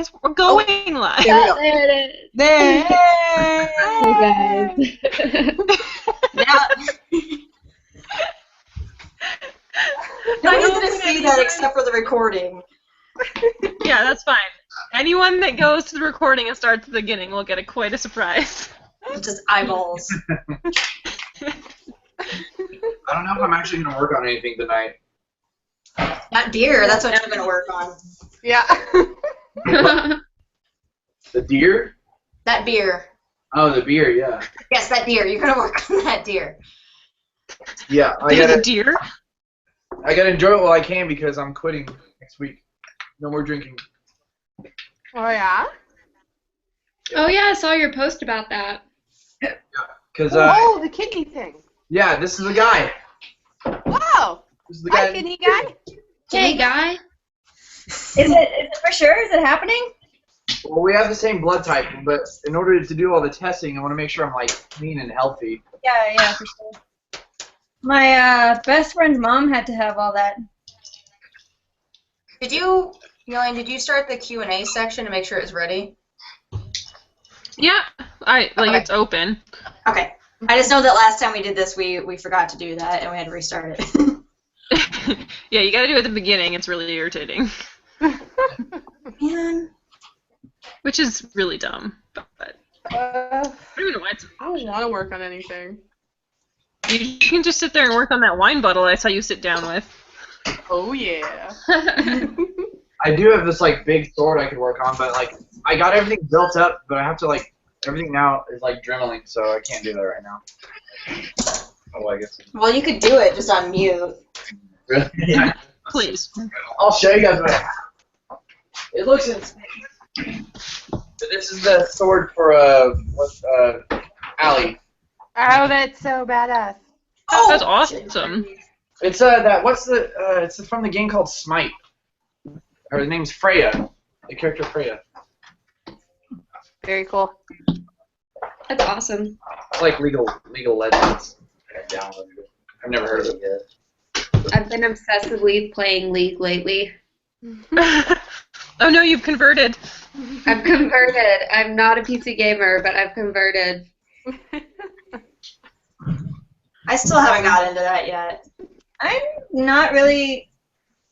Yes, we're going live. There we go. There it is. There. Hey guys. Now, nobody's going to see that except for the recording. Yeah, that's fine. Anyone that goes to the recording and starts at the beginning will get quite a surprise. Just eyeballs. I don't know if I'm actually going to work on anything tonight. Not deer, that's what you're going to work on. Yeah. The deer? That beer. Oh, the beer, yeah. Yes, that deer. You're going to work on that deer. Yeah, There's a deer? I gotta enjoy it while I can because I'm quitting next week. No more drinking. Oh, yeah? Oh yeah, I saw your post about that. Cause Oh, the kidney thing. yeah, this is the guy. Wow. This is the Hi, guy. kidney guy. Hey guy. Is it for sure? Is it happening? Well, we have the same blood type, but in order to do all the testing, I want to make sure I'm like clean and healthy. Yeah, for sure. My best friend's mom had to have all that. Did you, Yelaina, did you start the Q&A section to make sure it's ready? Yeah, Okay. it's open. Okay. I just know that last time we did this, we forgot to do that, and we had to restart it. Yeah, you gotta do it at the beginning. It's really irritating. Man. Which is really dumb. But I don't even know why it's I don't want to work on anything. You can just sit there and work on that wine bottle I saw you sit down with. Oh, yeah. I do have this like big sword I could work on, but like I got everything built up, but I have to like everything now is like dremeling, so I can't do that right now. Oh, I guess. Well, you could do it just on mute. Really? Yeah. Please. I'll show you guys what I have. It looks insane. But this is the sword for Allie. Oh, that's so badass. Oh, That's awesome. It's it's from the game called Smite. Her name's Freya. The character Freya. Very cool. That's awesome. It's like League of Legends. I downloaded it. I've never heard of it yet. I've been obsessively playing League lately. Oh no, you've converted. I've converted. I'm not a PC gamer, but I've converted. I still haven't got into that yet. I'm not really.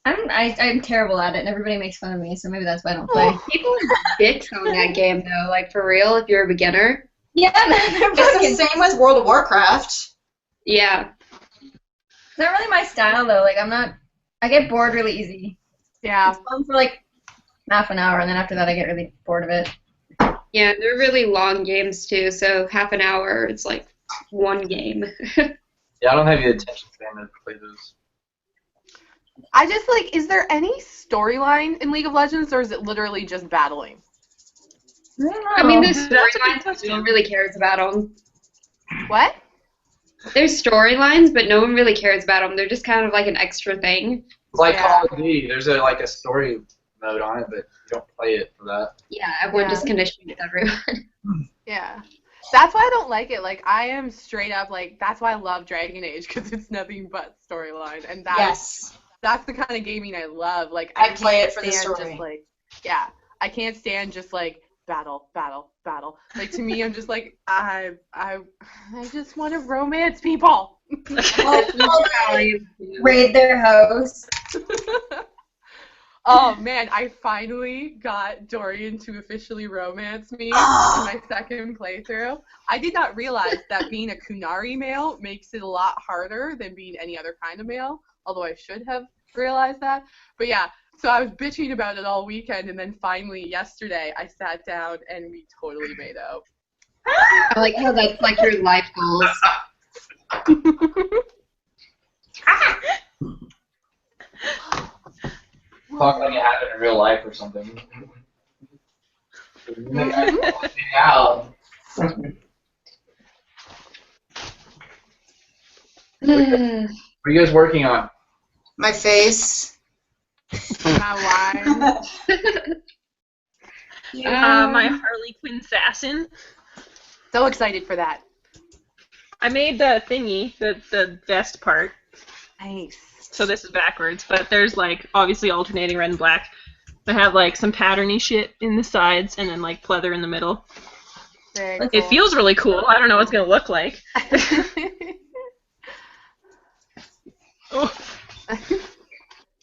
I'm terrible at it, and everybody makes fun of me, so maybe that's why I don't play. People are dicks on that game, though. Like, for real, if you're a beginner. Yeah, man, they're It's fucking. the same with World of Warcraft. Yeah. It's not really my style though. Like I get bored really easy. Yeah. It's fun for like half an hour, and then after that I get really bored of it. Yeah, they're really long games, too, so half an hour, it's like one game. Yeah, I don't have the attention span to play those. I just, like, is there any storyline in League of Legends, or is it literally just battling? I don't know. I mean, there's That's a good storylines, but question. no one really cares about them. What? There's storylines, but no one really cares about them. They're just kind of like an extra thing. It's like Yeah. Call of Duty. There's a story mode on it, but you don't play it for that. Yeah, everyone Yeah. just conditions everyone. Yeah. That's why I don't like it. Like, I am straight up, like, that's why I love Dragon Age, because it's nothing but storyline. And Yes. that's the kind of gaming I love. Like, I play it can't for the stand story. Just, like, yeah. I can't stand just, like, battle. Like, to me, I'm just like, I just want to romance people. Raid their house. Oh man, I finally got Dorian to officially romance me in my second playthrough. I did not realize that being a Kunari male makes it a lot harder than being any other kind of male, although I should have realized that. But yeah, so I was bitching about it all weekend, and then finally yesterday I sat down and we totally made out. I like how that's like your life goals. Talk like it happened in real life or something. Out. What are you guys working on? My face. My wine. My Harley Quinn assassin. So excited for that. I made the thingy, the vest part. Nice. So this is backwards, but there's like obviously alternating red and black. I have like some patterny shit in the sides and then like pleather in the middle. Very It cool. feels really cool. I don't know what it's gonna look like. Oh,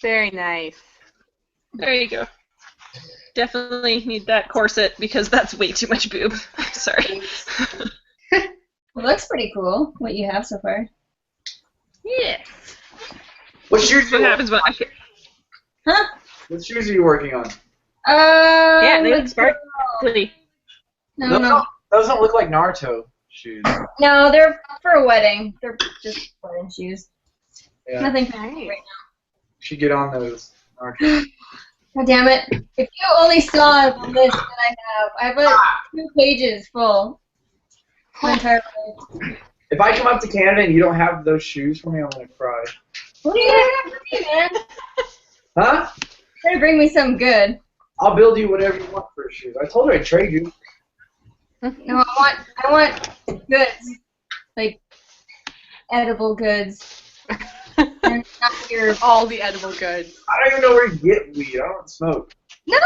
Very nice. there you go. Definitely need that corset because that's way too much boob. Sorry. It looks pretty cool, what you have so far. Yeah. What shoes? What happens when Huh? What shoes are you working on? Yeah, they look like, sparkly. no. Those don't look like Naruto shoes. No, they're for a wedding. They're just wedding shoes. Yeah. Nothing Nice. fancy right Should get on those Naruto. now. God damn it. If you only saw the list that I have like 2 pages full. My entire list. If I come up to Canada and you don't have those shoes for me, I'm gonna cry. What are you gonna have for me, man? Huh? Try to bring me some good. I'll build you whatever you want for shoes. I told her I'd trade you. No, I want goods. Like edible goods. And not your All the edible goods. I don't even know where to get weed. I don't smoke. No.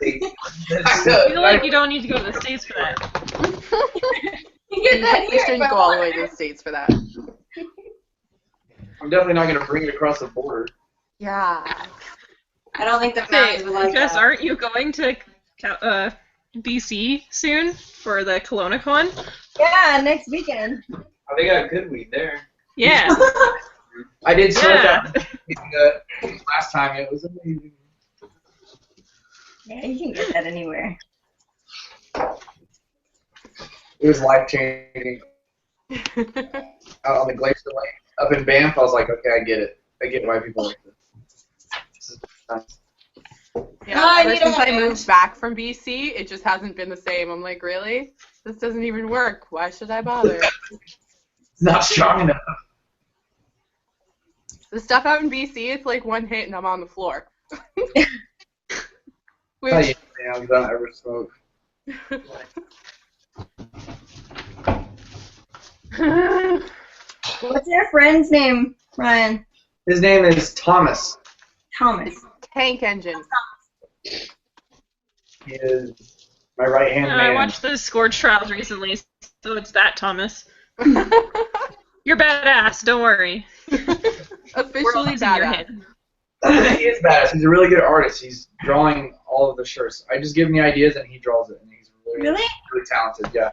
I feel like you don't need to go to the States for that. You get that You here. shouldn't if I go all the want way it. to the States for that. I'm definitely not gonna bring it across the border. Yeah. I don't think the Hey, mountains would like Jess, that. aren't you going to BC soon for the KelownaCon? Yeah, next weekend. Oh, they got good weed there. Yeah. I did smoke Yeah. that last time. It was amazing. Yeah, you can get that anywhere. It was life changing. Out on the Glacier Lake, up in Banff, I was like, okay, I get it. I get why people like this. This is nice. Yeah, I ever need since a I man. moved back from BC, it just hasn't been the same. I'm like, really? This doesn't even work. Why should I bother? It's not strong enough. The stuff out in BC, it's like one hit and I'm on the floor. I'll tell you Which, now, because I don't ever smoke. What's your friend's name, Ryan? His name is Thomas. Thomas. tank engine. He is my right hand I man. watched the Scourge trials recently, so it's that Thomas. You're badass, don't worry. Officially World's in your badass. hand. He is badass. He's a really good artist. He's drawing all of the shirts. I just give him the ideas and he draws it, and he's really, Really? really talented. Yeah.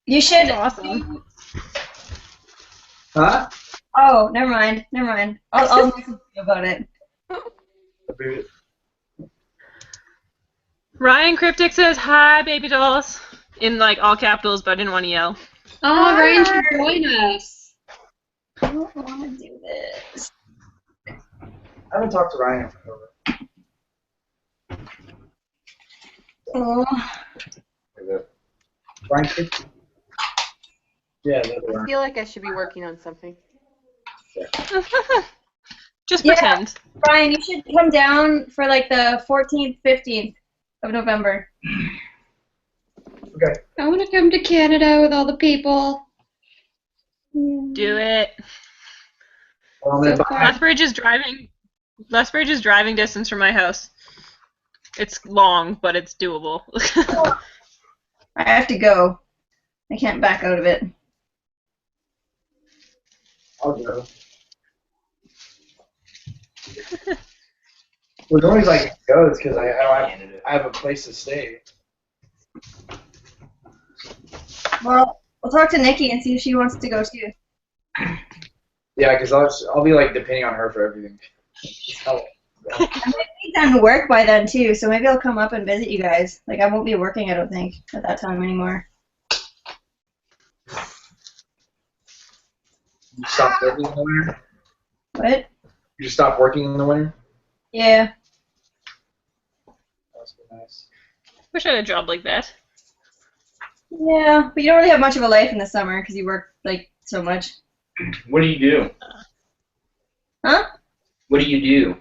You should. That's awesome. Huh? Oh, never mind. Never mind. I'll message you about it. Ryan Cryptic says, hi, baby dolls. In, like, all capitals, but I didn't want to yell. Oh, Ryan should join us. I don't want to do this. I haven't talked to Ryan in forever. Oh. Ryan Christie? Yeah, the other I Ryan. feel like I should be working on something. Just Yeah. pretend. Brian, you should come down for like the 14th, 15th of November. Okay. I want to come to Canada with all the people. Do it. Well, I'm gonna So buy- far. Lethbridge is driving distance from my house. It's long, but it's doable. I have to go. I can't back out of it. I'll go. Well, the only reason I go is because I have a place to stay. Well, we'll talk to Nikki and see if she wants to go too. Yeah, because I'll be like depending on her for everything. I might be done to work by then too, so maybe I'll come up and visit you guys. Like I won't be working, I don't think, at that time anymore. You stop working in the winter? What? You just stop working in the winter? Yeah. That's nice. Wish I had a job like that. Yeah, but you don't really have much of a life in the summer because you work like so much. What do you do? Huh? What do you do?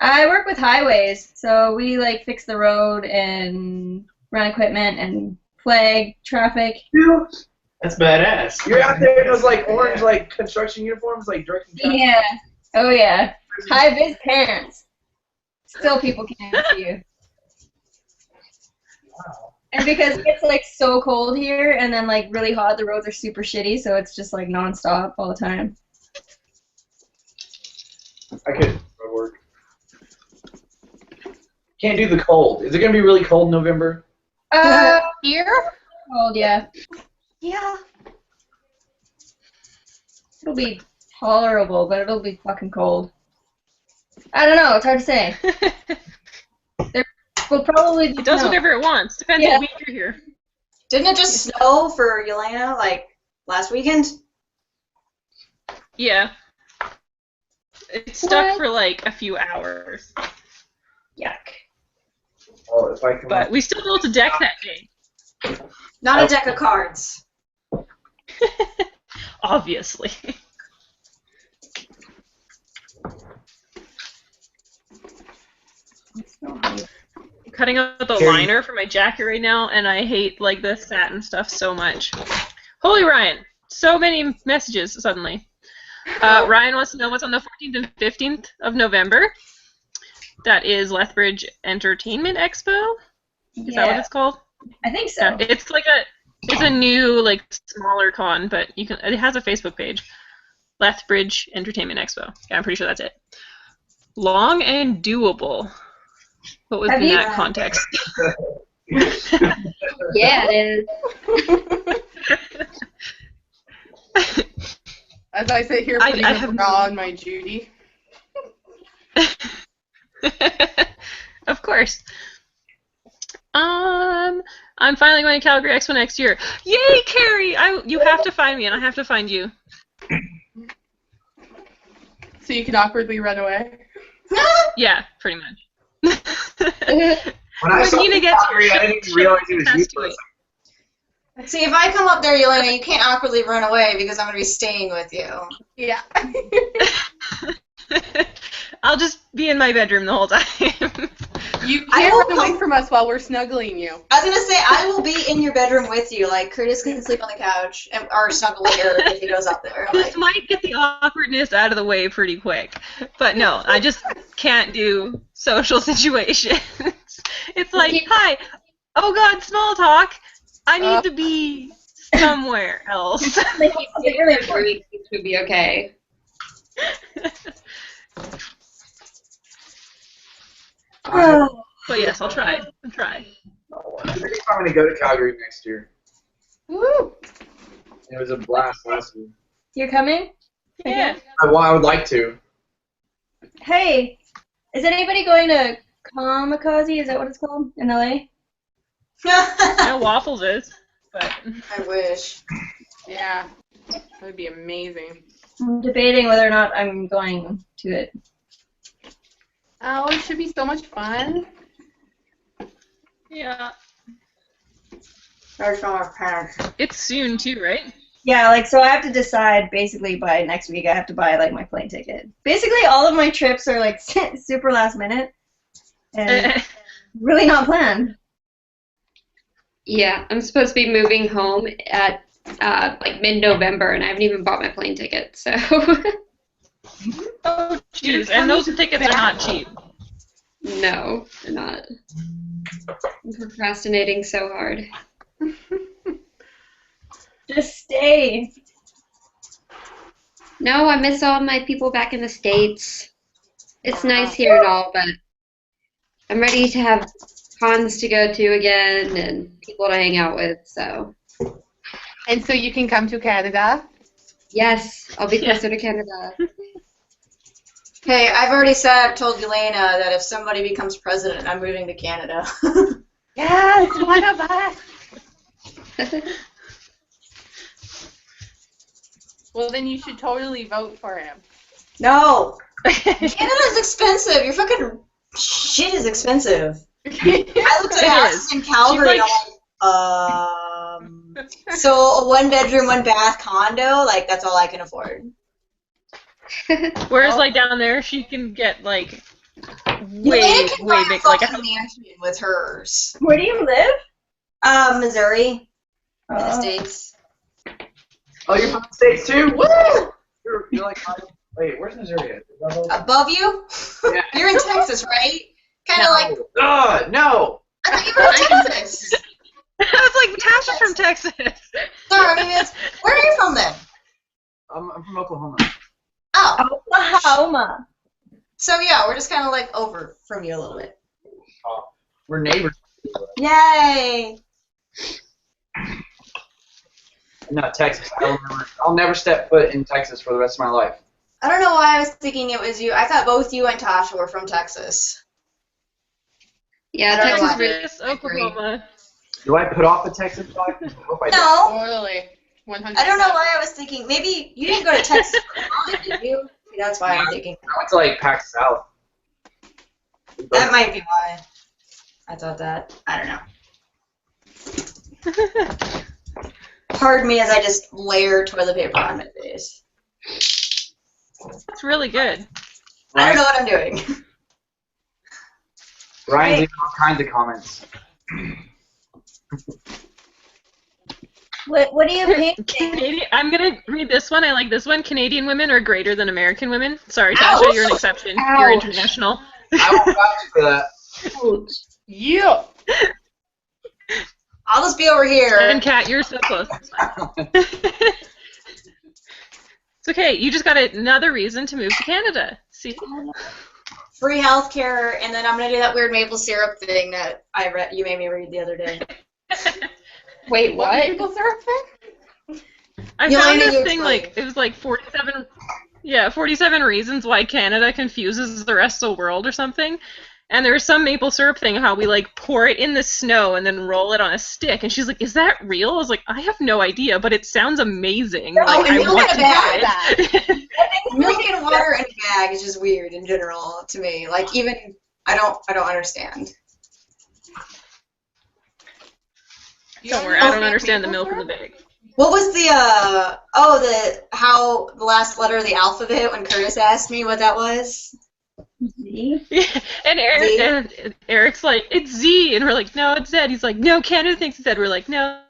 I work with highways, so we like fix the road and run equipment and flag traffic. That's badass. You're out there in those like orange like construction uniforms, like directing traffic. Yeah. Oh yeah. High vis pants. Still, people can't see you. And because it's like so cold here, and then like really hot, the roads are super shitty, so it's just like nonstop all the time. I could work. Can't do the cold. Is it gonna be really cold in November? Here? Cold, yeah. Yeah. It'll be tolerable, but it'll be fucking cold. I don't know. It's hard to say. There will probably be It does snow. whatever it wants. Depends Yeah. what week you're here. Didn't it just snow for Yelaina like last weekend? Yeah. It stuck What? for like a few hours. Yuck. Well, if I can. But we still built a deck that day. Not a deck of cards. Obviously. I'm cutting out the Carrie. liner for my jacket right now, and I hate like the satin stuff so much. Holy Ryan! So many messages suddenly. Ryan wants to know what's on the 14th and 15th of November. That is Lethbridge Entertainment Expo. Is that what it's called? I think so. Yeah, it's like a new like smaller con, but it has a Facebook page. Lethbridge Entertainment Expo. Yeah, I'm pretty sure that's it. Long and doable. What was Have in you- that context? Yeah, it is. As I sit here I putting have a bra on my Judy. Of course. I'm finally going to Calgary Expo next year. Yay, Carrie! You have to find me, and I have to find you. So you can awkwardly run away. Yeah, pretty much. When I saw Nina the gets Calgary, here, I didn't she'll realize it was you test for a you. second. See, if I come up there, Yelaina, you can't awkwardly run away because I'm going to be staying with you. Yeah. I'll just be in my bedroom the whole time. You I can't will run away come- from us while we're snuggling you. I was going to say, I will be in your bedroom with you. Like, Curtis can sleep on the couch or snuggle with her if he goes up there. Like, This might get the awkwardness out of the way pretty quick. But no, I just can't do social situations. It's like, hi, oh god, small talk. I need to be somewhere else. Like, something really important. It would be okay. But yes, I'll try. I'll try. I think I'm going to go to Calgary next year. Woo! It was a blast last week. You're coming? Yeah. I would like to. Hey, is anybody going to Kamikaze? Is that what it's called in LA? No, Waffles is. But I wish. Yeah. That would be amazing. I'm debating whether or not I'm going to it. Oh, it should be so much fun. yeah. There's no more parents. It's soon too, right? Yeah, like, so I have to decide basically by next week. I have to buy, like, my plane ticket. Basically, all of my trips are, like, super last minute and really not planned. Yeah, I'm supposed to be moving home at like mid-November, and I haven't even bought my plane ticket. So Oh, jeez. And those tickets are not cheap. no, they're not. I'm procrastinating so hard. Just stay. No, I miss all my people back in the States. It's nice here and all, but I'm ready to have cons to go to again and people to hang out with, so. And so you can come to Canada. Yes, I'll be closer to Canada. Hey, I've already told Yelaina that if somebody becomes president, I'm moving to Canada. Yes, one of us. Well, then you should totally vote for him. No! Canada's expensive. Your fucking shit is expensive. I looked at It houses is. in Calgary She's and I'm like, so a 1-bedroom, 1-bath condo, like, that's all I can afford. Whereas, like, down there, she can get, like, way, Yelaina can way buy a big. Like, a fucking mansion with hers. Where do you live? Missouri, in the Oh. States. Oh, you're from the States too? Woo! You're like, wait, where's Missouri at? Is that all- Above you? Yeah. You're in Texas, right? Kind of like. No. I thought you were from Texas. I was like, Tasha's from Texas. Sorry, I mean, where are you from then? I'm from Oklahoma. Oh. Oklahoma. So yeah, we're just kind of like over from you a little bit. We're neighbors. Yay! No, Texas. I'll never step foot in Texas for the rest of my life. I don't know why I was thinking it was you. I thought both you and Tasha were from Texas. Yeah, I don't know Texas why. really. Texas, Oklahoma. Do I put off a Texas vibe? I hope I No, Totally. 100%. I don't know why I was thinking. Maybe you didn't go to Texas for college, did you? Maybe that's why I'm thinking. I went to like Pac South. That might be why I thought that. I don't know. Pardon me as I just layer toilet paper on my face. That's really good. I don't know what I'm doing. Ryan's leaving all kinds of comments. What do you paint? Canadian, I'm gonna read this one. I like this one. Canadian women are greater than American women. Sorry, Tasha, Ouch. you're an exception. Ouch. You're international. I won't vouch for that. Yeah. I'll just be over here. And Kat, you're so close. It's okay. You just got another reason to move to Canada. See? Free healthcare, and then I'm gonna do that weird maple syrup thing that I read. You made me read the other day. Wait, What what? maple syrup thing? I Yelaina, found this you thing explain. like it was like 47. Yeah, 47 reasons why Canada confuses the rest of the world or something. And there's some maple syrup thing how we like pour it in the snow and then roll it on a stick. And she's like, "Is that real?" I was like, "I have no idea, but it sounds amazing. Oh, Like, and I milk want in to a bag. try it." Milk and water in a bag is just weird in general to me. Like even I don't understand. Don't worry, I don't understand the milk in the bag. What was the how the last letter of the alphabet when Curtis asked me what that was? Z? And Eric's like, "It's Z," and we're like, "No, it's Z." He's like, "No, Canada thinks it's Z." We're like, "No,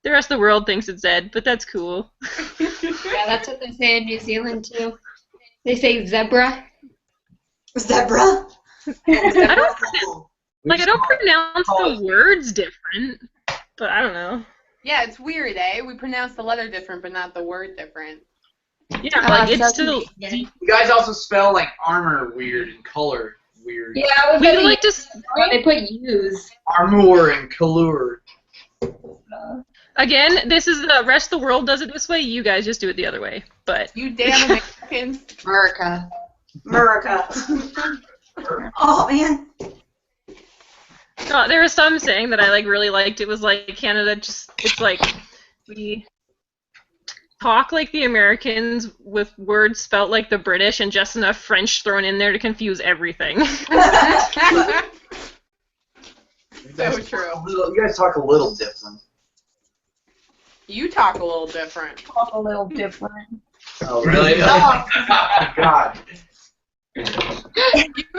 the rest of the world thinks it's Z," but that's cool. Yeah, that's what they say in New Zealand too. They say zebra. Zebra? I don't pronounce the words different, but I don't know. Yeah, it's weird, eh? We pronounce the letter different, but not the word different. Yeah, like it's so still. confusing. You guys also spell like armor weird and color weird. Yeah, We like to. They put U's. Armour and color. Again, this is the rest of the world does it this way. You guys just do it the other way. But You damn Americans. America. America. Oh man. no, there was some saying that I like really liked. It was like Canada just. It's like we talk like the Americans with words spelt like the British and just enough French thrown in there to confuse everything. So true. You guys talk a little different. You talk a little different. Talk a little different. Oh, really? Oh. God. You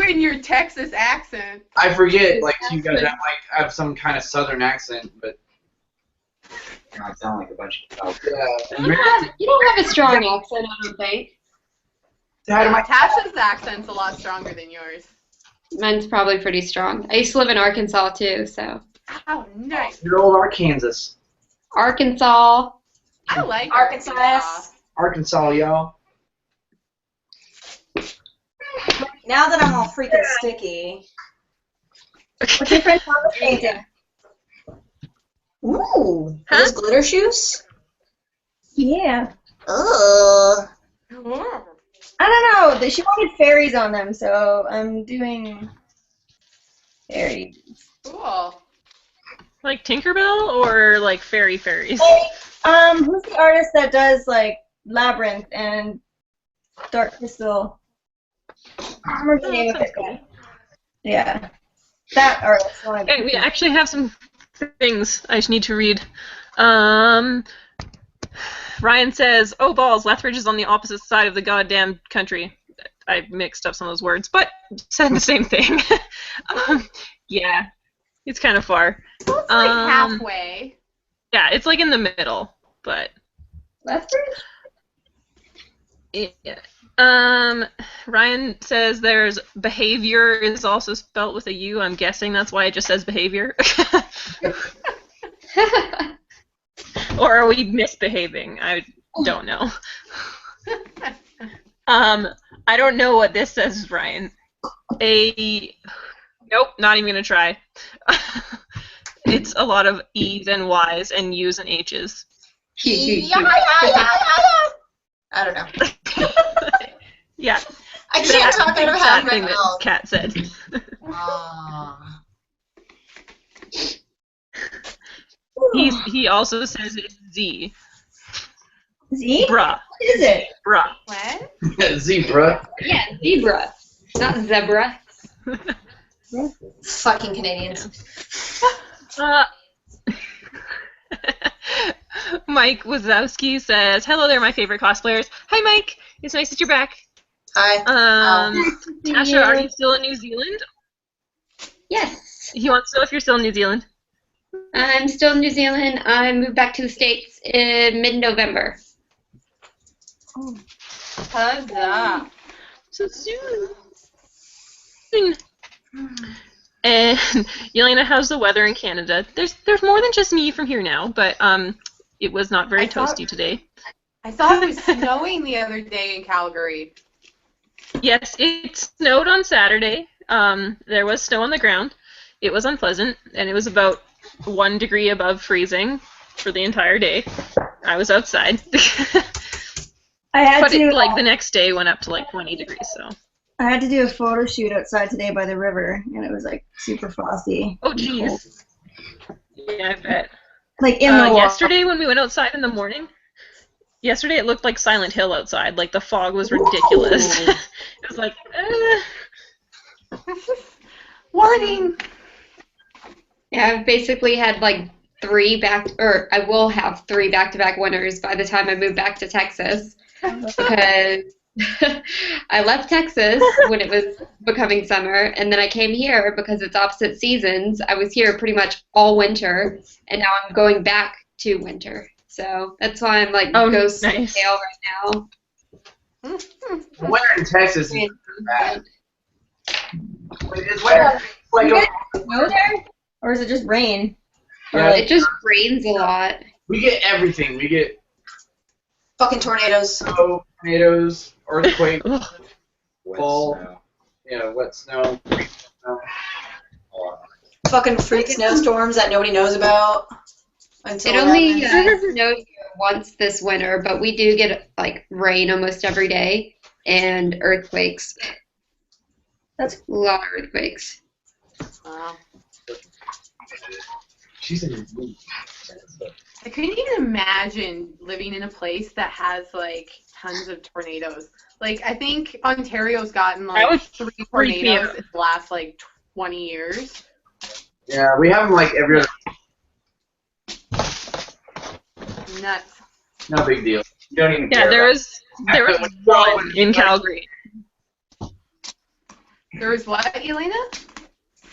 and your Texas accent. I forget, like, you guys have some kind of southern accent, but... I sound like a bunch of... Yeah. You don't have a strong accent, I don't think. Tasha's accent's a lot stronger than yours. Mine's probably pretty strong. I used to live in Arkansas too, so. Oh, nice. You're old Arkansas. Arkansas. I like Arkansas. Arkansas, y'all. Now that I'm all freaking sticky. What's your friend Thomas painting? Ooh, those glitter shoes? Yeah. Ugh. I don't know. She wanted fairies on them, so I'm doing fairies. Cool. Like Tinkerbell or like fairies? Who's the artist that does like Labyrinth and Dark Crystal? I don't remember the name of it. Cool. Yeah. That artist. Okay, we actually have some things I just need to read. Ryan says, "Oh balls, Lethbridge is on the opposite side of the goddamn country." I mixed up some of those words, but said the same thing. Yeah, it's kind of far. So it's like halfway. Yeah, it's like in the middle, but Lethbridge? yeah. Ryan says there's behavior is also spelt with a U. I'm guessing that's why it just says behavior. Or are we misbehaving? I don't know. I don't know what this says, Ryan. Nope, not even gonna try. It's a lot of E's and Y's and U's and H's. I don't know. Yeah. I can't talk out of half my thing that mouth. Kat said. He also says it's Z. Z? Bruh. What is it? Bruh. What? Zebra. Yeah, zebra, not zebra. Fucking Canadians. Mike Wazowski says, "Hello there, my favorite cosplayers." Hi, Mike. It's nice that you're back. Hi. Tasha, are you still in New Zealand? Yes, He wants to know if you're still in New Zealand. I'm still in New Zealand. I moved back to the States in mid-November. Huzzah. So soon. And Yelaina, how's the weather in Canada? There's more than just me from here now, but it was not very toasty today. I thought it was snowing the other day in Calgary. Yes, it snowed on Saturday. There was snow on the ground. It was unpleasant, and it was about 1 degree above freezing for the entire day. I was outside. But the next day went up to like 20 degrees, so. I had to do a photo shoot outside today by the river, and it was like super frosty. Oh, jeez. Yeah, I bet. Like in the yesterday when we went outside in the morning, yesterday it looked like Silent Hill outside. Like the fog was ridiculous. It was like, Warning! Yeah, I've basically had like I will have 3 back-to-back winters by the time I move back to Texas, because I left Texas when it was becoming summer, and then I came here because it's opposite seasons. I was here pretty much all winter, and now I'm going back to winter. So that's why I'm like ghost tail right now. Winter in Texas is bad. It's winter. Like you guys snow there? Or is it just rain? Yeah, it just rains a lot. We get everything. We get fucking tornadoes. Snow, tornadoes, earthquakes, Wet fall. snow. Yeah, wet snow. Fucking freak snowstorms that nobody knows about. Until It only snowed here once this winter, but we do get like rain almost every day and earthquakes. That's a lot of earthquakes. Wow. She's in the mood. I couldn't even imagine living in a place that has like tons of tornadoes. Like I think Ontario's gotten like 3 tornadoes in the last like 20 years. Yeah, we have them like every other. Nuts. No big deal. You don't even care. there was one in Calgary. There was what, Yelaina?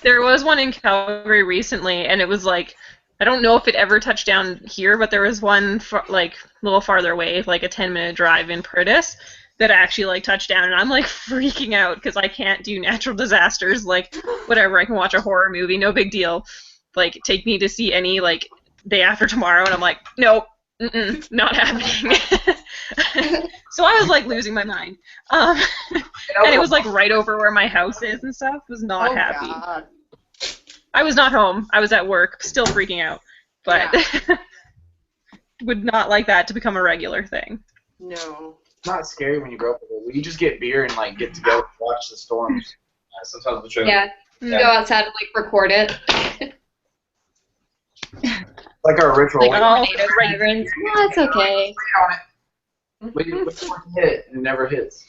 There was one in Calgary recently, and it was like, I don't know if it ever touched down here, but there was one like a little farther away, like a 10-minute drive in Purtis, that actually like touched down, and I'm like freaking out because I can't do natural disasters. Like whatever, I can watch a horror movie, no big deal. Like take me to see any like Day After Tomorrow, and I'm like, nope, not happening. So I was like losing my mind. And it was like right over where my house is and stuff. Was not happy. God. I was not home. I was at work, still freaking out. But would not like that to become a regular thing. No. It's not scary when you grow up with it. We just get beer and like get together and watch the storms. Sometimes the true. Yeah, go outside and like record it. Like our ritual. Like tornado sirens. No, it's okay. Wait for it to hit it, and it never hits.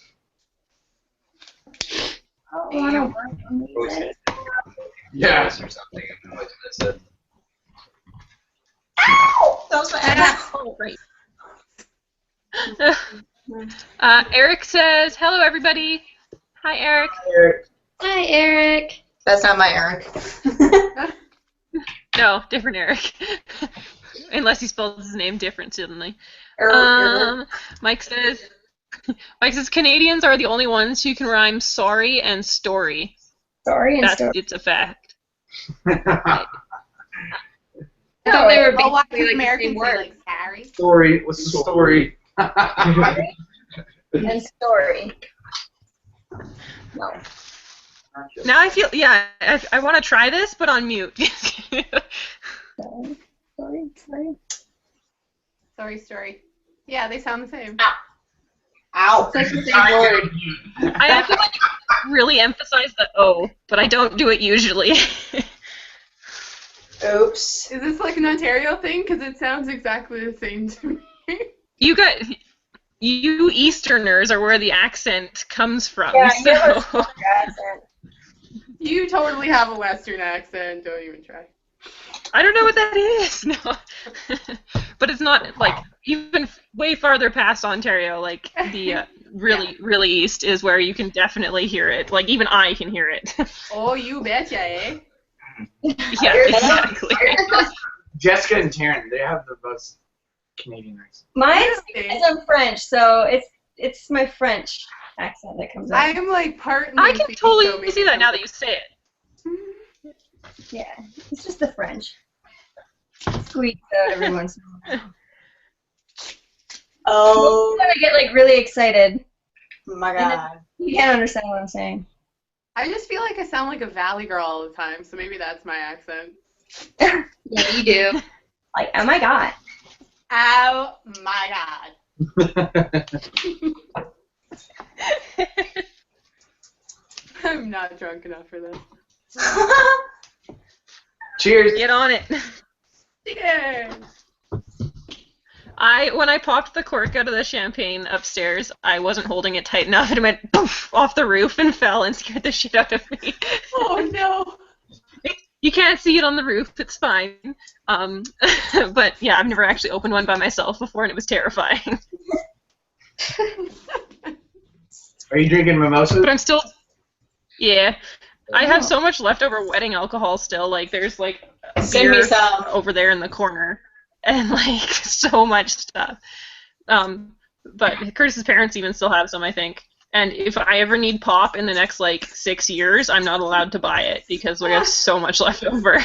Yeah. Or something. I might miss it. Ow! That was my ass. Oh, right. Eric says, hello, everybody. Hi, Eric. Hi, Eric. That's not my Eric. No, different Eric. Unless he spells his name different suddenly. Eric. Mike says, Mike says Canadians are the only ones who can rhyme sorry and story. Sorry and story. It's a fact. I thought they were Oh, why basically like the Americans same say word. like Harry? Story. What's the story? And story. No. Now I feel, yeah, I want to try this, but on mute. Sorry. Story. Yeah, they sound the same. Ow. It's like the same word. I have to like really emphasize the O, but I don't do it usually. Oops. Is this like an Ontario thing? Because it sounds exactly the same to me. You Easterners are where the accent comes from. Yeah, so. you have a strong accent. You totally have a Western accent. Don't even try. I don't know what that is. No, but it's not like even way farther past Ontario. Like the really east is where you can definitely hear it. Like even I can hear it. Oh, you betcha, eh? Yeah, exactly. Jessica and Taryn, they have the best Canadian accent. Mine's because I'm French, so it's my French accent that comes out. I'm like partly. I can so totally maybe see that now that you say it. Yeah, it's just the French. Squeeze out every once in a while. Oh When I get like really excited, my god. you can't understand what I'm saying. I just feel like I sound like a valley girl all the time, so maybe that's my accent. Yeah, you do. Like, oh my god. Oh my god. I'm not drunk enough for this. Cheers. Get on it. Yeah. When I popped the cork out of the champagne upstairs, I wasn't holding it tight enough, and it went poof off the roof and fell and scared the shit out of me. Oh no. You can't see it on the roof. It's fine. But yeah, I've never actually opened one by myself before, and it was terrifying. Are you drinking mimosas? But I'm still. Yeah. I have so much leftover wedding alcohol still. Like, there's like a Send me beer some. over there in the corner, and like so much stuff. But Curtis's parents even still have some, I think. And if I ever need pop in the next like 6 years, I'm not allowed to buy it because we have so much left over.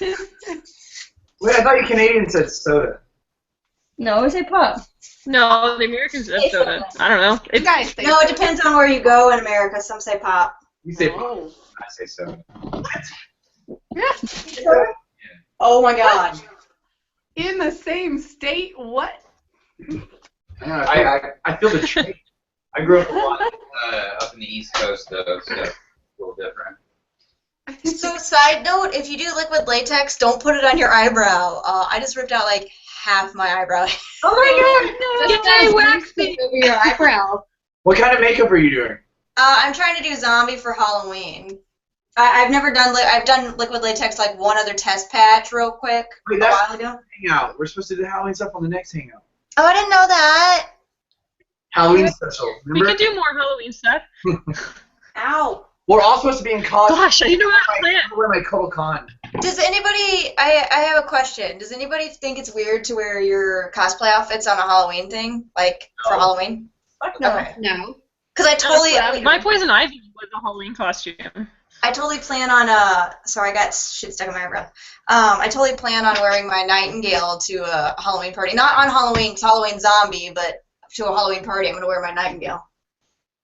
Wait, I thought you Canadians said soda. No, it's a pop. No, the Americans have soda. I don't know. You guys say No, it so. depends on where you go in America. Some say pop. You say pop. Oh. I say soda. Oh my god. In the same state? What? I feel the trade. I grew up a lot. Up in the East Coast, though, so it's a little different. So, side note, if you do liquid latex, don't put it on your eyebrow. I just ripped out like half my eyebrow. Oh my Just Yay, does waxing. over your eyebrow. What kind of makeup are you doing? I'm trying to do zombie for Halloween. I've never done I've done liquid latex like one other test patch real quick Wait, a that's while ago. Hangout. We're supposed to do Halloween stuff on the next Hangout. Oh, I didn't know that. Halloween special. We Remember? could do more Halloween stuff. Ow. We're all supposed to be in costume. Gosh, I didn't know how to plan. I wear my Kotal Khan. Does anybody? I have a question. Does anybody think it's weird to wear your cosplay outfits on a Halloween thing, like for No. Halloween? Fuck no. Okay. No. Because I totally, My poison ivy was a Halloween costume. I totally plan on Sorry, I got shit stuck in my eyebrow. I totally plan on wearing my nightingale to a Halloween party. Not on Halloween, 'cause Halloween zombie, but to a Halloween party, I'm gonna wear my nightingale.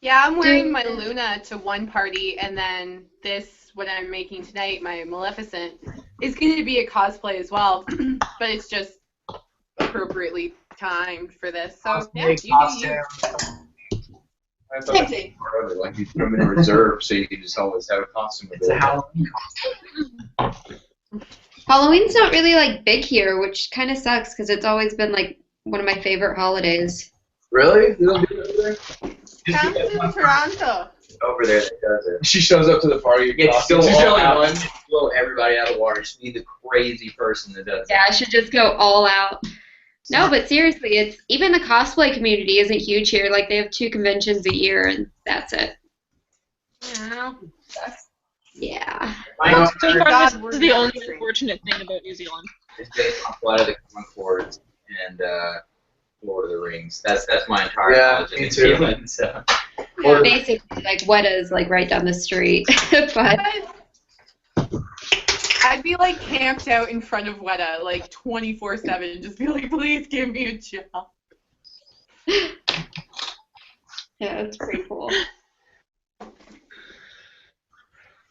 Yeah, I'm wearing my Luna to one party, and then this, what I'm making tonight, my Maleficent, is going to be a cosplay as well, but it's just appropriately timed for this. So, yeah, you do you. I thought that was part of it, like you put them in reserve so you can just always have a costume. It's a Halloween Halloween's not really like big here, which kind of sucks because it's always been like one of my favorite holidays. Really? You don't do that over there? Come to Toronto. Over there that does it. She shows up to the party. It's still She's all the only out. one. Blow everybody out of the water. Just be the crazy person that does Yeah, I should just go all out. No, but seriously, it's even the cosplay community isn't huge here. Like they have 2 conventions a year, and that's it. Yeah. Yeah. So far, God, this we're is the only extreme. unfortunate thing about New Zealand. It's based on Flight of the Conchords, and Lord of the Rings. That's my entire Yeah, knowledge of me New too. Zealand. So. Yeah, basically, like Weta's like right down the street. But I'd be like camped out in front of Weta like 24/7, just be like, please give me a job. yeah, it's pretty cool.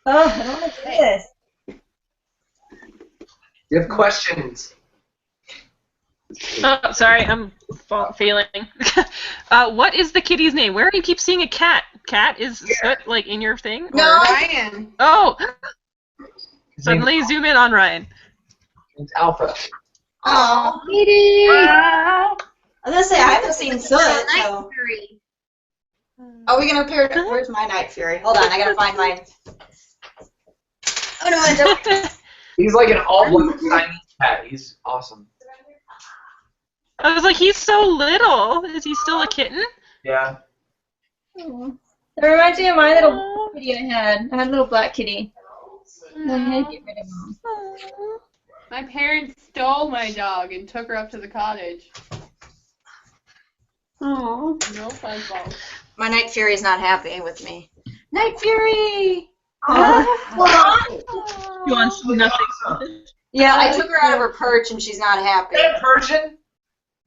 Oh, I don't want to do this. You have questions. Oh, sorry, I'm failing. What is the kitty's name? Where do you keep seeing a cat? Cat is Soot, like in your thing? Or- No. Ryan. Oh! His Suddenly zoom in on Ryan. name's Alpha. Oh. Kitty! I was gonna say I haven't seen Soot. So. Are we gonna pair? Where's my Night Fury? Hold on, I gotta find mine. Oh no, I don't. He's like an all-black Chinese cat. He's awesome. I was like, he's so little. Is he still a kitten? Yeah. Oh. That reminds me of my little kitty I had. I had a little black kitty. I had to get rid of him. My parents stole my dog and took her up to the cottage. Aww. No fun fault. My Night Fury is not happy with me. Night Fury. He wants nothing. Yeah, I took her out of her perch and she's not happy. Is that a Persian?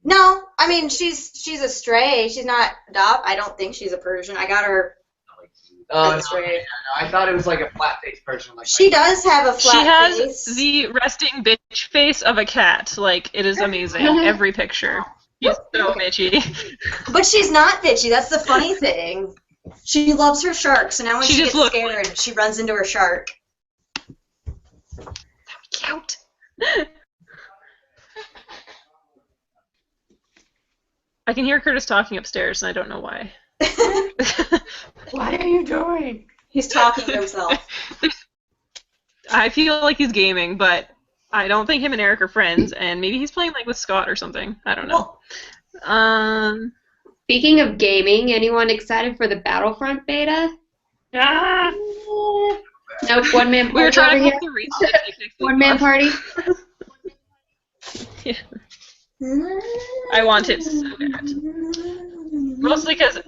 No, I mean she's a stray. She's not adopt. I don't think she's a Persian. I got her Oh, as a stray. no, I thought it was like a flat-faced Persian. Like She does have a She flat has face. the resting bitch face of a cat. Like, it is amazing. Every picture. He's so bitchy. But she's not bitchy. That's the funny thing. She loves her shark, so now when She she just gets looks scared, she runs into her shark. Cute. I can hear Curtis talking upstairs, and I don't know why. What are you doing? He's talking to himself. I feel like he's gaming, but I don't think him and Eric are friends, and maybe he's playing like with Scott or something. I don't know. Speaking of gaming, anyone excited for the Battlefront beta? Ah! Nope, one man We were party trying over to here. put the reset. One man party. Yeah. I want it so bad. Mostly because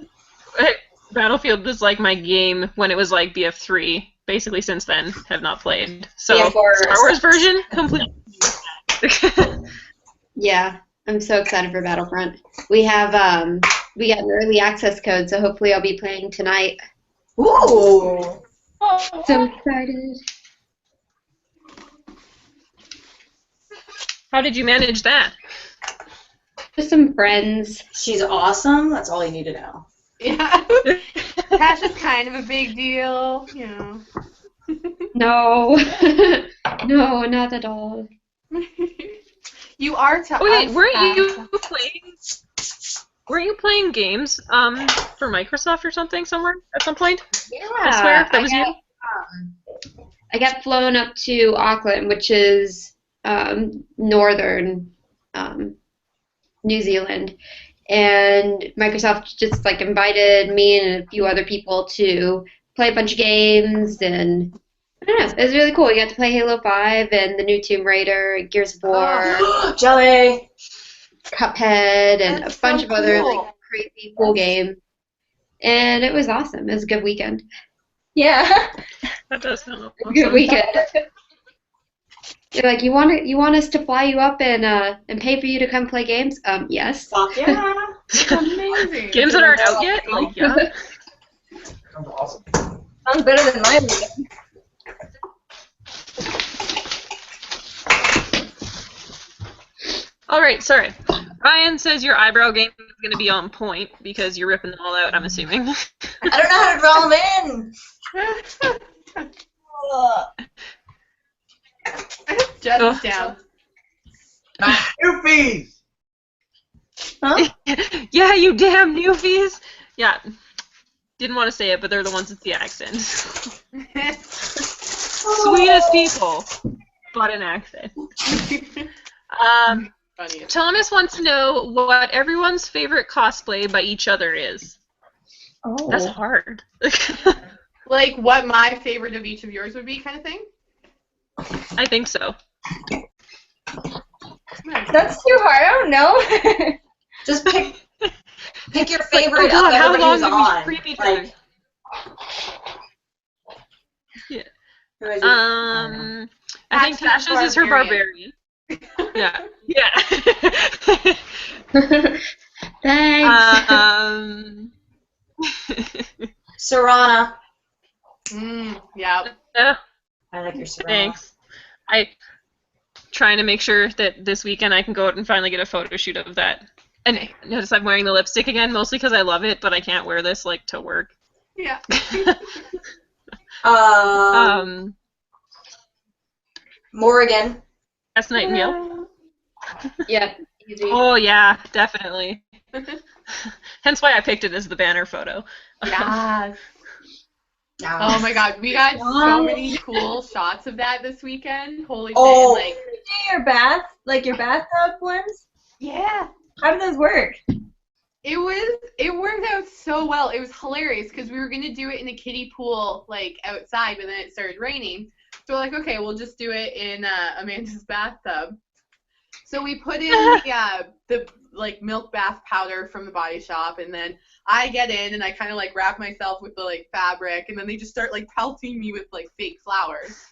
Battlefield was like my game when it was like BF3. Basically, since then, have not played. So, BF4. Star Wars version, completely. Yeah, I'm so excited for Battlefront. We have we got an early access code, so hopefully I'll be playing tonight. Ooh. So excited. How did you manage that? Just some friends. She's awesome. That's all you need to know. Yeah. Tasha's kind of a big deal, you know. No. No, not at all. You are to Wait, us, weren't you Tasha. playing? Were you playing games for Microsoft or something somewhere at some point? Yeah. I swear that was you. I got flown up to Auckland, which is northern New Zealand, and Microsoft just like invited me and a few other people to play a bunch of games, and I don't know, it was really cool. We got to play Halo 5 and the new Tomb Raider, Gears of War, Jelly. Cuphead, and That's a bunch so of other cool. like crazy cool games, and it was awesome. It was a good weekend. Yeah. That does sound Good awesome. weekend. You're like, you want us to fly you up and pay for you to come play games? Yes. Fuck yeah. It's amazing. Games that aren't out yet? Like, yeah. Sounds awesome. Sounds better than my weekend. All right, sorry. Ryan says your eyebrow game is going to be on point because you're ripping them all out, I'm assuming. I don't know how to draw them in. I have Jets down. Newfies! Huh? Yeah, you damn newfies. Yeah. Didn't want to say it, but they're the ones with the accent. Sweetest people, but an accent. Funny. Thomas wants to know what everyone's favorite cosplay by each other is. Oh. That's hard. Like what my favorite of each of yours would be, kind of thing. I think so. That's too hard. I don't know. Just pick your favorite oh God, of everybody how long who's did we on. creep each Like, other? Yeah. who is it? I think Tasha's Tasha's is her barbarian. Yeah. Yeah. Thanks. Serana. Yeah. Yeah, I like your Serana. thanks. I trying to make sure that this weekend I can go out and finally get a photo shoot of that. And notice I'm wearing the lipstick again, mostly because I love it, but I can't wear this like to work. Yeah. Morrigan. That's Nightingale. Yeah, easy. Oh yeah, definitely. Hence why I picked it as the banner photo. Yes. No. Oh my God, we got so many cool shots of that this weekend. Holy Oh. shit! Like, Your bathtub ones? yeah. How do those work? It worked out so well. It was hilarious because we were gonna do it in a kiddie pool like outside, but then it started raining. So we're like, okay, we'll just do it in Amanda's bathtub. So we put in the like milk bath powder from the Body Shop, and then I get in and I kind of like wrap myself with the like fabric, and then they just start like pelting me with like fake flowers.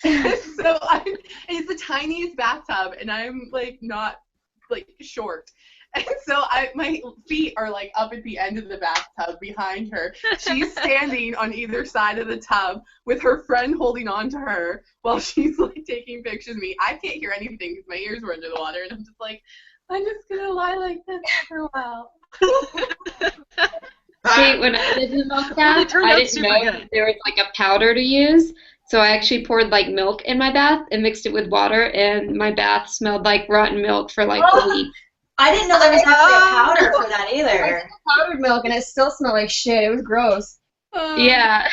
So it's the tiniest bathtub, and I'm like not like short. And so my feet are like up at the end of the bathtub behind her. She's standing on either side of the tub with her friend holding on to her while she's like taking pictures of me. I can't hear anything because my ears were under the water, and I'm just like, I'm just gonna lie like this for a while. See, when I did the milk bath, turned I out didn't super know good. that there was like a powder to use. So I actually poured like milk in my bath and mixed it with water, and my bath smelled like rotten milk for like a week. I didn't know there was actually a powder for that either. Powdered milk, and it still smelled like shit. It was gross. Yeah.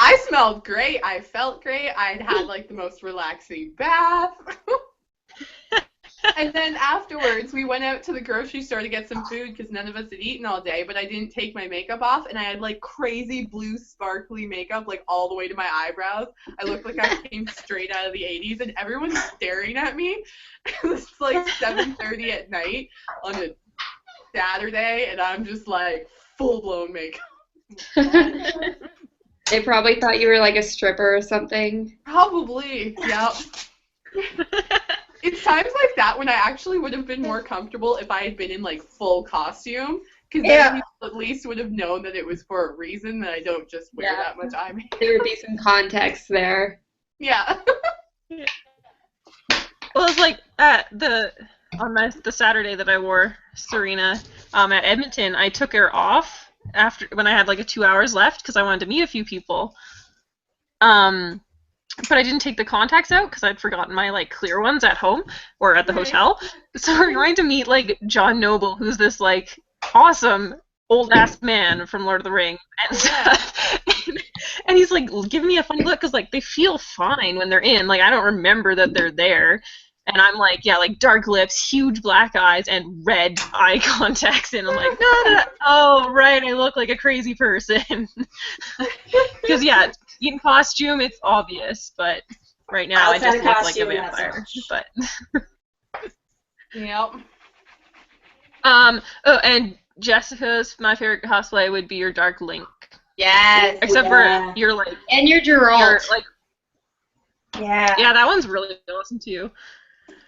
I smelled great. I felt great. I'd had like the most relaxing bath. And then afterwards, we went out to the grocery store to get some food because none of us had eaten all day, but I didn't take my makeup off, and I had like crazy blue sparkly makeup like all the way to my eyebrows. I looked like I came straight out of the 80s, and everyone's staring at me. It was like 7:30 at night on a Saturday, and I'm just like full-blown makeup. They probably thought you were like a stripper or something. Probably, yep. It's times like that when I actually would have been more comfortable if I had been in like full costume, because then people at least would have known that it was for a reason, that I don't just wear that much eye makeup. There would be some context there. Yeah. Well, it's like the Saturday that I wore Serena at Edmonton, I took her off after when I had like 2 hours left because I wanted to meet a few people. But I didn't take the contacts out because I'd forgotten my like clear ones at home or at the hotel. So we're going to meet like John Noble, who's this like awesome old ass man from Lord of the Rings and stuff. And he's like giving me a funny look because like they feel fine when they're in. Like I don't remember that they're there. And I'm like, yeah, like dark lips, huge black eyes, and red eye contacts. And I'm like, no. Oh, right, I look like a crazy person. Because, yeah, in costume, it's obvious. But right now, I just look like a vampire. But Yep. Oh, and Jessica's, my favorite cosplay would be your Dark Link. Yes. Except for you're like... And your Geralt. Yeah. Yeah, that one's really awesome, too.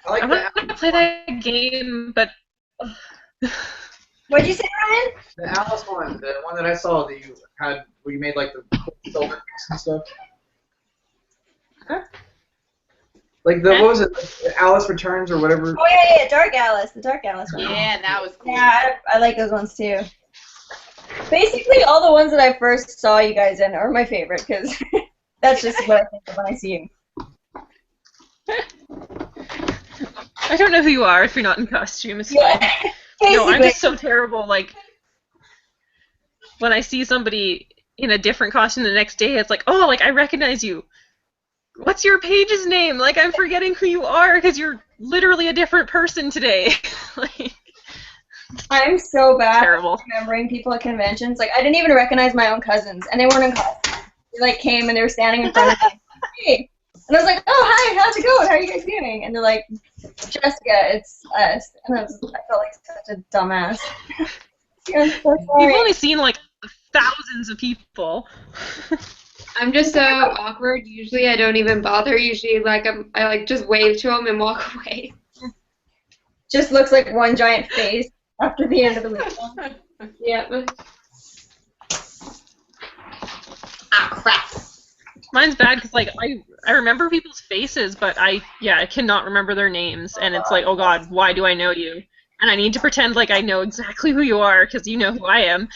I I like want to play that game, but... What'd you say, Ryan? the Alice one, the one that I saw that you had, where you made like the silver mix and stuff. Huh? Like the, what was it, like, Alice Returns or whatever? Oh, yeah, Dark Alice. The Dark Alice one. Yeah, that was cool. Yeah, I like those ones, too. Basically, all the ones that I first saw you guys in are my favorite, because that's just what I think of when I see you. I don't know who you are if you're not in costume. It's Yeah. fine. No, I'm just so terrible. Like, when I see somebody in a different costume the next day, it's like, oh, like, I recognize you. What's your page's name? Like, I'm forgetting who you are because you're literally a different person today. Like, I'm so bad terrible. at remembering people at conventions. Like, I didn't even recognize my own cousins, and they weren't in costume. They, like, came and they were standing in front of me. Hey. And I was like, oh, hi, how's it going? How are you guys doing? And they're like, Jessica, it's us. And I felt like such a dumbass. I'm so sorry. You've only seen like thousands of people. I'm just so awkward. Usually I don't even bother. Usually I like just wave to them and walk away. Just looks like one giant face after the end of the weekend. Yep. Ah, crap. Mine's bad because like I remember people's faces, but I cannot remember their names, and it's like, oh god, why do I know you? And I need to pretend like I know exactly who you are because you know who I am,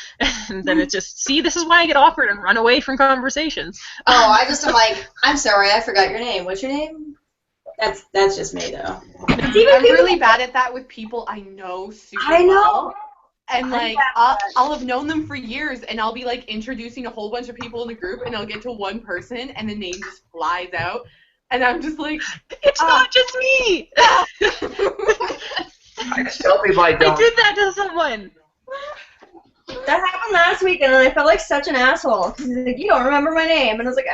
and then it's just, see, this is why I get awkward and run away from conversations. Oh, I just am like, I'm sorry, I forgot your name. What's your name? That's just me though. I'm really bad at that with people I know super I know. well. And like I'll have known them for years, and I'll be like introducing a whole bunch of people in the group, and I'll get to one person, and the name just flies out, and I'm just like, It's not just me. I just tell people I don't. I did that to someone. That happened last week, and I felt like such an asshole. He's like, you don't remember my name. And I was like,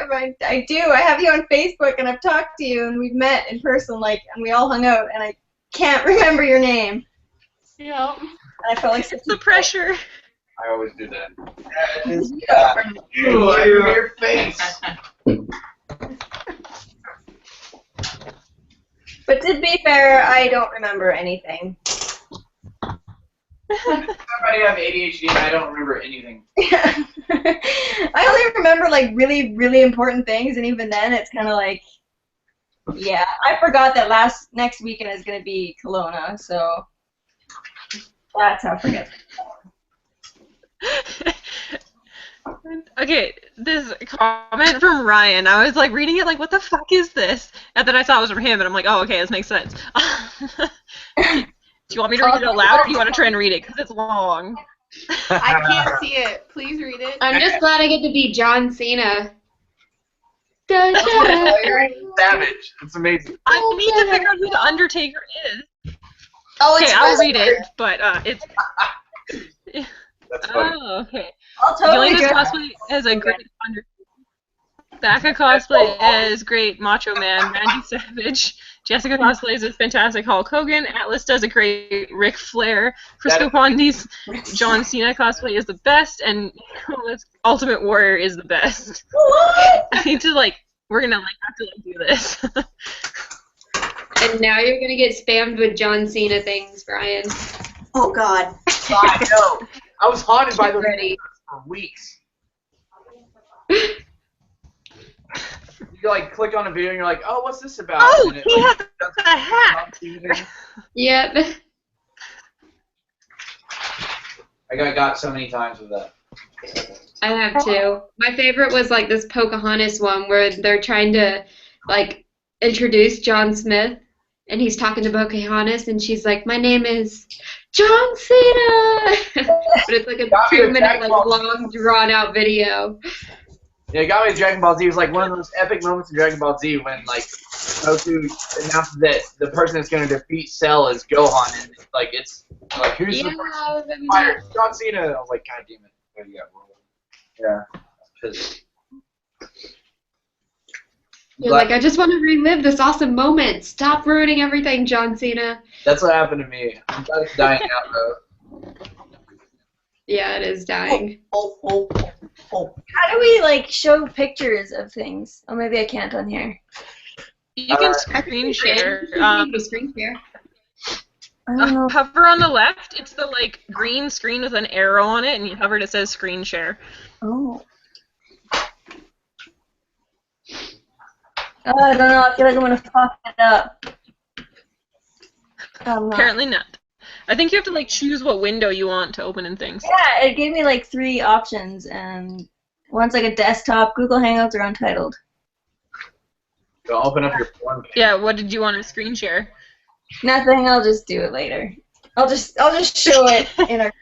I do. I have you on Facebook, and I've talked to you, and we've met in person, like, and we all hung out, and I can't remember your name. yeah. And I felt like such The pressure. I always do that. Ew, I hear your face. But to be fair, I don't remember anything. Somebody have ADHD and I don't remember anything. I only remember like really, really important things, and even then, it's kind of like, yeah, I forgot that next weekend is gonna be Kelowna, so that's how I forget. Okay, this comment from Ryan, I was like reading it like, what the fuck is this? And then I saw it was from him, and I'm like, oh, okay, this makes sense. Do you want me to read it out loud, or do you want to try and read it? Because it's long. I can't see it. Please read it. I'm just glad I get to be John Cena. Dun, dun. Savage. It's amazing. I need to figure out who the Undertaker is. Oh, Okay, it's I'll read Wrestler. it, but it's... That's funny. Oh, okay. I'll totally Yelena's do it. cosplay as a great Undertaker. Becca cosplay as great Macho Man, Randy Savage. Jessica cosplays as fantastic Hulk Hogan. Atlas does a great Ric Flair. Frisco Pondi's John Cena cosplay is the best, and Nicholas Ultimate Warrior is the best. What? I need to we're gonna have to do this. And now you're gonna get spammed with John Cena things, Brian. Oh God. I know. I was haunted by the Ready. for weeks. You click on a video and you're like, oh, what's this about? Oh, And it, he has a hat. Yep. I got so many times with that. I have too. My favorite was this Pocahontas one where they're trying to introduce John Smith, and he's talking to Pocahontas, and she's like, "My name is John Cena," but it's like a 2-minute long drawn out video. Yeah, it got me to Dragon Ball Z. It was like one of those epic moments in Dragon Ball Z when Goku announced that the person that's going to defeat Cell is Gohan, and it's who's the person fighter? John Cena. I was like, God damn it. There you go. Yeah. Just, You're like, I just want to relive this awesome moment. Stop ruining everything, John Cena. that's what happened to me. I'm glad it's dying out though. Yeah, it is dying. Oh. How do we show pictures of things? Oh, maybe I can't on here. You can screen share. Screen share. I don't know. Hover on the left. It's the green screen with an arrow on it, and you hover. It says screen share. Oh. I don't know. I feel like I'm gonna fuck it up. Apparently not. I think you have to choose what window you want to open in things. Yeah, it gave me 3 options, and one's a desktop, Google Hangouts, or Untitled. So open up your form. Yeah, what did you want to screen share? Nothing. I'll just do it later. I'll just show it in our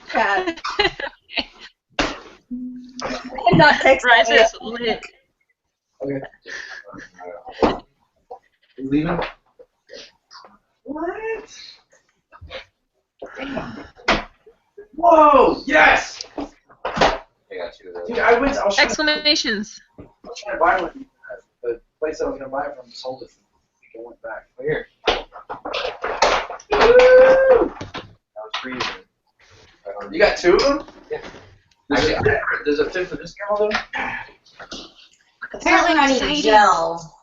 chat. I'm not texting. Right, it's lit. Okay. You leaving? What? Whoa! Yes! I got 2 of those. Dude, I went. I was trying Exclamations. to buy one. place I was gonna buy it from sold it. I think I went back. Oh, here. That was freezing. You got 2 of them? Yeah. There's a fit for this camera though? Apparently I need Exciting. gel.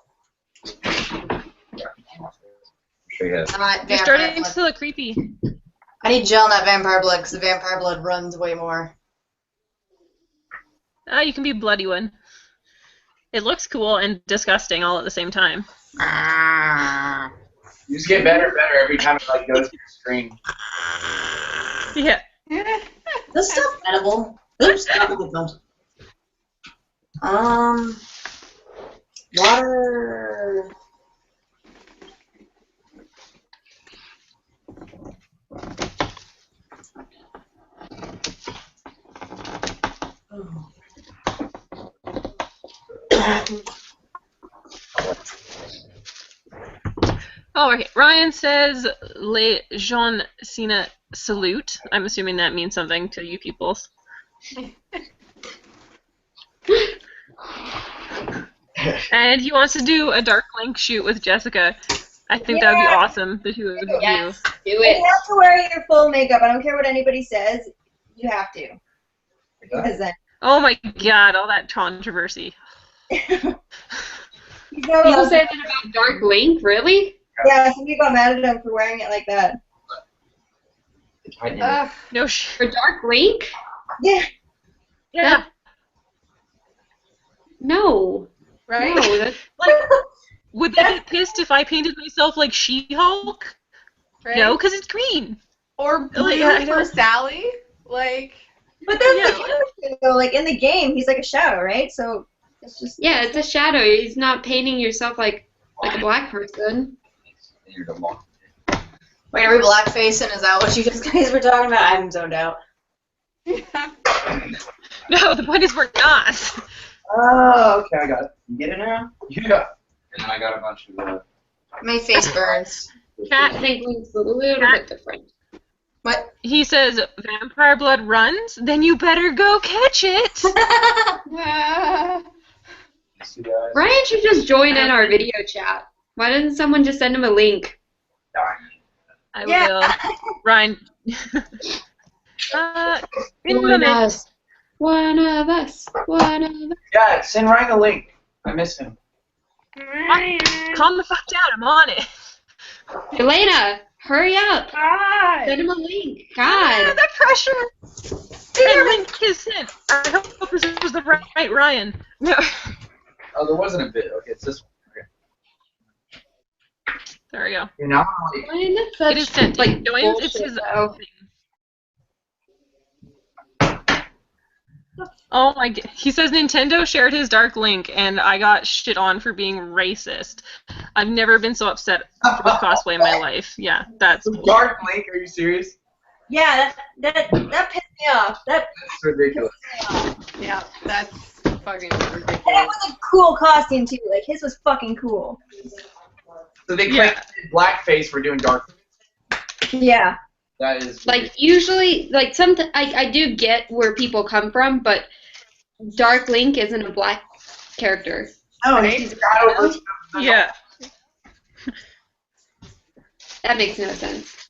Sure you have. Not You're vampire starting blood. to look creepy. I need gel, not vampire blood, because the vampire blood runs way more. Ah, you can be bloody one. It looks cool and disgusting all at the same time. You just get better and better every time it like goes to your screen. Yeah. This stuff edible. Oops, not really filmed. Water. Oh, okay. Ryan says Les gens Cena salute. I'm assuming that means something to you peoples. And he wants to do a Dark Link shoot with Jessica. I think that would be awesome, the two of you. Yes, do You it. have to wear your full makeup. I don't care what anybody says. You have to. Because then. Oh my god, all that controversy. People say that about Dark Link, really? Yeah, some people got mad at him for wearing it like that. No For Dark Link? Yeah. Yeah. No. Right? No, that's Like, would they get pissed if I painted myself like She-Hulk? Right? No, because it's green. Or blue I for know. Sally? Like, But that's Yeah. the character, though. Like, in the game, he's like a shadow, right? So, it's just... yeah, it's a shadow. He's not painting yourself like a black person. Wait, are we blackfacing? Is that what you guys were talking about? I'm zoned out. No, the point is we're not. Oh, okay, I got it. You get it now? Yeah. And then I got a bunch of My face burns. I Cat, think Link's a little bit different. What? he says, vampire blood runs? Then you better go catch it. you guys. Ryan should just join in our video chat. Why didn't someone just send him a link? I Yeah. will. Ryan. In One the of mid. us. One of us. One of us. Yeah, send Ryan the link. I miss him. Calm the fuck down. I'm on it. Yelaina, hurry up. God. Send him a link. Ah, God. that pressure. That link is sent. I hope this was the right Ryan. No. Oh, there wasn't a bit. Okay, it's this one. Okay. There we go. You know, Ryan, that's such, It is sent. like, He joins. It's bullshit, his though. thing. Oh my god. He says Nintendo shared his Dark Link and I got shit on for being racist. I've never been so upset with cosplay in my life. Yeah, that's Dark Link, are you serious? Yeah, that pissed me off. That That's ridiculous. Yeah, that's fucking and it ridiculous. was a cool costume too. Like his was fucking cool. So they Yeah. claim blackface for doing Dark Link. Yeah. That is Like, usually, like, I do get where people come from, but Dark Link isn't a black character. no, Right? he's got over. yeah. That makes no sense.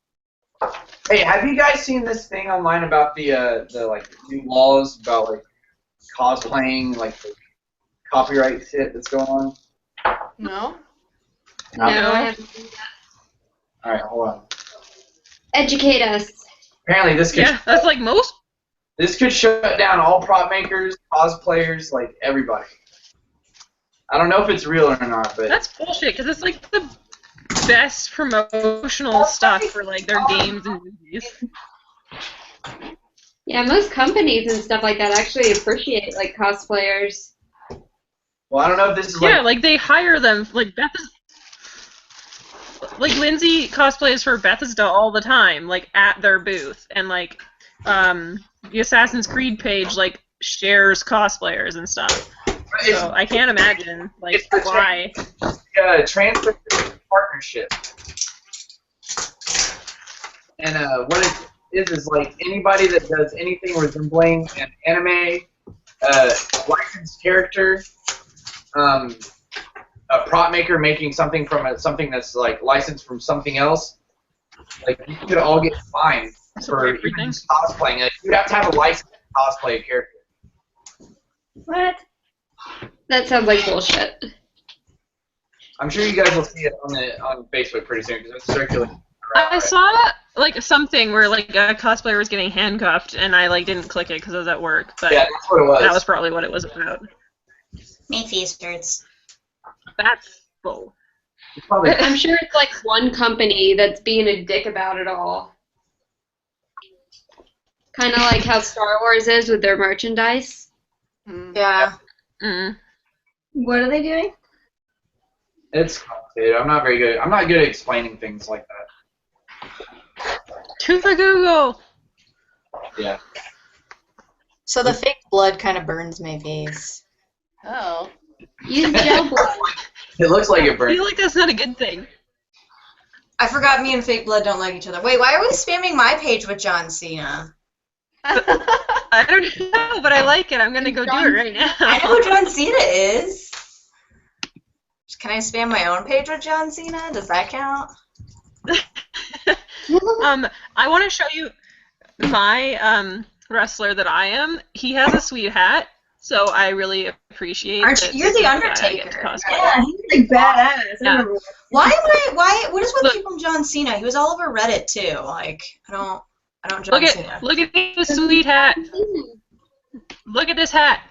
Hey, have you guys seen this thing online about the like new laws about like cosplaying, like the copyright shit that's going on? No? No, I haven't seen that. All right, hold on. Educate us. Apparently, this could Yeah, that's like most. shut down all prop makers, cosplayers, like everybody. I don't know if it's real or not, but That's bullshit because it's like the best promotional stuff for like their games and movies. Yeah, most companies and stuff like that actually appreciate, like, cosplayers. well, I don't know if this is Yeah, like like they hire them. Like Lindsay cosplays for Bethesda all the time, like at their booth, and like the Assassin's Creed page like shares cosplayers and stuff. it's So I can't imagine like it's the why. transfer partnership, and what it is like anybody that does anything resembling an anime licensed character a prop maker making something from something that's like licensed from something else, like you could all get fined for even just cosplaying. Like, you'd have to have a license to cosplay a character. What? That sounds like bullshit. I'm sure you guys will see it on Facebook pretty soon because it's circulating. I saw like something where like a cosplayer was getting handcuffed, and I like didn't click it because I was at work. But yeah, that's what it was. that was probably what it was about. Macy's shirts. That's bull. It's probably I'm sure it's like one company that's being a dick about it all. Kind of like how Star Wars is with their merchandise. Yeah. Mm. What are they doing? it's complicated. I'm not very good. I'm not good at explaining things like that. To the Google. Yeah. So the fake blood kind of burns my face. Oh. Use gel blood. It looks like it I burns. feel like that's not a good thing. I forgot me and fake blood don't like each other. Wait, why are we spamming my page with John Cena? I don't know, but I like it. I'm gonna go do it right now. I know who John Cena is. Can I spam my own page with John Cena? Does that count? I want to show you my wrestler that I am. He has a sweet hat, so I really appreciate. Aren't you? that You're this the is guy I get to Undertaker. cosplay. Yeah, he's like badass. Yeah. I remember. What is with Look. people from John Cena? He was all over Reddit too. Like, I don't John Look Cena. at this sweet hat. Look at this hat.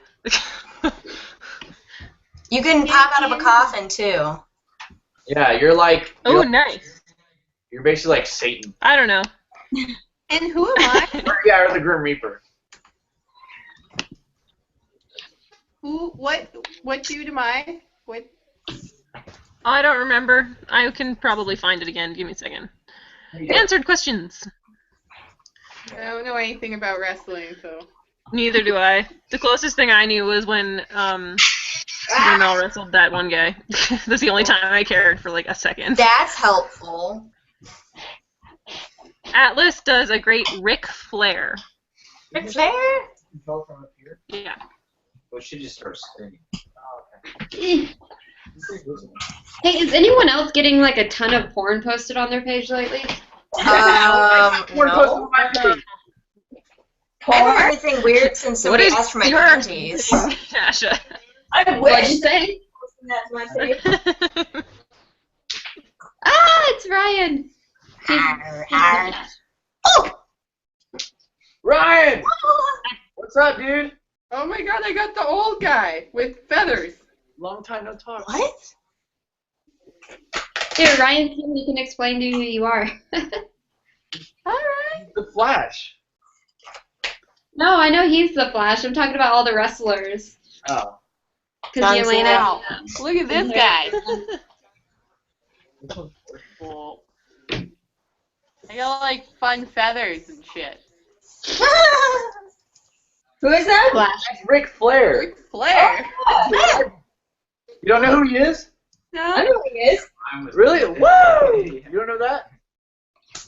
You can pop out of a coffin too. Yeah, you're like. Oh, You're, nice. you're basically like Satan. I don't know. And who am I? Yeah, or the Grim Reaper. Who? What dude am I? What? I don't remember. I can probably find it again. Give me a second. Answered questions. I don't know anything about wrestling, so. Neither do I. The closest thing I knew was when Mel wrestled that one guy. That's the only time I cared for like a second. That's helpful. Atlas does a great Ric Flair. Ric Flair? Control from up here. Yeah. Well, she just starts spinning. Eh. Hey, is anyone else getting like a ton of porn posted on their page lately? No. Porn? I haven't heard anything weird since What somebody is asked for my your panties. Tasha? I What'd you wish say? that's my page. Ah, it's Ryan. Oh! Ryan! What's up, dude? Oh my god, I got the old guy with feathers. Long time no talk. What? Here, Ryan, you can explain to who you are. Alright. The Flash. No, I know he's the Flash. I'm talking about all the wrestlers. Oh. Because John Yelaina. Wow. Look at this guy. Cool. I got like fun feathers and shit. Who is that? Flash. That's Ric Flair. Ric Flair. You don't know who he is? I No, know who he is. Really? Woo! You don't know that?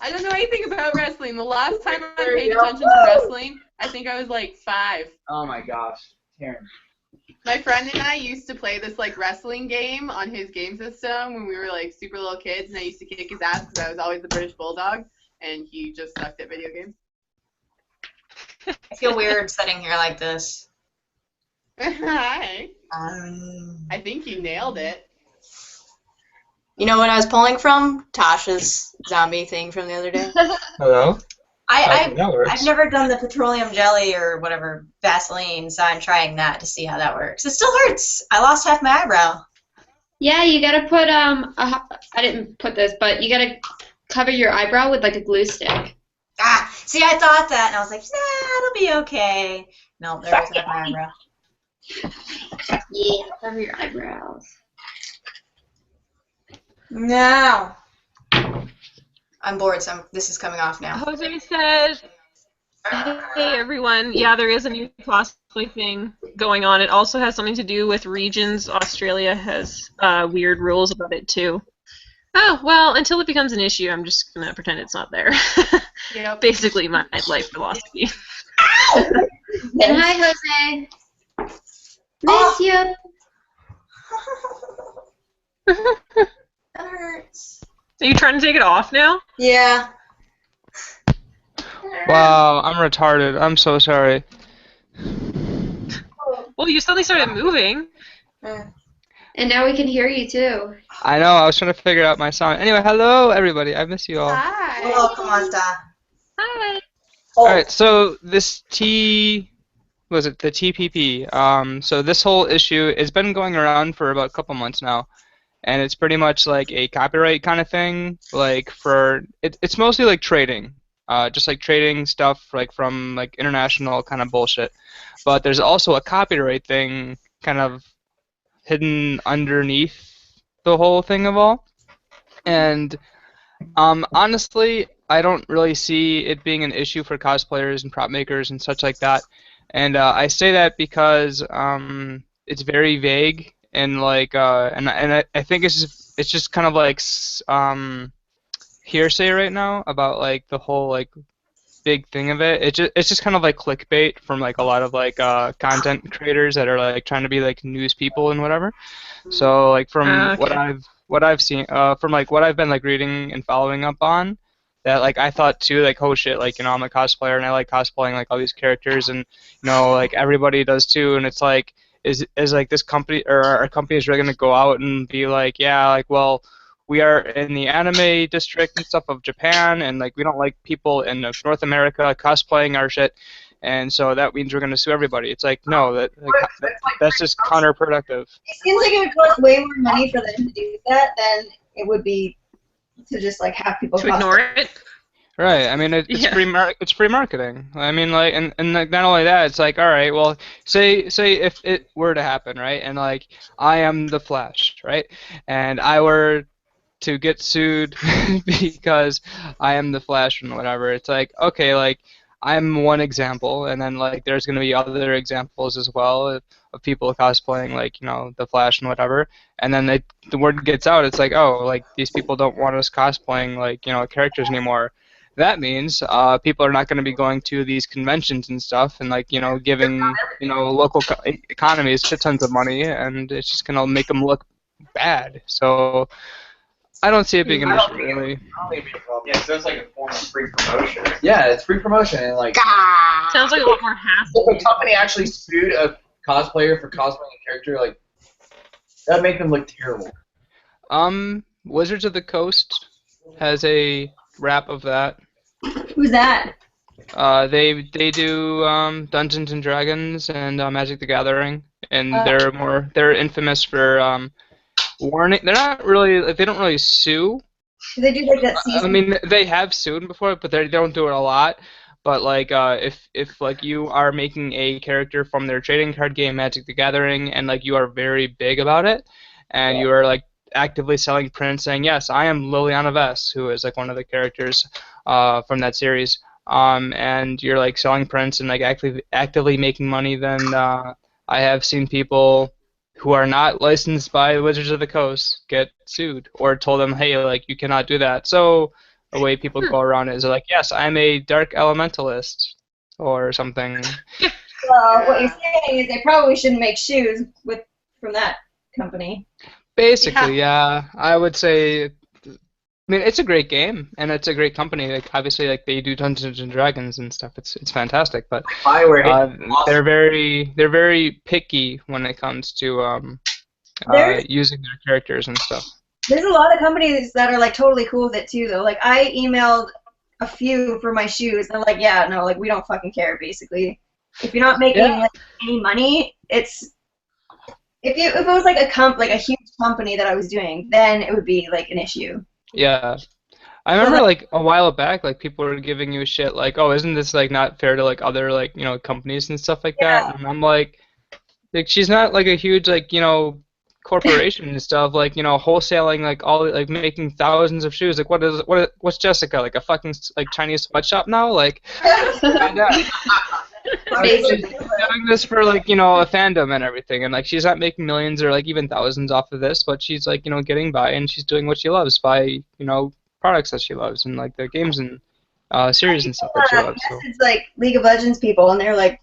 I don't know anything about wrestling. The last time I paid attention to wrestling, I think I was like 5. Oh my gosh. Taryn. My friend and I used to play this like wrestling game on his game system when we were like super little kids, and I used to kick his ass because I was always the British Bulldog, and he just sucked at video games. I feel weird sitting here like this. Hi. Um, I think you nailed it. you know what I was pulling from? Tasha's zombie thing from the other day. Hello? I've That works. never done the petroleum jelly or whatever, Vaseline, so I'm trying that to see how that works. It still hurts. I lost half my eyebrow. Yeah, you gotta put I didn't put this, but you gotta cover your eyebrow with like a glue stick. Ah, see, I thought that, and I was like, nah, it'll be okay. No, there goes half my eyebrow. Yeah, cover your eyebrows. No. I'm bored, so this is coming off now. Jose says, "Hey everyone, yeah, there is a new cosplay thing going on. It also has something to do with regions. Australia has weird rules about it too. Oh well, until it becomes an issue, I'm just gonna pretend it's not there. Yep. Basically, my life philosophy. And hi, Jose. Miss you. That hurts. Are you trying to take it off now? Yeah. Wow, I'm retarded. I'm so sorry. Well, you suddenly started moving. And now we can hear you too. I know, I was trying to figure out my sound. Anyway, hello everybody. I miss you all. Hi. Oh, come on, Star. Hi. Alright, so this the TPP? So this whole issue has been going around for about a couple months now, and it's pretty much like a copyright kind of thing. Like it's mostly like trading, just like trading stuff like from like international kind of bullshit. But there's also a copyright thing kind of hidden underneath the whole thing of all, and honestly, I don't really see it being an issue for cosplayers and prop makers and such like that. And I say that because it's very vague and like I think it's just kind of like hearsay right now about like the whole like big thing of it. It's just kind of like clickbait from like a lot of like content creators that are like trying to be like news people and whatever. So like from what I've seen from like what I've been like reading and following up on, that like I thought too, like, oh shit, like, you know, I'm a cosplayer and I like cosplaying like all these characters, and you know, like everybody does too, and it's like is like this company or our company is really gonna go out and be like, yeah, like, well, we are in the anime district and stuff of Japan, and like we don't like people in North America cosplaying our shit, and so that means we're gonna sue everybody. It's like, no, that's just counterproductive. It seems like it would cost way more money for them to do that than it would be to just like have people To ignore it? Right. I mean, it's free marketing. I mean, like, and like not only that, it's like, all right, well, say if it were to happen, right, and like I am the Flash, right, and I were to get sued because I am the Flash and whatever. It's like, okay, like I'm one example, and then like there's gonna be other examples as well of people cosplaying like, you know, the Flash and whatever, and then the word gets out. It's like, oh, like these people don't want us cosplaying like, you know, characters anymore. That means people are not going to be going to these conventions and stuff, and like, you know, giving, you know, local economies shit tons of money, and it's just gonna make them look bad. So I don't see it being an issue, really. Yeah, so it's like a form of free promotion. Yeah, it's free promotion, and like Sounds like a lot more hassle. if a company actually sued a cosplayer for cosplaying a character, like that'd make them look terrible. Wizards of the Coast has a rap of that. Who's that? They do Dungeons and Dragons and Magic the Gathering, and they're infamous for warning. They're not really, like, they don't really sue. Do they do like that season? I mean, they have sued before, but they don't do it a lot. But like, if like you are making a character from their trading card game Magic the Gathering, and like you are very big about it, and you are like actively selling prints, saying, yes, I am Liliana Vess, who is like one of the characters from that series, and you're like selling prints and like actively making money, then I have seen people who are not licensed by Wizards of the Coast get sued, or told them, hey, like, you cannot do that. So the way people go around it is like, yes, I'm a dark elementalist, or something. Well, what you're saying is they probably shouldn't make shoes from that company. Basically, yeah. I would say, I mean, it's a great game, and it's a great company. Like, obviously, like, they do Dungeons and Dragons and stuff. It's fantastic, but they're very picky when it comes to using their characters and stuff. There's a lot of companies that are like totally cool with it too, though. Like I emailed a few for my shoes, and they're like, yeah, no, like we don't fucking care. Basically, if you're not making like any money, it's if it was like a huge company that I was doing, then it would be like an issue. Yeah. I remember like a while back, like people were giving you shit like, oh, isn't this like not fair to like other like, you know, companies and stuff like that? And I'm like she's not like a huge like, you know, corporation and stuff, like, you know, wholesaling like all like making thousands of shoes. Like what's Jessica, like a fucking like Chinese sweatshop now? Like doing this for like, you know, a fandom and everything, and like she's not making millions or like even thousands off of this, but she's like, you know, getting by, and she's doing what she loves by, you know, products that she loves and like the games and series and stuff that she loves. So. It's like League of Legends people, and they're like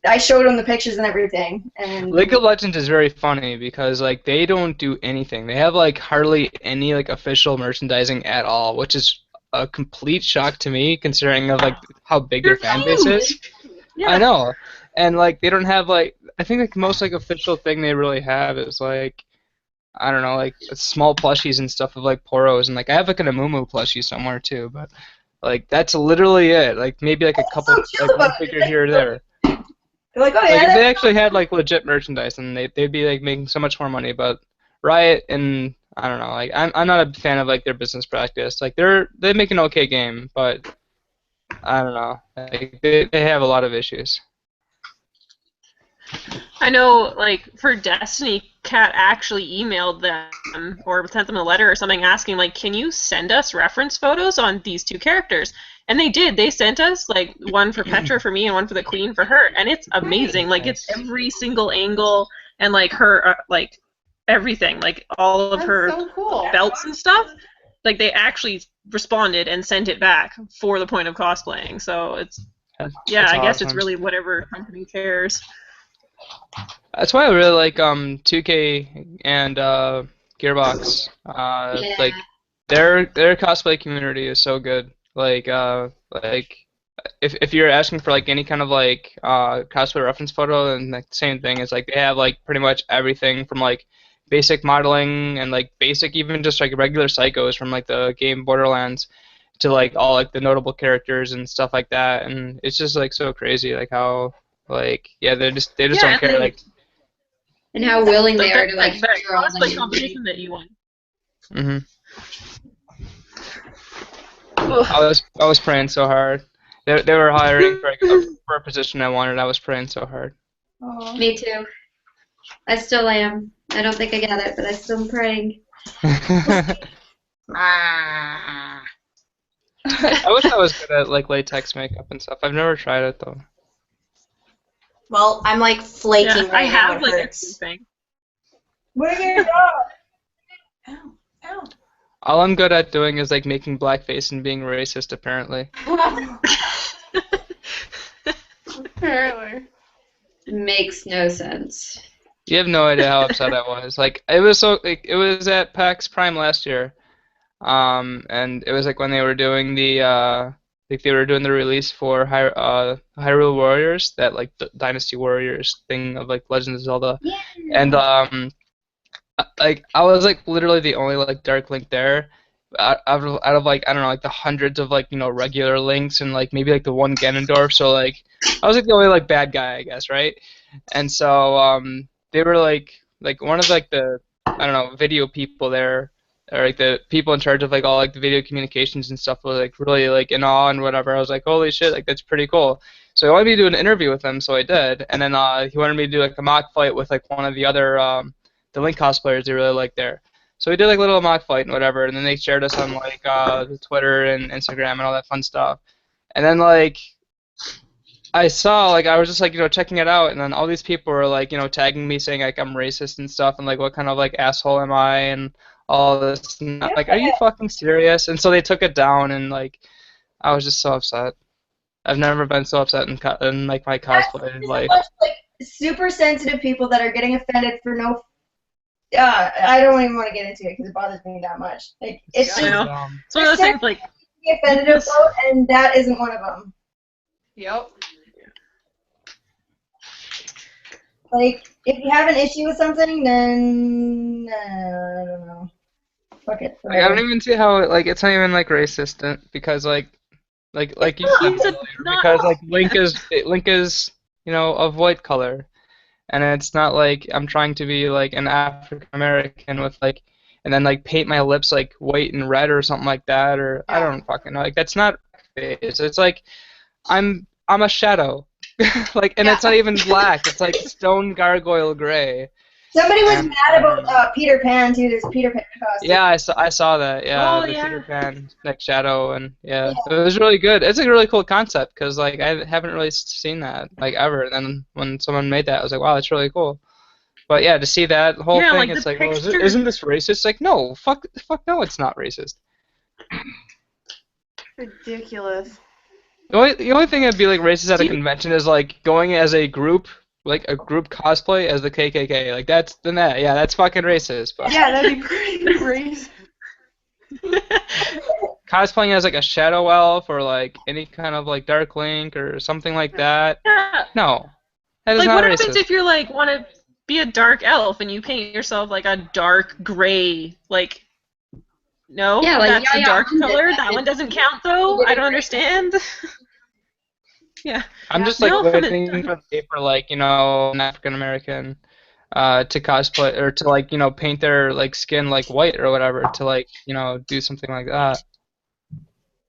I showed them the pictures and everything. And League of Legends is very funny because like they don't do anything. They have like hardly any like official merchandising at all, which is a complete shock to me considering of like how big their fan base is. Yeah. I know, and like they don't have like I think like the most like official thing they really have is like I don't know like small plushies and stuff of like Poros and like I have like an Amumu plushie somewhere too, but like that's literally it. Like maybe like a couple like one figure here or there. they're like, oh Like yeah. if they actually had like legit merchandise, and they'd be like making so much more money. But Riot and I don't know, like I'm not a fan of like their business practice. Like they make an okay game, but I don't know, like they have a lot of issues. I know, like, for Destiny, Kat actually emailed them or sent them a letter or something asking, like, can you send us reference photos on these two characters? And they did. They sent us, like, one for Petra for me and one for the Queen for her. And it's amazing. Like, it's every single angle and, like, her, like, everything. Like, all of That's her so cool. belts and stuff. Like, they actually responded and sent it back for the point of cosplaying. So it's, yeah, That's I guess it's awesome. really whatever company cares. That's why I really like 2K and Gearbox. Yeah. Like their cosplay community is so good. Like if you're asking for like any kind of like cosplay reference photo, and like the same thing is like they have like pretty much everything from like basic modeling and like basic even just like regular psychos from like the game Borderlands to like all like the notable characters and stuff like that, and it's just like so crazy like how like yeah they just Yeah, don't and care they- like. And how willing Like they are that, to like that draw cosplay them. competition that you won. hmm Ugh. I was praying so hard. They were hiring for a position I wanted. I was praying so hard. Oh. Me too. I still am. I don't think I got it, but I still am praying. Ah. I wish I was good at like latex makeup and stuff. I've never tried it though. Well, I'm like flaking Yeah, right I now. have It like a hurts. thing. Where's your dog? Ow, ow. All I'm good at doing is like making blackface and being racist apparently. Apparently. Makes no sense. You have no idea how upset I was. Like it was so like it was at PAX Prime last year, and it was like when they were doing the like they were doing the release for Hyrule Warriors, that like Dynasty Warriors thing of like Legends of Zelda, and like I was like literally the only like Dark Link there. Out of like I don't know like the hundreds of like regular links and like maybe like the one Ganondorf, so like I was like the only like bad guy I guess, right? And so they were like one of like the I don't know video people there, or like the people in charge of like all like the video communications and stuff was like really like in awe and whatever. I was like holy shit, like that's pretty cool. So he wanted me to do an interview with him, so I did, and then he wanted me to do like a mock fight with like one of the other the Link cosplayers they really liked there. So we did like a little mock fight and whatever, and then they shared us on like Twitter and Instagram and all that fun stuff. And then like I saw like I was just like checking it out, and then all these people were like tagging me saying like I'm racist and stuff, and like what kind of like asshole am I and all this. And, like are you fucking serious? And so they took it down, and like I was just so upset. I've never been so upset in like my cosplay life. A bunch of, like, super sensitive people that are getting offended for no. I don't even want to get into it because it bothers me that much. Like it's I just know. It's one of those things like be offended about, and that isn't one of them. Yep. Like if you have an issue with something, then I don't know. Fuck it. Like, I don't even see how like it's not even like racist because like you said earlier, because like Link is of white color, and it's not like I'm trying to be like an African American with like and then like paint my lips like white and red or something like that, or I don't fucking know, like that's not face. It's like I'm a shadow. Like and it's not even black, it's like stone gargoyle gray. Somebody was mad about Peter Pan too. There's Peter Pan costume. Yeah, I saw that. Yeah, Oh, the yeah. Peter Pan like shadow, and yeah, it was really good. It's a really cool concept because like I haven't really seen that like ever. And then when someone made that, I was like, wow, that's really cool. But yeah, to see that whole Yeah, thing, like, it's the like, well, picture- isn't this racist? Like, no, fuck, no, it's not racist. Ridiculous. The only thing that'd be like racist at a convention is like going as a group, like a group cosplay as the KKK. Like that's fucking racist. But Yeah, that'd be pretty racist. cosplaying as like a shadow elf or like any kind of like Dark Link or something like that. Yeah. No, that is Like, not what racist. happens if you're like want to be a dark elf and you paint yourself like a dark gray, like? No, Yeah, like, that's a dark color. that That one doesn't count though. I don't understand. Yeah. I'm just like No, waiting for like an African American to cosplay or to like paint their like skin like white or whatever to like do something like that.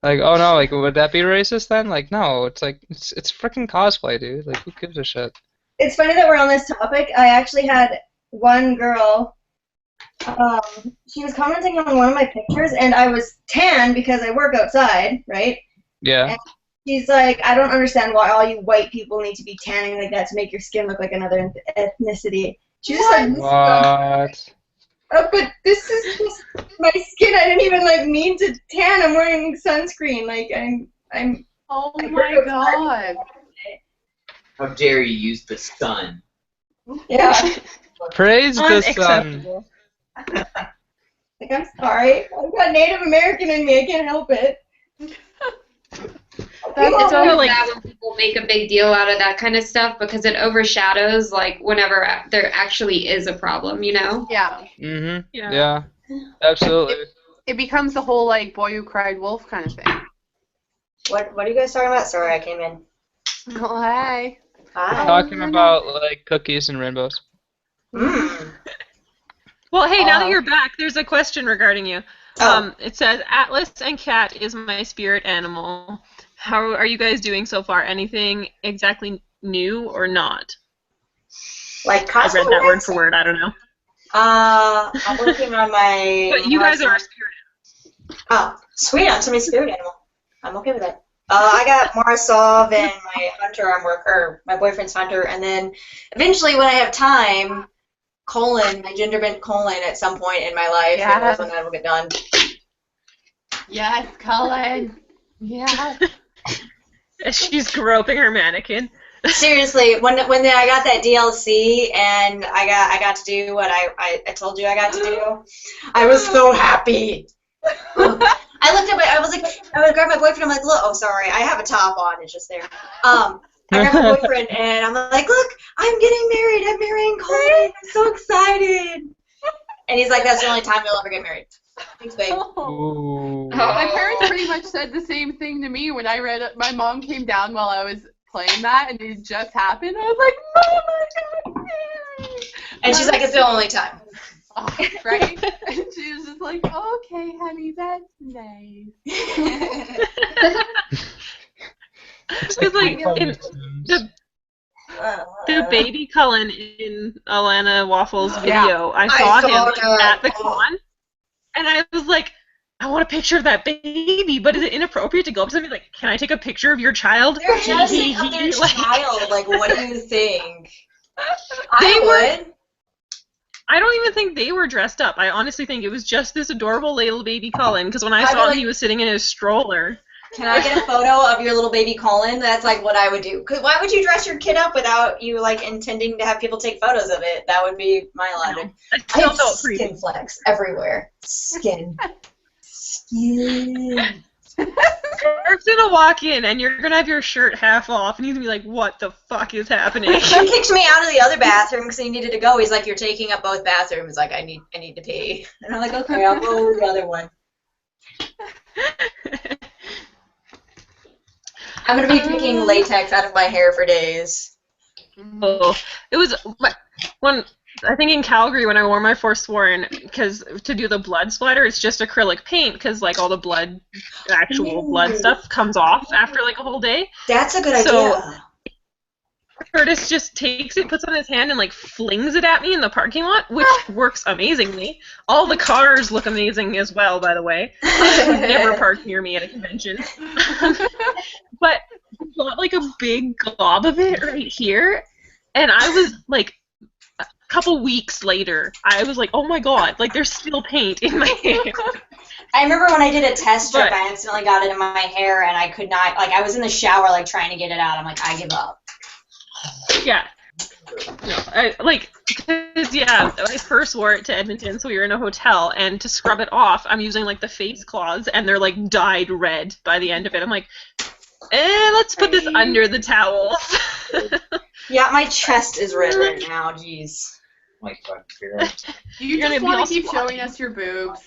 Like, oh no, like would that be racist then? Like no, it's like it's freaking cosplay, dude. Like who gives a shit? It's funny that we're on this topic. I actually had one girl. She was commenting on one of my pictures, and I was tan because I work outside, right? Yeah. And she's like, I don't understand why all you white people need to be tanning like that to make your skin look like another ethnicity. She just said, What? oh, but this is just my skin. I didn't even like mean to tan. I'm wearing sunscreen. Like I'm. Oh my god. How dare you use the sun? Yeah. Praise the sun. Like, I'm sorry. I've got Native American in me. I can't help it. It's always bad when people make a big deal out of that kind of stuff because it overshadows like whenever there actually is a problem, Yeah. Mhm. Yeah. Absolutely. It becomes the whole like boy who cried wolf kind of thing. What are you guys talking about? Sorry, I came in. Oh, hey. Hi. Talking about like cookies and rainbows. Well, hey, now that you're back, there's a question regarding you. It says, Atlas and Cat is my spirit animal. How are you guys doing so far? Anything exactly new or not? Like I read that word for word. I don't know. I'm working on my... But you guys are a spirit animal. Oh, sweet. I'm somebody's spirit animal. I'm okay with that. I got Marsov and my hunter my boyfriend's hunter, and then eventually when I have time, my gender bent Colin at some point in my life, and that's when that will get done. Yes, Colin. Yeah. She's groping her mannequin. Seriously, when I got that DLC and I got to do what I told you I got to do, I was so happy. I looked up, I would grab my boyfriend, I'm like, look, oh sorry, I have a top on, it's just there. I grabbed my boyfriend and I'm like, look, I'm getting married, I'm marrying Colin, I'm so excited. And he's like, that's the only time you'll ever get married. Thanks, babe. My parents pretty much said the same thing to me when I read it. My mom came down while I was playing that and it just happened. I was like, oh my god. And she's like, it's the only time. Oh, right? And she was just like, okay, honey, that's nice. Because like in the baby Cullen in Alana Waffle's video, I saw him at the con, and I was like, I want a picture of that baby, but is it inappropriate to go up to them and be like, can I take a picture of your child? They're dressing up their child. Like, what do you think? I would. I don't even think they were dressed up. I honestly think it was just this adorable little baby Cullen, because when I saw him, he was sitting in his stroller. Can I get a photo of your little baby Colin? That's like what I would do. Cause why would you dress your kid up without you like intending to have people take photos of it? That would be my logic. I have skin flecks everywhere. Skin. Eric's gonna walk in and you're gonna have your shirt half off and he's gonna be like, what the fuck is happening? He kicked me out of the other bathroom because he needed to go. He's like, you're taking up both bathrooms. He's like, I need to pee. And I'm like, okay, I'll go to the other one. I'm gonna be picking latex out of my hair for days. Oh, it was when I think in Calgary when I wore my Forsworn, because to do the blood splatter, it's just acrylic paint because like all the blood, actual blood stuff comes off after like a whole day. That's a good idea. Curtis just takes it, puts it on his hand, and like flings it at me in the parking lot, which works amazingly. All the cars look amazing as well, by the way. I would never park near me at a convention. But I got like a big glob of it right here, and I was like, a couple weeks later, I was like, oh my god, like there's still paint in my hair. I remember when I did a test strip, But- I accidentally got it in my hair, and I could not. Like, I was in the shower, like trying to get it out. I'm like, I give up. Yeah. No, I first wore it to Edmonton, so we were in a hotel, and to scrub it off, I'm using like the face cloths, and they're like dyed red by the end of it. I'm like, let's put this under the towels. Yeah, my chest is red right now. Jeez. You You're gonna just be want all to keep squatty. showing us your boobs.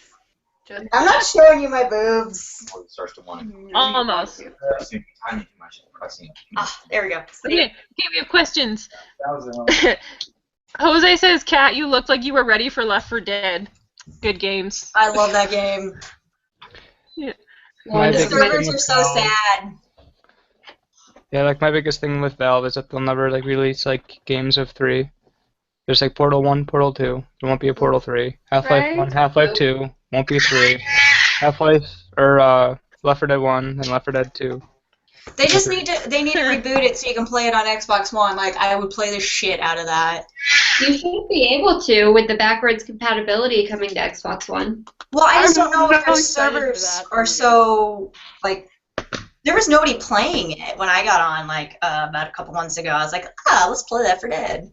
Just I'm not showing you my boobs. It starts to want Almost. to too much. Pressing. Ah, there we go. Okay, we have questions. Jose says, Kat, you looked like you were ready for Left 4 Dead. Good games. I love that game. My The biggest servers thing are with so Valve- sad. Yeah, like my biggest thing with Valve is that they'll never like release like games of 3. There's like Portal 1, Portal 2. There won't be a Portal 3. Half-Life Right. 1, Half-Life 2. Won't be 3. Half-Life or Left 4 Dead 1 and Left 4 Dead 2. They just need to reboot it so you can play it on Xbox One. Like, I would play the shit out of that. You should be able to with the backwards compatibility coming to Xbox One. Well, I just I'm don't know if their really excited for servers that. are so, like, there was nobody playing it when I got on, like, about a couple months ago. I was like, let's play Left 4 Dead.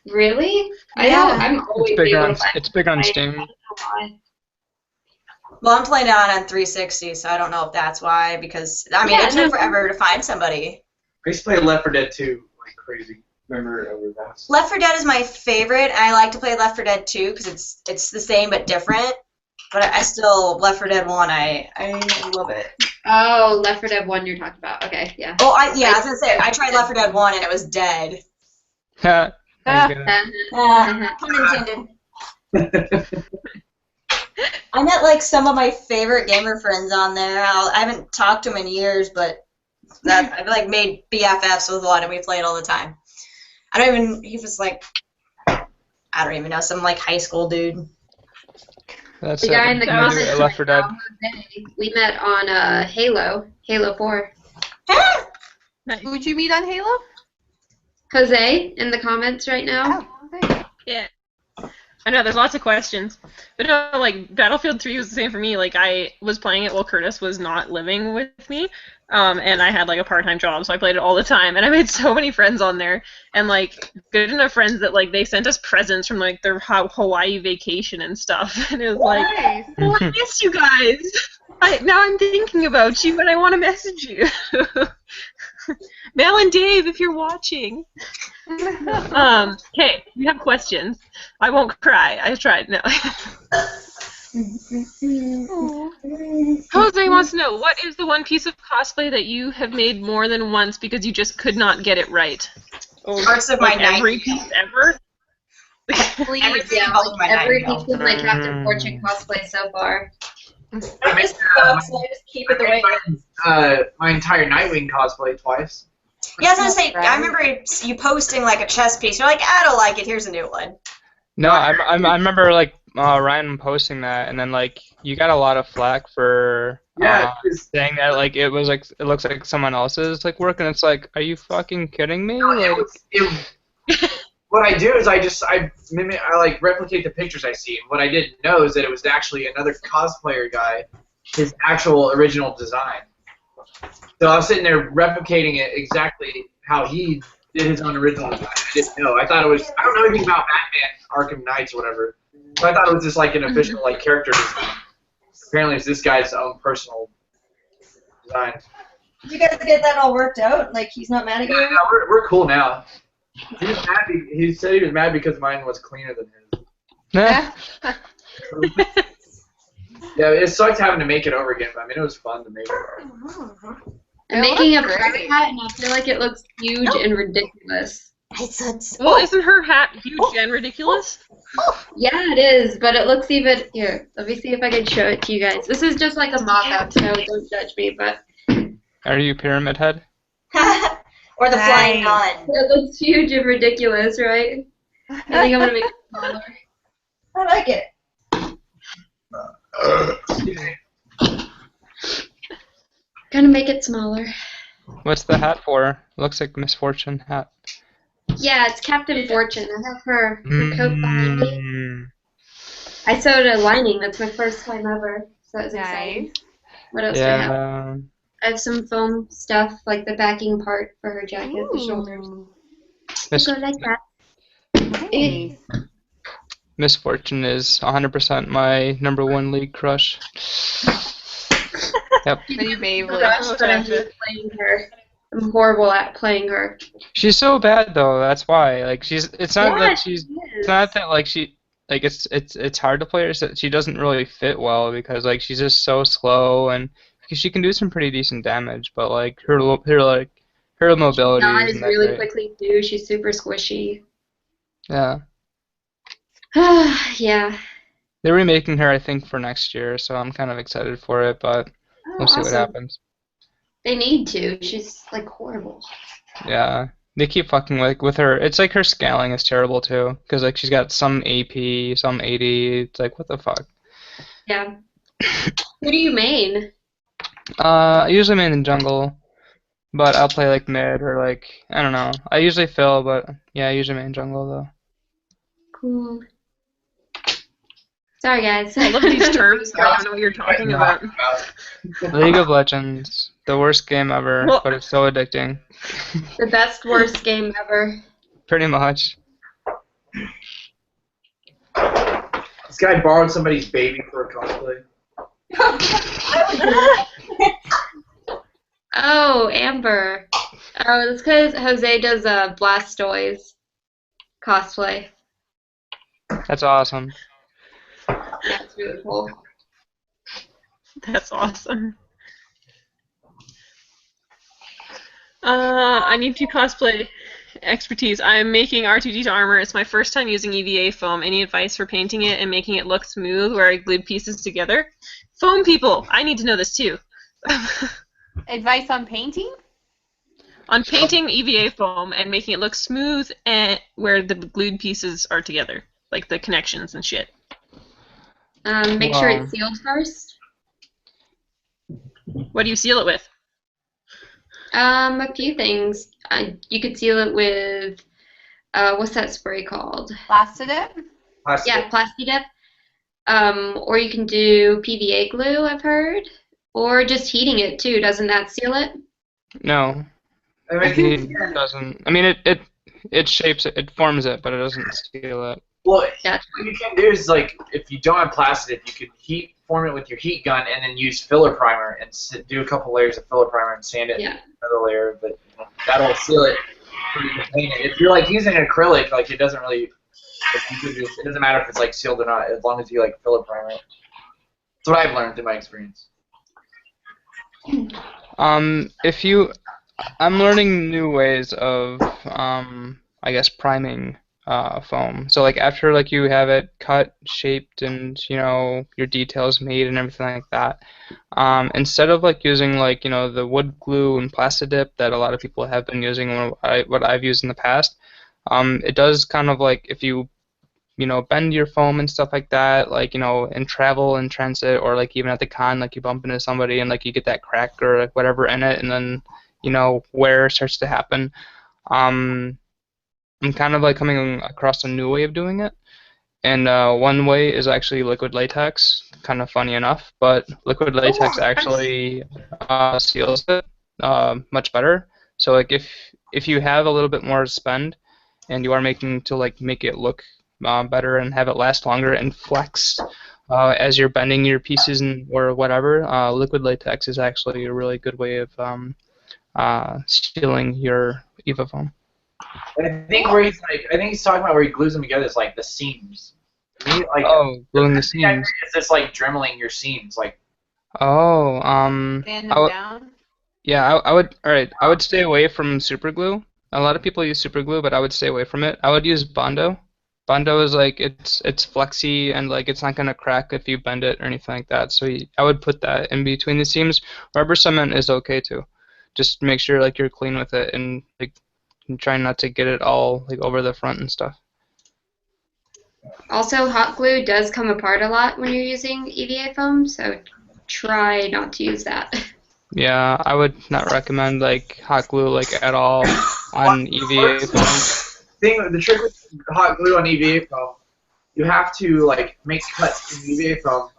Really? I Yeah. know. I'm always It's big able on to find it's big on I Steam. don't know why. Well, I'm playing it on 360, so I don't know if that's why, because, I mean, Yeah, it took no. forever to find somebody. I used to play Left 4 Dead 2 like crazy. Remember over that? Left 4 Dead is my favorite. I like to play Left 4 Dead 2 because it's the same but different. But I still, Left 4 Dead 1, I love it. Oh, Left 4 Dead 1 you're talking about. Okay, yeah. Oh, I was going to say, I tried Left 4 Dead 1 and it was dead. I get it. Pun intended. I met, like, some of my favorite gamer friends on there. I haven't talked to them in years, but I've, like, made BFFs with a lot, and we played all the time. He was, like, I don't even know, some, like, high school dude. That's The guy in the I'm gonna do comments a Left 4 Dead. we met on Halo 4. Who'd you meet on Halo? Jose in the comments right now. Oh, okay. Yeah. I know, there's lots of questions. But no, like, Battlefield 3 was the same for me. Like, I was playing it while Curtis was not living with me. And I had, like, a part-time job, so I played it all the time. And I made so many friends on there. And, like, good enough friends that, like, they sent us presents from, like, their Hawaii vacation and stuff. And it was like, Nice. oh, I miss you guys. Now I'm thinking about you, but I want to message you. Mel and Dave, if you're watching. Okay, we have questions. I won't cry. I tried. No. Jose wants to know, what is the one piece of cosplay that you have made more than once because you just could not get it right? Parts of my Like every night. piece ever? Please, Everything yeah, involving my every night. piece of my Captain Fortune cosplay so far. I miss books, so I just keep it the way it is. My entire Nightwing cosplay twice. Yeah, I was gonna say, I remember you posting like a chess piece. You're like, I don't like it. Here's a new one. No, I remember like Ryan posting that, and then like you got a lot of flack for saying that like it was like it looks like someone else's like work, and it's like, are you fucking kidding me? Like, what I do is I like replicate the pictures I see. And what I didn't know is that it was actually another cosplayer guy, his actual original design. So I was sitting there replicating it exactly how he did his own original design. I didn't know. I thought it was, I don't know anything about Batman, Arkham Knights, or whatever. So I thought it was just like an official like character design. Apparently it's this guy's own personal design. Did you guys get that all worked out? Like, he's not mad at you? Yeah, we're cool now. He was mad. He said he was mad because mine was cleaner than his. Yeah, it sucked having to make it over again, but I mean, it was fun to make it. I'm making a pirate hat, and I feel like it looks huge and ridiculous. Well, isn't her hat huge and ridiculous? Yeah, it is, but it looks even... Here, let me see if I can show it to you guys. This is just like a mock-up, so don't judge me, but... are you Pyramid Head? Or the flying nun. It looks huge and ridiculous, right? I think I'm going to make it smaller. I like it. Gonna make it smaller. What's the hat for? Looks like Misfortune hat. Yeah, it's Captain Fortune. I have her coat behind me. I sewed a lining. That's my first time ever. So that was exciting. Nice. What else do I have? Yeah. I have some foam stuff, like the backing part for her jacket, the shoulders. Miss, Go like that. Nice. Miss Fortune is 100% my #1 league crush. Yep. Pretty Beyblade. Gosh, but I hate playing her. I'm horrible at playing her. She's so bad though. That's why. Like it's not Yeah, that she's. It's not that like she. Like it's hard to play her. So she doesn't really fit well because like she's just so slow and she can do some pretty decent damage, but like her mobility Dies isn't that really great. quickly too. She's super squishy. Yeah. Yeah. They're remaking her, I think, for next year, so I'm kind of excited for it, but we'll see what Awesome. happens. They need to. She's like horrible. Yeah. They keep fucking with her. It's like her scaling is terrible too, because like she's got some AP, some AD. It's like what the fuck. Yeah. Who do you main? I usually main in jungle, but I'll play like mid or like I don't know. I usually fill, but yeah, I usually main jungle though. Cool. Sorry guys. I love these terms. I don't know what you're talking about. League of Legends, the worst game ever, Well- but it's so addicting. The best worst game ever. Pretty much. This guy borrowed somebody's baby for a cosplay. Oh, Amber. Oh, that's because Jose does a Blastoise cosplay. That's awesome. Yeah, it's really cool. That's awesome. I need to cosplay expertise. I'm making R2D2 armor. It's my first time using EVA foam. Any advice for painting it and making it look smooth where I glued pieces together? Foam people, I need to know this too. Advice on painting? On painting EVA foam and making it look smooth and where the glued pieces are together, like the connections and shit. Make sure it's sealed first. What do you seal it with? A few things. You could seal it with, what's that spray called? Plastidip? Yeah, Plastidip. Or you can do PVA glue, I've heard. Or just heating it too. Doesn't that seal it? No. I mean, It doesn't. I mean, it shapes it, it forms it, but it doesn't seal it. well, Gotcha. what you can do is like if you don't have plastic, you can form it with your heat gun and then use filler primer and do a couple layers of filler primer and sand it. Yeah. Another layer, but that'll seal it. So you can paint it. If you're like using acrylic, like it doesn't really. Like, it doesn't matter if it's like sealed or not, as long as you like filler primer it. That's what I've learned in my experience. I'm learning new ways of, I guess, priming foam. So like after like you have it cut, shaped, and you know your details made and everything like that, instead of like using like the wood glue and Plastidip that a lot of people have been using, what I've used in the past, it does kind of like if you bend your foam and stuff like that, like, in travel and transit or like even at the con, like you bump into somebody and like you get that crack or like, whatever in it and then, wear starts to happen. I'm kind of like coming across a new way of doing it. And one way is actually liquid latex, kind of funny enough, but liquid latex actually seals it much better. So like if you have a little bit more to spend and you are making to like make it look better and have it last longer and flex as you're bending your pieces or whatever, liquid latex is actually a really good way of sealing your EVA foam. I think he's talking about where he glues them together is like the seams. Me, like, gluing the seams. It's just like dremeling your seams, like. Stand them down. Yeah, I would. All right, I would stay away from super glue. A lot of people use super glue, but I would stay away from it. I would use Bondo. Bondo is like it's flexy and like it's not gonna crack if you bend it or anything like that. So I would put that in between the seams. Rubber cement is okay too. Just make sure like you're clean with it and like try not to get it all like over the front and stuff. Also, hot glue does come apart a lot when you're using EVA foam, so try not to use that. Yeah, I would not recommend like hot glue like at all on EVA foam. The trick with hot glue on EVA foam, you have to like make cuts in EVA foam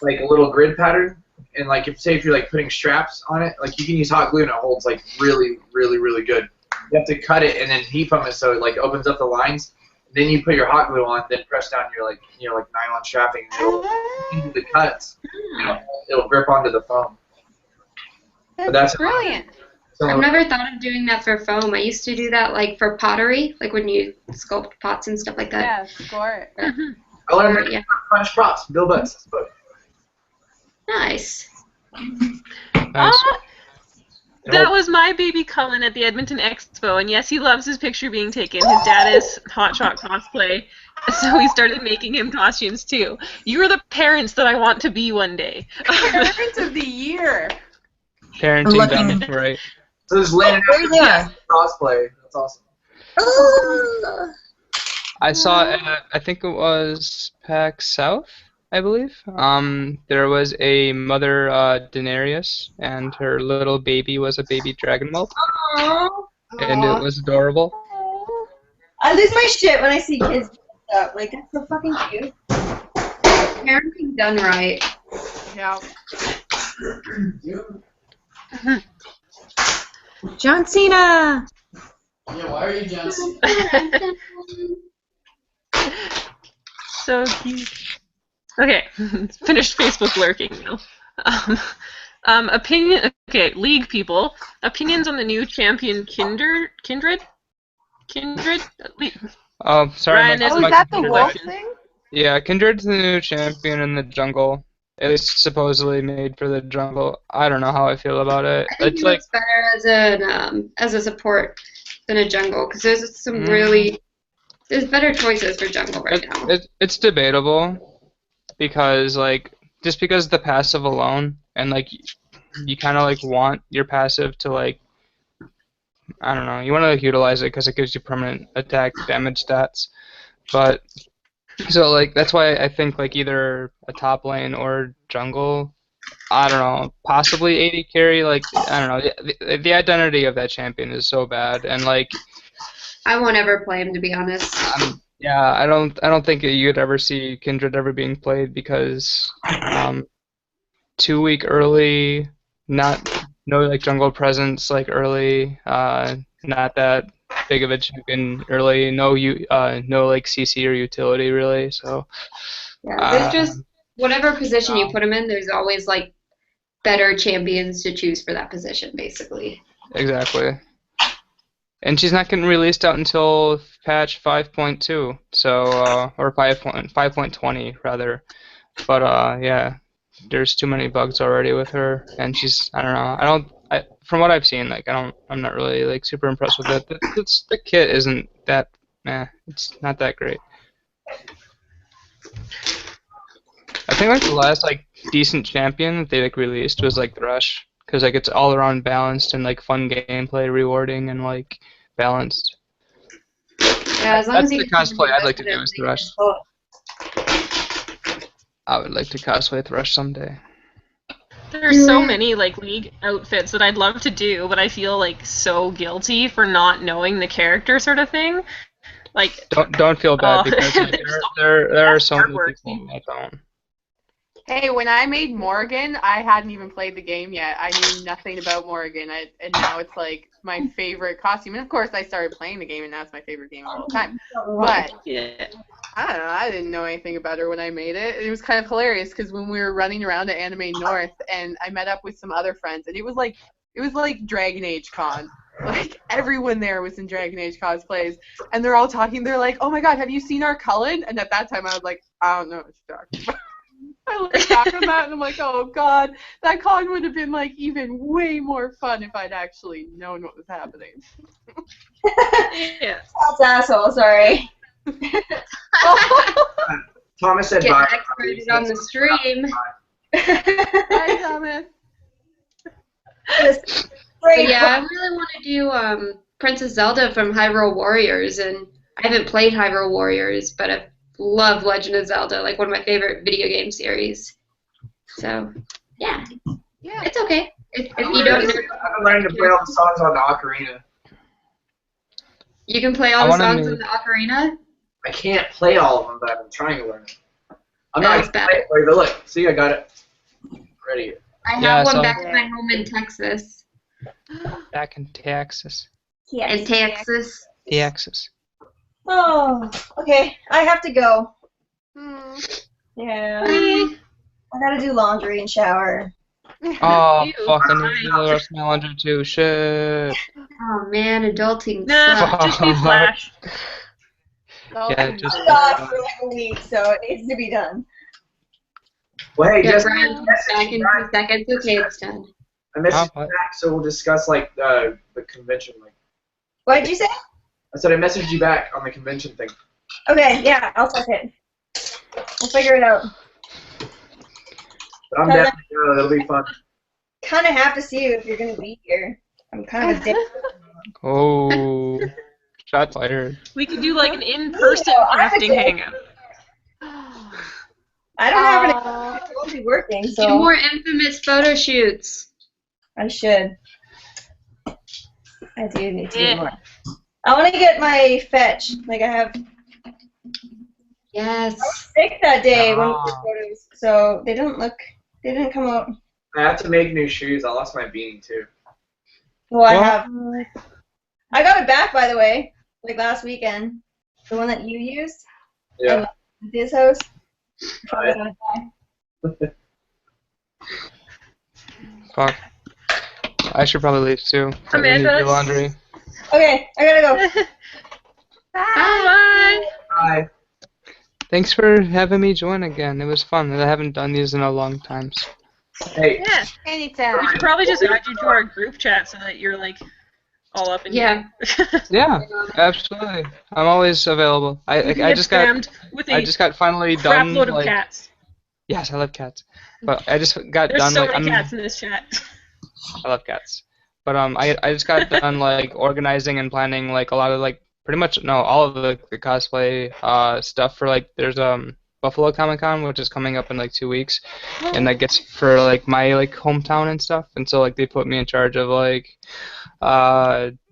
like a little grid pattern, and like if you're like putting straps on it, like you can use hot glue and it holds like really, really, really good. You have to cut it and then heat from it so it like opens up the lines. Then you put your hot glue on, then press down your like like nylon strapping, and it'll into the cuts. It'll grip onto the foam. That's brilliant. I've never thought of doing that for foam. I used to do that like for pottery, like when you sculpt pots and stuff like that. Yeah, score it. I learned to French props, Bill Butts. Nice. That was my baby Cullen at the Edmonton Expo, and yes, he loves his picture being taken. His dad is hotshot cosplay, so we started making him costumes too. You are the parents that I want to be one day. Parents of the year. Parenting done right. So there's Landon cosplay. That's awesome. I saw at, I think it was PAX South, I believe. There was a mother Daenerys, and her little baby was a baby dragon whelp. And it was adorable. I lose my shit when I see kids do stuff. Like, that's so fucking cute. Parenting done right. Yeah. John Cena! Yeah, why are you John Cena? So cute. Okay, finished Facebook lurking now. Opinion. Okay, league people. Opinions on the new champion Kindred. Oh, sorry. Ryan, is that the wolf thing? Yeah, Kindred's the new champion in the jungle. At least supposedly made for the jungle. I don't know how I feel about it. I think It's it like looks better as a support than a jungle, because there's some there's better choices for jungle right now. It's debatable, because like just because the passive alone, and like you kind of like want your passive to like, I don't know, you want to like utilize it because it gives you permanent attack damage stats, but so like that's why I think like either a top lane or jungle, I don't know, possibly AD carry. Like I don't know, the identity of that champion is so bad, and like I won't ever play him, to be honest. yeah, I don't think you'd ever see Kindred ever being played, because 2 week early, no like jungle presence like early, not that big of a champion early, no like CC or utility really, so yeah, there's just whatever position you put him in, there's always like better champions to choose for that position, basically. Exactly. And she's not getting released out until patch 5.2, so or 5.20 rather. But yeah, there's too many bugs already with her, and she's I don't know. From what I've seen, like I'm not really like super impressed with it. The kit isn't that it's not that great. I think like the last like decent champion that they like released was like Thresh, because like it's all around balanced and like fun gameplay, rewarding and like balanced. Yeah, as long That's as the cosplay I'd like to do is Thresh. I would like to cosplay Thresh someday. There's so many like league outfits that I'd love to do, but I feel like so guilty for not knowing the character, sort of thing. Like don't feel bad, because like, there are so many people that don't. Hey, when I made Morgan, I hadn't even played the game yet. I knew nothing about Morgan, and now it's like my favorite costume. And of course, I started playing the game, and now it's my favorite game of all time. But yeah. I don't know. I didn't know anything about her when I made it. It was kind of hilarious because when we were running around at Anime North, and I met up with some other friends, and it was like Dragon Age Con. Like everyone there was in Dragon Age cosplays, and they're all talking. They're like, "Oh my God, have you seen our Cullen?" And at that time, I was like, "I don't know what you're talking about." I look back on that and I'm like, oh God, that con would have been like even way more fun if I'd actually known what was happening. Yeah. That's asshole, sorry. Thomas said Get bye. excited on the stream. Bye, Thomas. But yeah, I really want to do Princess Zelda from Hyrule Warriors, and I haven't played Hyrule Warriors, but I've love Legend of Zelda, like one of my favorite video game series. So, yeah, it's okay. If you don't know, I've been learning to play all the songs on the ocarina. You can play all the songs in the ocarina? I can't play all of them, but I've been trying to learn it. I'm That not was bad. excited for you, but look, see, I got it ready. I have Yeah, one so- back to my home in Texas. Back in Texas. In Texas. Texas. Oh, okay. I have to go. Yeah. Bye. I gotta do laundry and shower. Oh, Ew. fuck, I need to do the rest of my laundry too. Shit. Oh man, adulting Nah, sucks. just be Flash. Yeah, just. I'm gone for like a week, so it needs to be done. Well, hey, Yeah, just Brian, back in 2 seconds. Okay, it's done. I messaged What? you back, so we'll discuss like the convention. Like, What did you say? I said I messaged you back on the convention thing. Okay, yeah, I'll check it. We'll figure it out. But I'm down. It'll be fun. Kind of have to see you if you're gonna be here. I'm kind of a dick. Oh. Shots fired. We could do like an in-person No, I'm a crafting dick. hangout. I don't have any. I won't be working, Do so more infamous photo shoots. I should. I do need to Yeah. do more. I want to get my fetch. Like I have Yes. sick that day when we Ah. took photos, so they didn't come out. I have to make new shoes. I lost my beanie too. Well, I What? have. I got it back, by the way, like last weekend. The one that you used. Yeah. At his house. Right. Fuck. I should probably leave too. I need to Amanda? do laundry. Okay, I gotta go. Bye. Bye. Thanks for having me join again. It was fun. I haven't done these in a long time. Hey, Yeah. Anytime. We should probably just add you to our group chat so that you're like all up in Yeah. Yeah, absolutely. I'm always available. I just got with I a just got finally crap done. load of Like, cats. yes, I love cats. But I just got There's done. so Like, many I'm. cats in this chat. I love cats. But I just got done like organizing and planning like a lot of like pretty much no all of the cosplay stuff for like there's Buffalo Comic Con, which is coming up in like 2 weeks, and that gets for like my like hometown and stuff, and so like they put me in charge of like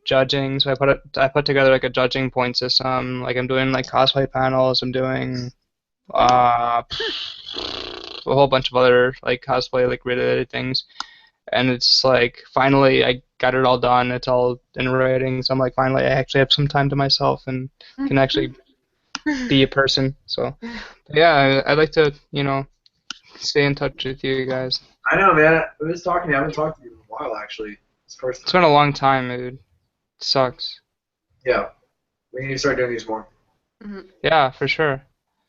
judging. So I put together like a judging point system. Like I'm doing like cosplay panels. I'm doing a whole bunch of other like cosplay like related things, and it's like finally I got it all done. It's all in writing, so I'm like finally I actually have some time to myself and can actually be a person. So yeah, I'd like to stay in touch with you guys. I know, man. I was talking. I haven't talked to you in a while, actually. It's the first It's time. been a long time, dude. It sucks. Yeah. We need to start doing these more. Yeah, for sure.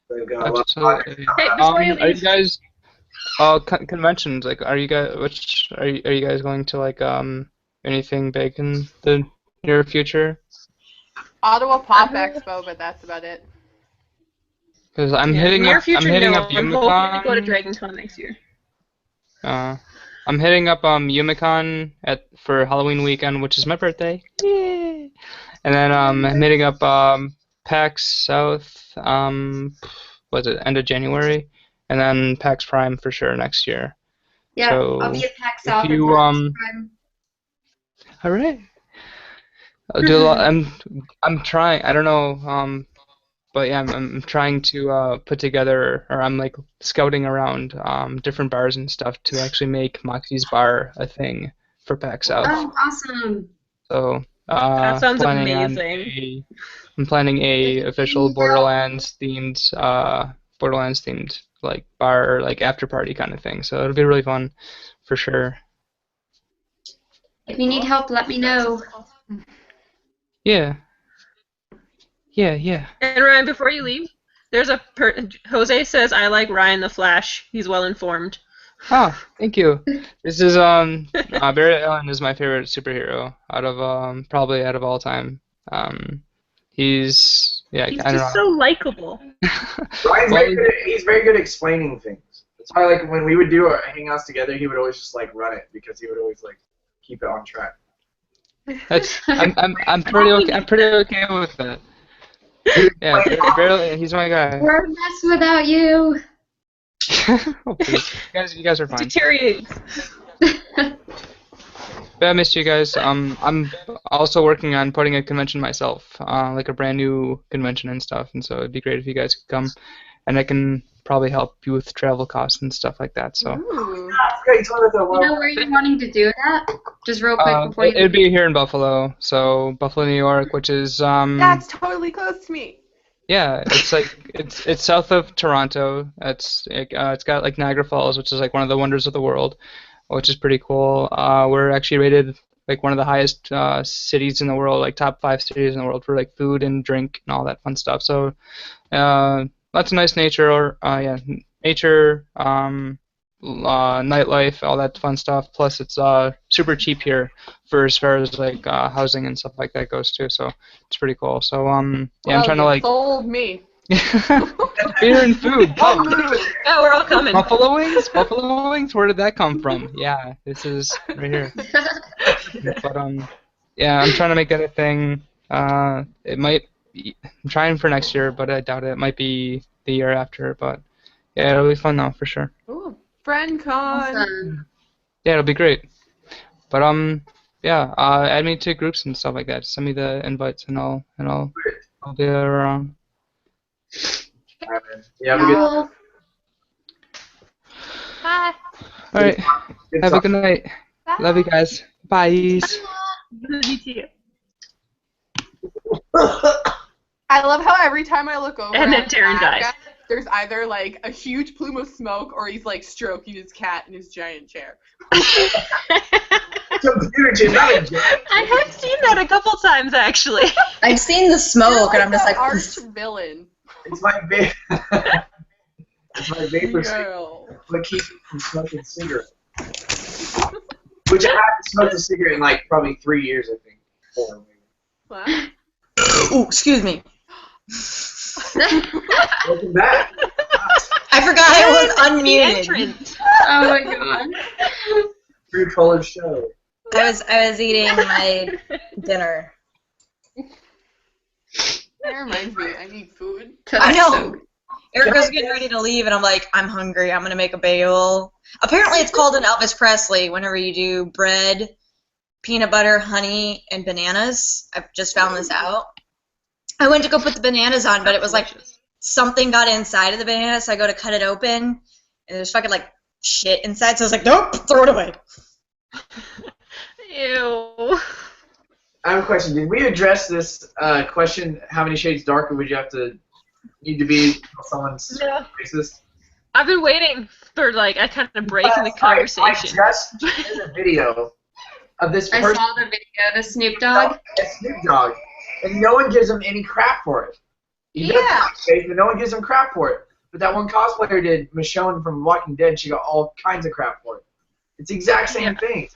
They've got a lot of Absolutely. Hey, before you Are you leave, guys conventions like are you guys going to like anything big in the near future? Ottawa Pop Expo, but that's about it. Because I'm yeah, hitting near up future, I'm hitting no. up I'm hoping to go to Yumicon. Dragon Con next year. I'm hitting up Yumicon for Halloween weekend, which is my birthday. Yay! And then I'm hitting up PAX South was it end of January, and then PAX Prime for sure next year. Yeah, So, I'll be at PAX if South. at you, PAX Prime. All right. I'll do a lot. I'm trying. I don't know. But yeah, I'm trying to put together, or I'm like scouting around different bars and stuff to actually make Moxie's Bar a thing for PAX South. Oh, awesome. So That sounds planning amazing. I'm planning a official Borderlands themed like bar like after party kind of thing. So it'll be really fun for sure. If you need help, let me know. Yeah. Yeah. And Ryan, before you leave, there's Jose says I like Ryan the Flash. He's well informed. Oh, thank you. This is Barry Allen is my favorite superhero probably out of all time. He's I don't just know. so likable. Ryan's he's very good at explaining things. That's why, like, when we would do our hangouts together, he would always just like run it because he would always like keep it on track. I'm pretty okay. I'm pretty okay with that. Yeah, he's my guy. We're a mess without you. Oh, please. You guys are fine. Deteriorates. But I missed you guys. I'm also working on putting a convention myself, like a brand new convention and stuff. And so it'd be great if you guys could come, and I can probably help you with travel costs and stuff like that. So. Ooh. You know where you're wanting to do it at? Just real quick before you. It'd be here in Buffalo, so Buffalo, New York, which is That's totally close to me. Yeah, it's like it's south of Toronto. It's got like Niagara Falls, which is like one of the wonders of the world, which is pretty cool. We're actually rated like one of the highest cities in the world, like top 5 cities in the world for like food and drink and all that fun stuff. So lots of nice nature, nature, nightlife, all that fun stuff. Plus, it's super cheap here for as far as like housing and stuff like that goes too. So it's pretty cool. So I'm trying to like. Sold me. Beer and food. Oh, we're all coming. Buffalo wings. Buffalo wings. Where did that come from? Yeah, this is right here. But yeah, I'm trying to make that a thing. It might. I'm trying for next year, but I doubt it. It might be the year after. But yeah, it'll be fun though for sure. Ooh, FriendCon. Awesome. Yeah, it'll be great. But yeah, add me to groups and stuff like that. Send me the invites and I'll be around. All right, man. Yeah, have a good. Bye. All right. Have a good night. Bye. Love you guys. Bye. You too. I love how every time I look over And then at Taryn that dies. guy, there's either like a huge plume of smoke or he's like stroking his cat in his giant chair. Computer chair, not a giant. I have seen that a couple times actually. I've seen the smoke, and I'm just like, arch villain. It's my it's my vapor stick. Girl. What keeps me from smoking cigarettes? Which I haven't smoked a cigarette in like probably 3 years, I think. 4 maybe. What? ooh, excuse me. Welcome back. I forgot I was The unmuted. entrance. Oh my god. True colored show. I was eating my dinner. That reminds me, I need food. I know. Erica's getting ready to leave, and I'm like, I'm hungry. I'm gonna make a bagel. Apparently, it's called an Elvis Presley. Whenever you do bread, peanut butter, honey, and bananas. I've just found this out. I went to go put the bananas on, but it was like something got inside of the banana, so I go to cut it open, and there's fucking like shit inside. So I was like, nope, throw it away. Ew. I have a question. Did we address this question? How many shades darker would you need to be for someone's No. racist? I've been waiting for like a kind of break in the I conversation. just did a video of this I person. saw the video, the Snoop Dogg. Snoop Dogg, and no one gives him any crap for it. He does blackface, but no one gives him crap for it. But that one cosplayer did, Michonne from Walking Dead, she got all kinds of crap for it. It's the exact same thing.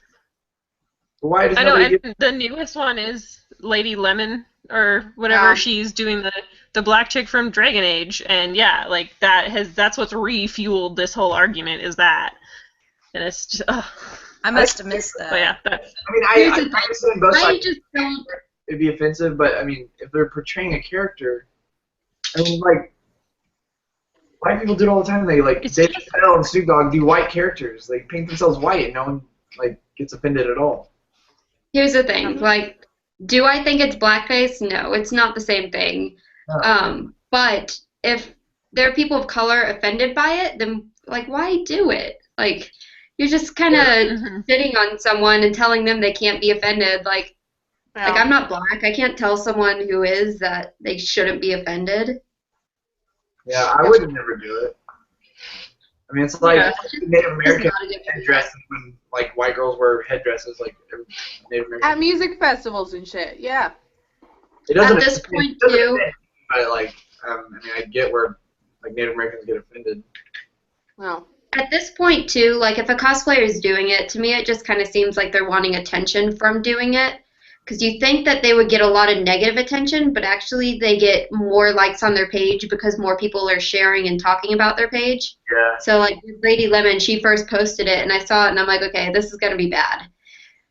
But why does I know, nobody and give the newest one is Lady Lemon or whatever. Yeah. She's doing the black chick from Dragon Age, and yeah, like that's what's refueled this whole argument is that, and it's just. I must have missed that. But yeah, that's. I mean, Here's I the understand both I sides. just don't. It'd be offensive, but I mean, if they're portraying a character, I mean, like, white people do it all the time. They like Dave Chappelle and Snoop Dogg do white characters. They paint themselves white, and no one like gets offended at all. Here's the thing, like, do I think it's blackface? No, it's not the same thing. But if there are people of color offended by it, then, like, why do it? Like, you're just kind of sitting on someone and telling them they can't be offended. Like, I'm not black. I can't tell someone who is that they shouldn't be offended. Yeah, I would never do it. I mean, it's like Native American headdresses when like white girls wear headdresses like Native American. At music festivals and shit, yeah. It doesn't At this offend- point, it doesn't too. offend, but like, I mean, I get where like Native Americans get offended. No. At this point, too, like, if a cosplayer is doing it, to me it just kind of seems like they're wanting attention from doing it. Because you think that they would get a lot of negative attention, but actually they get more likes on their page because more people are sharing and talking about their page. Yeah. So, like, with Lady Lemon, she first posted it, and I saw it, and I'm like, okay, this is going to be bad.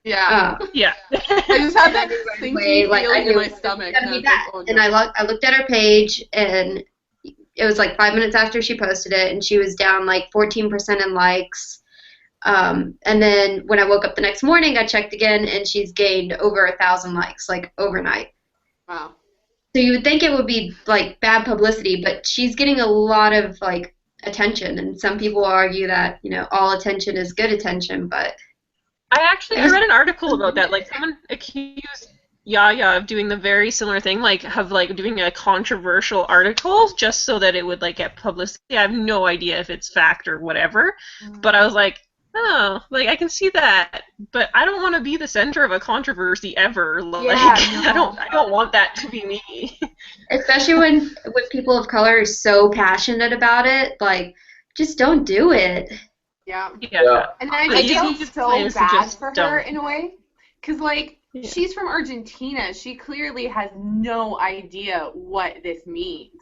Yeah. Yeah. I just had that sinking Anyway, like, I feeling in knew my it was stomach. gonna and I be was bad. like, oh, no. And I looked at her page, and it was like 5 minutes after she posted it, and she was down like 14% in likes. And then when I woke up the next morning, I checked again, and she's gained over 1,000 likes, like, overnight. Wow. So you would think it would be, like, bad publicity, but she's getting a lot of, like, attention. And some people argue that, you know, all attention is good attention, but I read an article about that. Like, someone accused Yaya of doing the very similar thing, like doing a controversial article just so that it would like get publicity. I have no idea if it's fact or whatever, but I was like, oh, like I can see that, but I don't want to be the center of a controversy ever. Like, I don't want that to be me. Especially when people of color are so passionate about it, like, just don't do it. Yeah. Yeah. And I feel so bad for her in a way, because like she's from Argentina. She clearly has no idea what this means.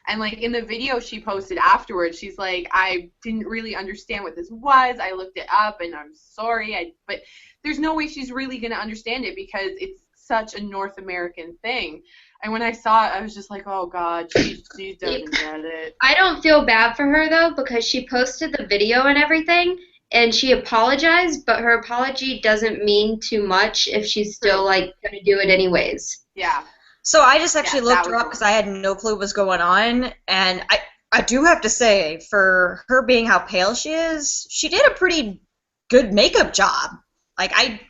And like in the video she posted afterwards, she's like, I didn't really understand what this was. I looked it up and I'm sorry. But there's no way she's really going to understand it because it's such a North American thing. And when I saw it, I was just like, oh God, she doesn't get it. I don't feel bad for her though, because she posted the video and everything and she apologized, but her apology doesn't mean too much if she's still like going to do it anyways. Yeah. So I just actually looked her up because I had no clue what was going on, and I do have to say, for her being how pale she is, she did a pretty good makeup job. Like, I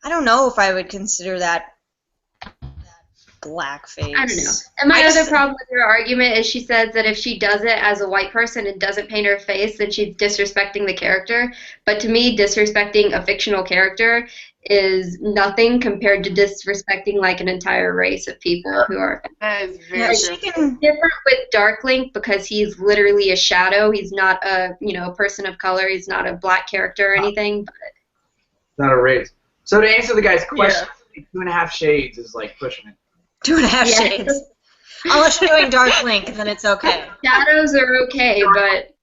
don't know if I would consider that blackface. I don't know. And my other problem with her argument is she says that if she does it as a white person and doesn't paint her face, then she's disrespecting the character. But to me, disrespecting a fictional character is nothing compared to disrespecting like an entire race of people who are. That is very different with Darklink because he's literally a shadow. He's not a person of color. He's not a black character or anything. But not a race. So to answer the guy's question, 2.5 shades is like pushing it. 2.5 shades. Unless you're doing Darklink, then it's okay. Shadows are okay, but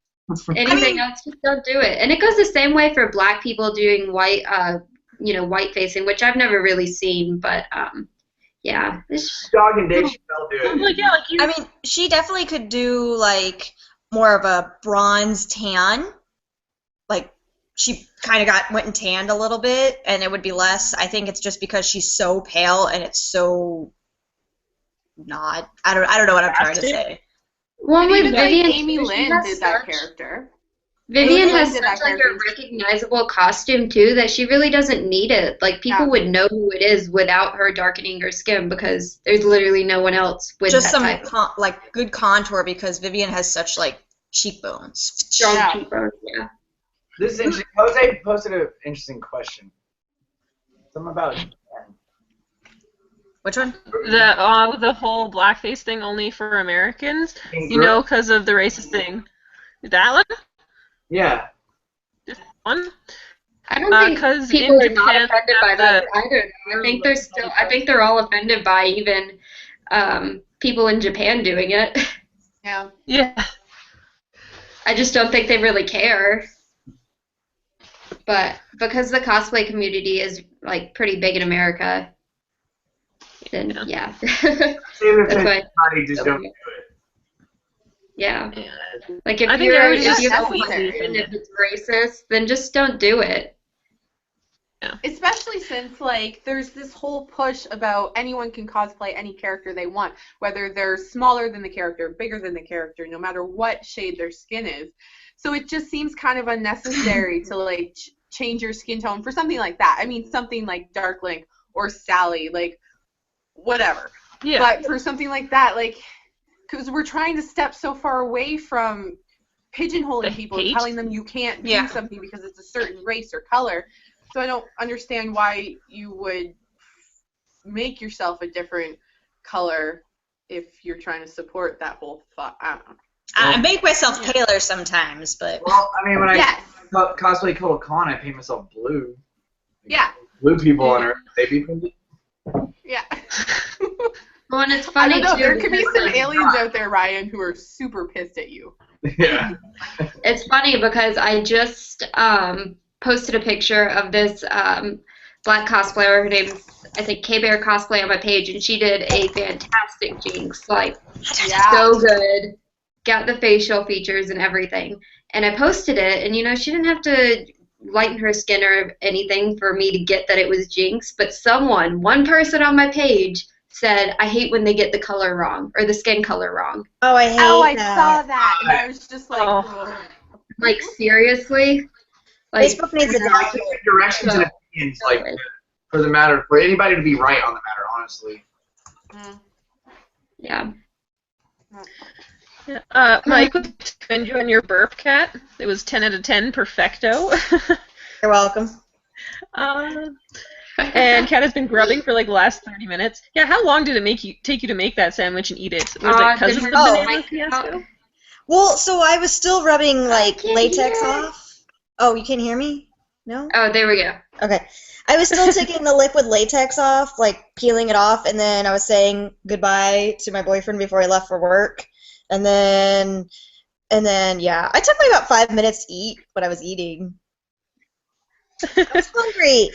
anything else, just don't do it. And it goes the same way for black people doing white facing, which I've never really seen, but yeah. Dog and Dick will do it. I mean, she definitely could do like more of a bronze tan. Like she kind of went and tanned a little bit, and it would be less. I think it's just because she's so pale and it's so not. I don't know what I'm trying to say. Well, with Vivian, Amy Lynn did that character. Vivian has such like a recognizable costume too that she really doesn't need it. Like people would know who it is without her darkening her skin because there's literally no one else with just that some like good contour because Vivian has such like cheekbones. Strong cheekbones, yeah. This is interesting. Jose posted an interesting question. Something about Japan. Which one? The whole blackface thing only for Americans, because of the racist thing. That one? Yeah. This one? I don't think people are not offended by that either. I think they're all offended by even people in Japan doing it. Yeah. Yeah. I just don't think they really care. But because the cosplay community is like pretty big in America, then yeah. That's why just don't do it. Yeah. Like if it's racist, then just don't do it. Yeah. Especially since like there's this whole push about anyone can cosplay any character they want, whether they're smaller than the character, bigger than the character, no matter what shade their skin is. So it just seems kind of unnecessary to like change your skin tone for something like that. I mean, something like Darklink or Sally, like whatever. Yeah. But for something like that, like, because we're trying to step so far away from pigeonholing people and telling them you can't do something because it's a certain race or color. So I don't understand why you would make yourself a different color if you're trying to support that whole thought. I don't know. I make myself paler sometimes, but... Well, I mean, when I cosplay Kotal Khan, I paint myself blue. Yeah. Blue people on Earth, they be painted? Yeah. Well, and it's funny, I don't know, too, there could be some aliens out there, Ryan, who are super pissed at you. Yeah. It's funny because I just posted a picture of this black cosplayer. Her name's, I think, K-Bear Cosplay on my page, and she did a fantastic Jinx. Like, so good. Got the facial features and everything. And I posted it, and, she didn't have to lighten her skin or anything for me to get that it was Jinx, but one person on my page, said, I hate when they get the color wrong or the skin color wrong. Oh, I hate I that. saw that, and I was just like, Oh. ugh. Like, seriously? Like, Facebook needs to I think the directions and opinions, like, for the matter, for anybody to be right on the matter, honestly. yeah. Mike, would send you on your burp cat. It was 10 out of 10, perfecto. You're welcome. And Kat has been grubbing for like the last 30 minutes. Yeah, how long did it take you to make that sandwich and eat it? Was it because of the banana fiasco? Well, so I was still rubbing like latex off. Oh, you can't hear me? No? Oh, there we go. Okay. I was still taking the liquid latex off, like peeling it off, and then I was saying goodbye to my boyfriend before I left for work. And then yeah, it took me about 5 minutes to eat what I was eating. I was hungry.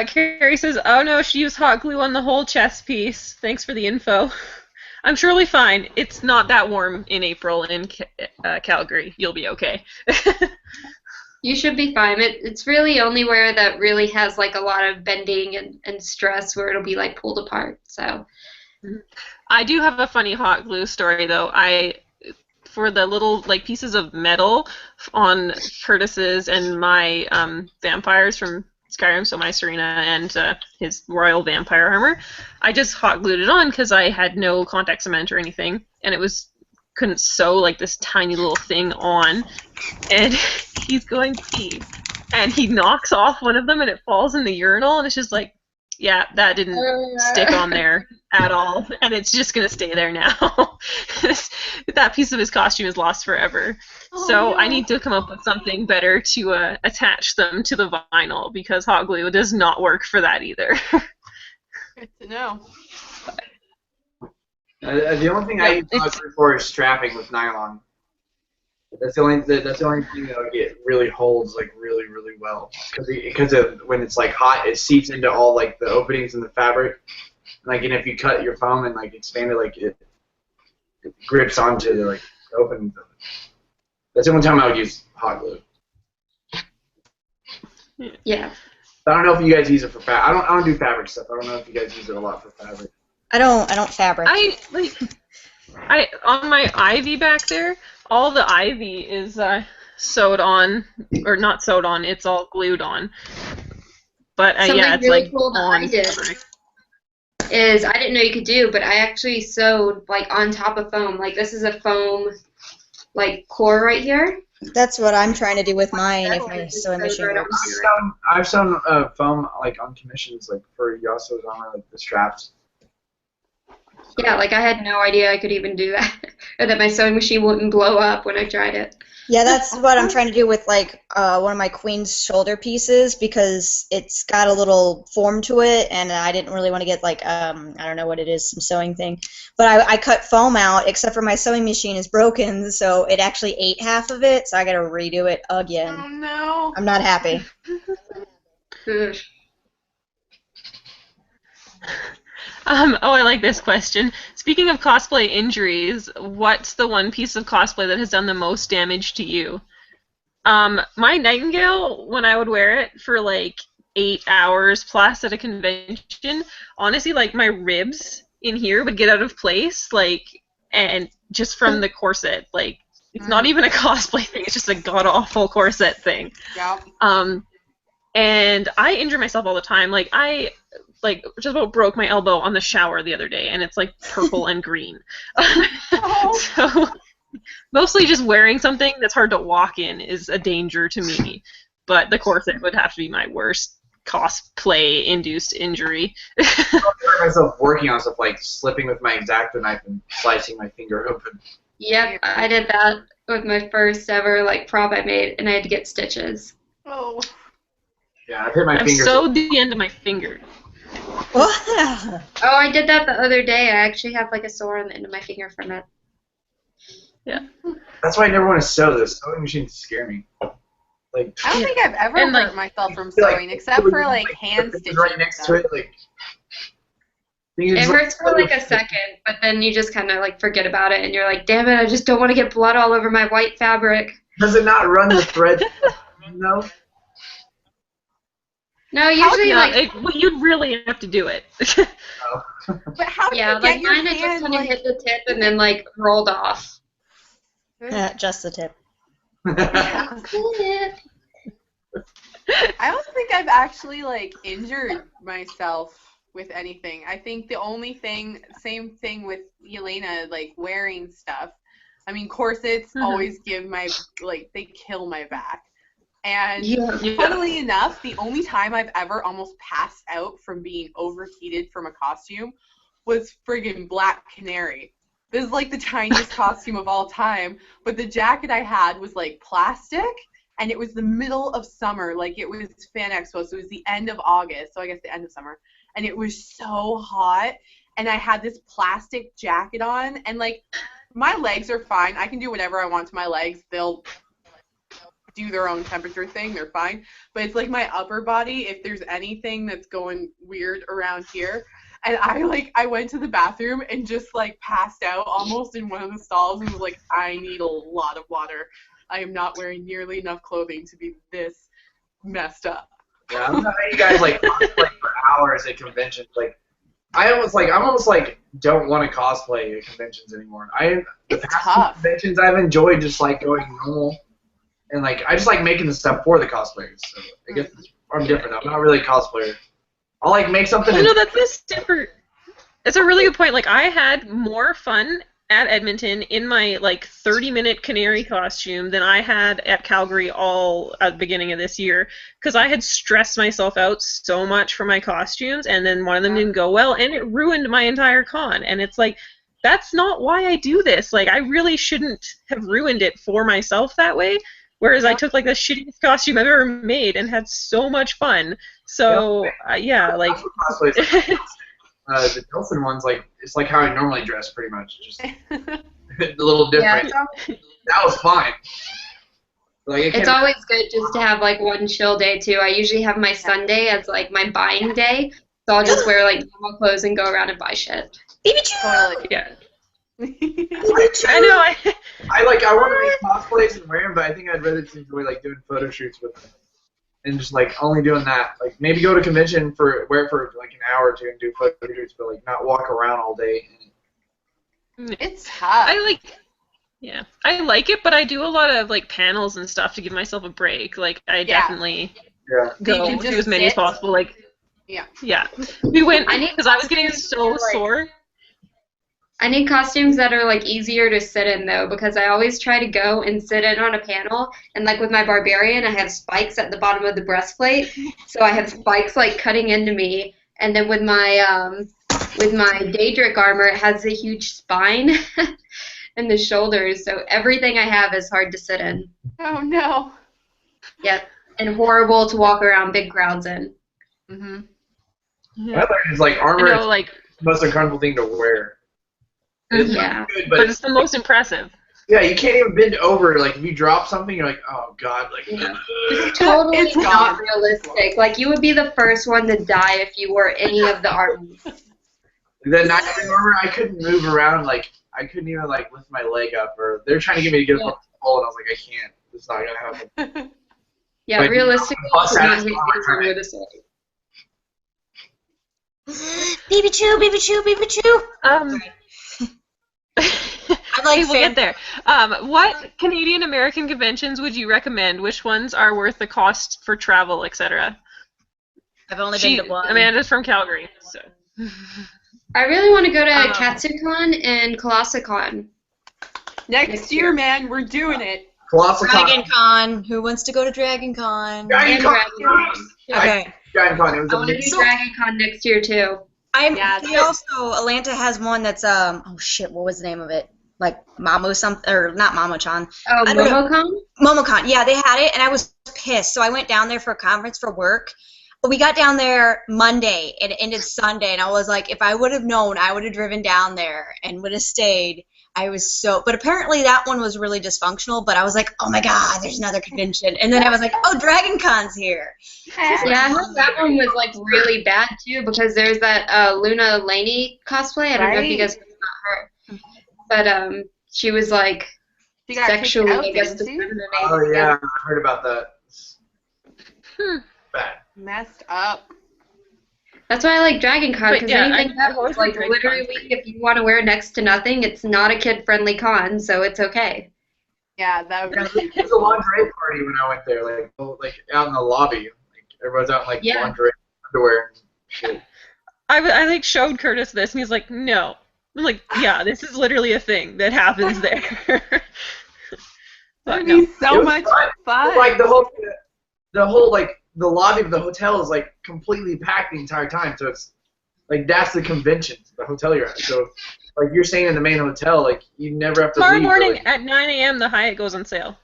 Carrie says, oh no, she used hot glue on the whole chest piece. Thanks for the info. I'm surely fine. It's not that warm in April in Calgary. You'll be okay. You should be fine. It's really only where that really has like a lot of bending and stress where it'll be like pulled apart. So I do have a funny hot glue story though. For the little like pieces of metal on Curtis's and my vampires from Skyrim, so my Serena and his royal vampire armor, I just hot glued it on because I had no contact cement or anything, and it couldn't sew like this tiny little thing on, and he's going to pee, and he knocks off one of them and it falls in the urinal, and it's just like, yeah, that didn't stick on there at all, and it's just going to stay there now. That piece of his costume is lost forever. So I need to come up with something better to attach them to the vinyl, because hot glue does not work for that either. Good to know. The only thing I use hot glue for is strapping with nylon. That's the only thing that it really holds like really well, because when it's like hot, it seeps into all like the openings in the fabric. Like, and if you cut your foam and like expand it, like it grips onto the like openings of it. That's the only time I would use hot glue. yeah. I don't know if you guys use it for fabric. I don't do fabric stuff. I don't know if you guys use it a lot for fabric. I don't fabric. On my ivy back there, all the ivy is sewed on, or not sewed on, it's all glued on. But yeah, it's really like cool that on I did is I didn't know you could do, but I actually sewed like on top of foam. Like this is a foam like core right here. That's what I'm trying to do with mine if my sewing machine works. I've sewn foam like on commissions, like for Yasuo's armor, like the straps. Yeah, like I had no idea I could even do that, or that my sewing machine wouldn't blow up when I tried it. Yeah, that's what I'm trying to do with like one of my queen's shoulder pieces, because it's got a little form to it, and I didn't really want to get like I don't know what it is, some sewing thing. But I cut foam out, except for my sewing machine is broken, so it actually ate half of it, so I got to redo it again. Oh no! I'm not happy. I like this question. Speaking of cosplay injuries, what's the one piece of cosplay that has done the most damage to you? My Nightingale, when I would wear it for like 8 hours plus at a convention, honestly, like my ribs in here would get out of place, like, and just from the corset, like, it's not even a cosplay thing, it's just a god-awful corset thing. Yeah. And I injure myself all the time. Like, I just about broke my elbow on the shower the other day, and it's like purple and green. So mostly just wearing something that's hard to walk in is a danger to me. But the corset would have to be my worst cosplay-induced injury. I hurt myself working on stuff, like slipping with my X-Acto knife and slicing my finger open. Yep, I did that with my first ever like prop I made, and I had to get stitches. Oh. Yeah, I've hit my finger. I've sewed the end of my finger. Oh, I did that the other day. I actually have like a sore on the end of my finger from it. Yeah. That's why I never want to sew. Those sewing machines scare me. Like, I don't think I've ever hurt myself from sewing, except for like hand stitching. Right next to it, like. It hurts for like a second, but then you just kind of like forget about it, and you're like, damn it, I just don't want to get blood all over my white fabric. Does it not run the thread? No. No, usually well, you'd really have to do it. But how do you like get your mine, it just hand, kind of like, hit the tip and then like rolled off. Just the tip. I don't think I've actually like injured myself with anything. I think the only thing, same thing with Yelaina, like wearing stuff. I mean, corsets always give they kill my back. And funnily enough, the only time I've ever almost passed out from being overheated from a costume was friggin' Black Canary. This is like the tiniest costume of all time, but the jacket I had was like plastic, and it was the middle of summer, like it was Fan Expo, so it was the end of August, so I guess the end of summer, and it was so hot, and I had this plastic jacket on, and like my legs are fine. I can do whatever I want to my legs. They'll do their own temperature thing. They're fine. But it's like my upper body, if there's anything that's going weird around here. And I went to the bathroom and just like passed out almost in one of the stalls and was like, I need a lot of water. I am not wearing nearly enough clothing to be this messed up. Yeah, I don't know how you guys like cosplay for hours at conventions. Like, I'm almost like don't want to cosplay at conventions anymore. The past tough. Conventions I've enjoyed just like going normal, and like I just like making the stuff for the cosplayers. So I guess I'm different. I'm not really a cosplayer. I'll like make something. Well, no, it's a really good point. Like I had more fun at Edmonton in my like 30-minute canary costume than I had at Calgary all at the beginning of this year because I had stressed myself out so much for my costumes and then one of them didn't go well and it ruined my entire con. And it's like, that's not why I do this. Like I really shouldn't have ruined it for myself that way. Whereas I took like the shittiest costume I've ever made and had so much fun. So like the Nelson one's like it's like how I normally dress pretty much, just a little different. That was fine. Like it's always good just to have like one chill day too. I usually have my Sunday as like my buying day, so I'll just wear like normal clothes and go around and buy shit. Yeah. I know. I want to make cosplays and wear them, but I think I'd rather just enjoy like doing photo shoots with them, and just like only doing that. Like maybe go to convention wear it for like an hour or two and do photo shoots, but like not walk around all day. It's tough. I like it, but I do a lot of like panels and stuff to give myself a break. Like I definitely go do as many as possible. Like we went because I was getting so sore. I need costumes that are like easier to sit in though, because I always try to go and sit in on a panel, and like with my barbarian, I have spikes at the bottom of the breastplate, so I have spikes like cutting into me, and then with my Daedric armor, it has a huge spine in the shoulders, so everything I have is hard to sit in. Oh no. Yep, and horrible to walk around big crowds in. I learned is like armor is the most uncomfortable thing to wear. It's good, but it's the most impressive. Yeah, you can't even bend over. Like if you drop something, you're like, oh god, like. It's totally not realistic. Like you would be the first one to die if you wore any of the armor. The night armor, I couldn't move around. Like I couldn't even like lift my leg up, or they're trying to get me to get up on the pole, and I was like, I can't. It's not gonna happen. Yeah, like, realistically, it's not hitting armor the same. Baby chew. I'd like we'll get there. What Canadian American conventions would you recommend? Which ones are worth the cost for travel, etc.? I've only been to one. Amanda's from Calgary, so. I really want to go to KatsuCon and ColossaCon. Next year, man, we're doing it. Dragon Con. Who wants to go to Dragon Con? Dragon Con. Okay. Dragon Con. It was I want to do Dragon Con next year too. Atlanta has one that's what was the name of it? Like Mamu something, or not Mamo-chan. Oh, MomoCon? MomoCon, yeah, they had it, and I was pissed. So I went down there for a conference for work. But we got down there Monday, and it ended Sunday, and I was like, if I would have known, I would have driven down there and would have stayed. But apparently that one was really dysfunctional, but I was like, oh my god, there's another convention. And then I was like, oh, Dragon Con's here. Yeah, I heard that one was like really bad too, because there's that Luna Laney cosplay. I don't know if you guys know about her. But she was like sexually, I guess, discriminated. Oh yeah, I heard about that. Bad. Messed up. That's why I like Dragon Con, because yeah, anything I've that always like liked Dragon Con. literally, if you want to wear next to nothing, it's not a kid-friendly con, so it's okay. Yeah, that would There be was a lingerie party when I went there, like out in the lobby. Like everyone's out in like Yeah. lingerie, underwear, and shit. I like showed Curtis this, and he's like, no. I'm like, yeah, this is literally a thing that happens there. But That'd no. be so It was much fun. fun. Like the whole like the lobby of the hotel is like completely packed the entire time. So it's like that's the convention, the hotel you're at. So like you're staying in the main hotel, like you never have to Tomorrow leave. morning Like, at 9 a.m. the Hyatt goes on sale.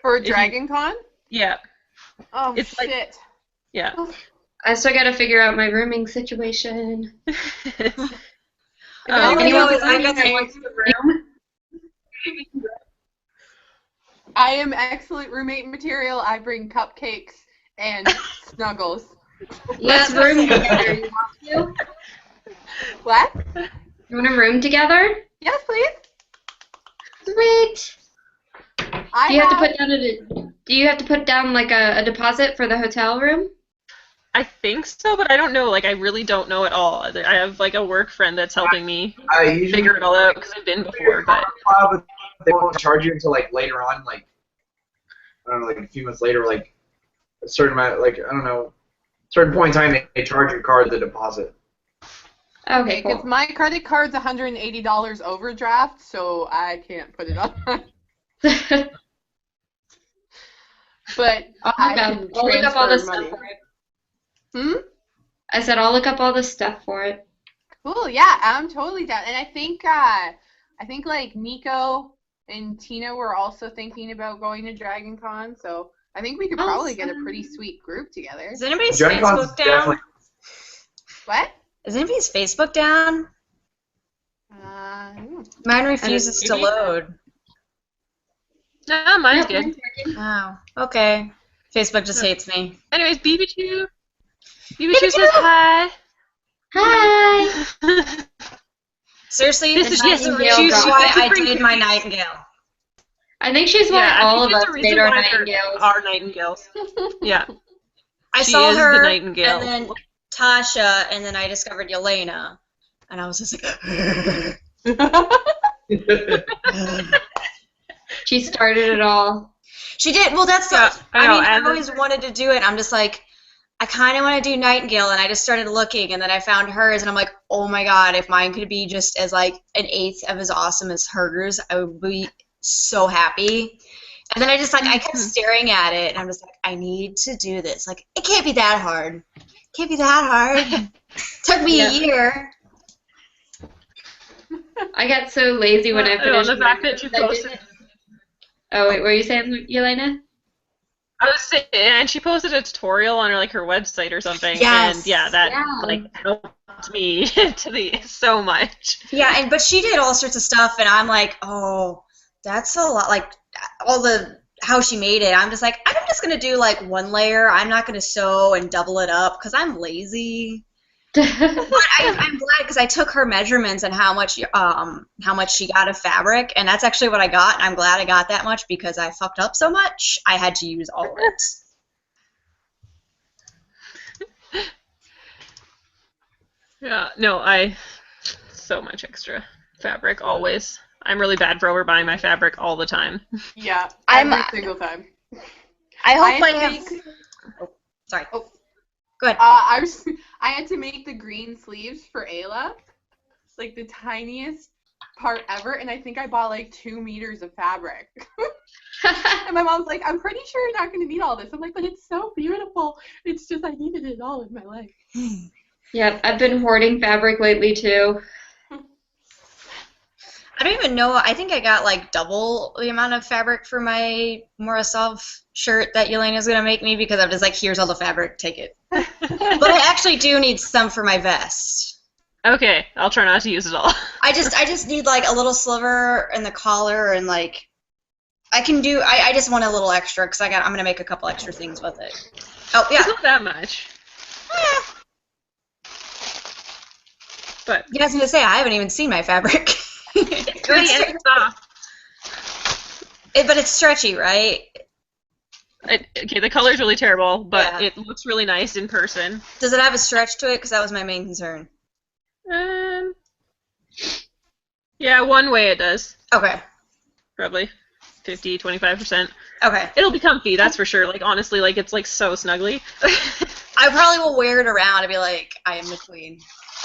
For If you- Dragon Con? Yeah. Oh, It's like- shit. Yeah. I still got to figure out my rooming situation. I am excellent roommate material. I bring cupcakes and snuggles. Let's room together. You want to? What? You want to room together? Yes, please. Sweet. I Do you have to put down like a deposit for the hotel room? I think so, but I don't know. Like, I really don't know at all. I have like a work friend that's helping me I usually figure it all out because I've been before. But but they won't charge you until like later on, like I don't know, like a few months later, like a certain amount, like I don't know, certain point in time they charge your card the deposit. Okay, Because cool. my credit card's $180 overdraft, so I can't put it on. But I can I'll look up all the transfer stuff money. for it. Hmm? I said I'll look up all the stuff for it. Cool, yeah, I'm totally down. And I think like Nikko and Tina were also thinking about going to Dragon Con, so I think we could probably get a pretty sweet group together. Is anybody's Dragon Con's Facebook down? definitely- What? Is anybody's Facebook down? Mine refuses to maybe. load. no, mine's Yep. good. Oh, okay. Facebook just hates me. Anyways, BB2 says hi. Hi. Seriously, This is yes. Nightingale she's drop. why I did my Nightingale. I think she's why Yeah, all I of think us there's a reason date our why there nightingales. are nightingales. Yeah. I She saw is her, the nightingale. and then Tasha, and then I discovered Yelaina, and I was just like, She started it all. she did. Well, that's Yeah, the. I know, I and always wanted to do it. I'm just like, I kind of want to do Nightingale, and I just started looking, and then I found hers, and I'm like, oh my god, if mine could be just as like an eighth of as awesome as hers, I would be so happy. And then I just like I kept staring at it, and I'm just like, I need to do this. Like, it can't be that hard. Can't be that hard. Took me a year. I got so lazy when I finished. the fact that you posted. Oh wait, what were you saying, Yelaina? I was saying, and she posted a tutorial on her website or something, Yes. and yeah, that helped me so much. Yeah, but she did all sorts of stuff, and I'm like, oh, that's a lot. Like all the how she made it, I'm just like, I'm just gonna do like one layer. I'm not gonna sew and double it up because I'm lazy. But I'm glad because I took her measurements and how much she got of fabric, and that's actually what I got. And I'm glad I got that much because I fucked up so much. I had to use all of it. Yeah, no, so much extra fabric always. I'm really bad for overbuying my fabric all the time. Yeah, I'm- every single time. I hope I had have. to make- Sorry. Oh. Go ahead. I had to make the green sleeves for Ayla, like the tiniest part ever, and I think I bought like 2 meters of fabric. And my mom's like, I'm pretty sure you're not going to need all this. I'm like, but it's so beautiful. It's just I needed it all in my life. Yep, I've been hoarding fabric lately too. I don't even know. I think I got like double the amount of fabric for my Morozov shirt that Yelena's gonna make me because I'm just like, here's all the fabric, take it. But I actually do need some for my vest. Okay, I'll try not to use it all. I just need like a little sliver in the collar and like I can do. I just want a little extra because I'm gonna make a couple extra things with it. Oh yeah. It's not that much. But You guys need to say I haven't even seen my fabric. it's really soft. But it's stretchy, right? Okay, the color's really terrible, but Yeah. it looks really nice in person. Does it have a stretch to it? Because that was my main concern. Yeah, one way it does. Okay. Probably 50, 25%. Okay. It'll be comfy, that's for sure. Like, honestly, like, it's, like, so snuggly. I probably will wear it around and be like, I am the queen.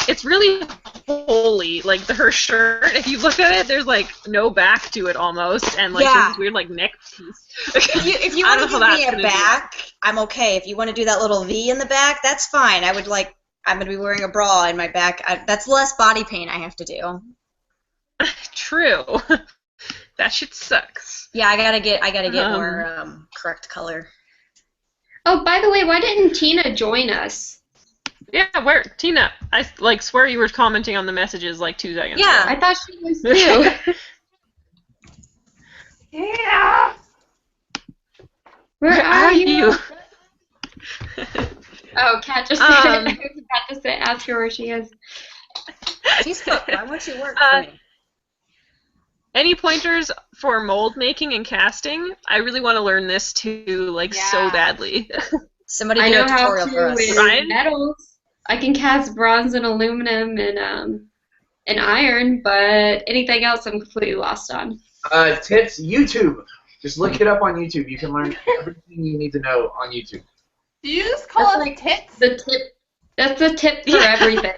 It's really holy. Like, her shirt, if you look at it, there's, like, no back to it almost. And, like, Yeah. there's this weird, like, neck piece. If you I want to don't know how give me that's a gonna back, I'm okay. If you want to do that little V in the back, that's fine. I'm going to be wearing a bra in my back. That's less body paint I have to do. True. That shit sucks. Yeah, I gotta get more correct color. Oh, by the way, why didn't Tina join us? Yeah, where Tina? I like swear you were commenting on the messages like 2 seconds. Yeah. I thought she was too. Yeah. Where are you? you? Oh, Kat just said I was about to say, ask her where she is. Why won't you work for me? Any pointers for mold making and casting? I really want to learn this too, like so badly. Somebody I do know a how tutorial to for us. with Ryan? metals. I can cast bronze and aluminum and iron, but anything else I'm completely lost on. Tips, YouTube. Just look it up on YouTube. You can learn everything you need to know on YouTube. Do you just call it tits? The tip. That's the tip for everything.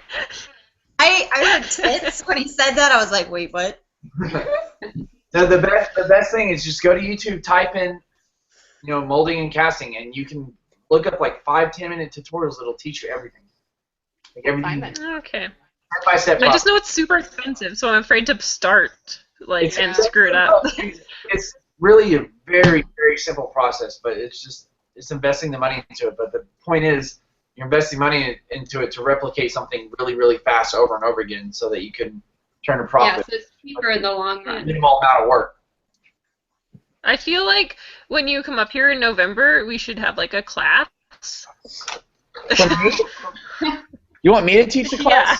I heard tits when he said that. I was like, wait, what? So the best thing is just go to YouTube, type in, molding and casting, and you can look up like 5-10 minute tutorials that'll teach you everything. Like everything. Okay. Step by step. I just know it's super expensive, so I'm afraid to start and screw it up. It's really a very, very simple process, but it's investing the money into it. But the point is, you're investing money into it to replicate something really, really fast over and over again, so that you can turn a profit. Yeah, so it's cheaper in the long run. Minimal amount of work. I feel like when you come up here in November, we should have like a class. You want me to teach the class?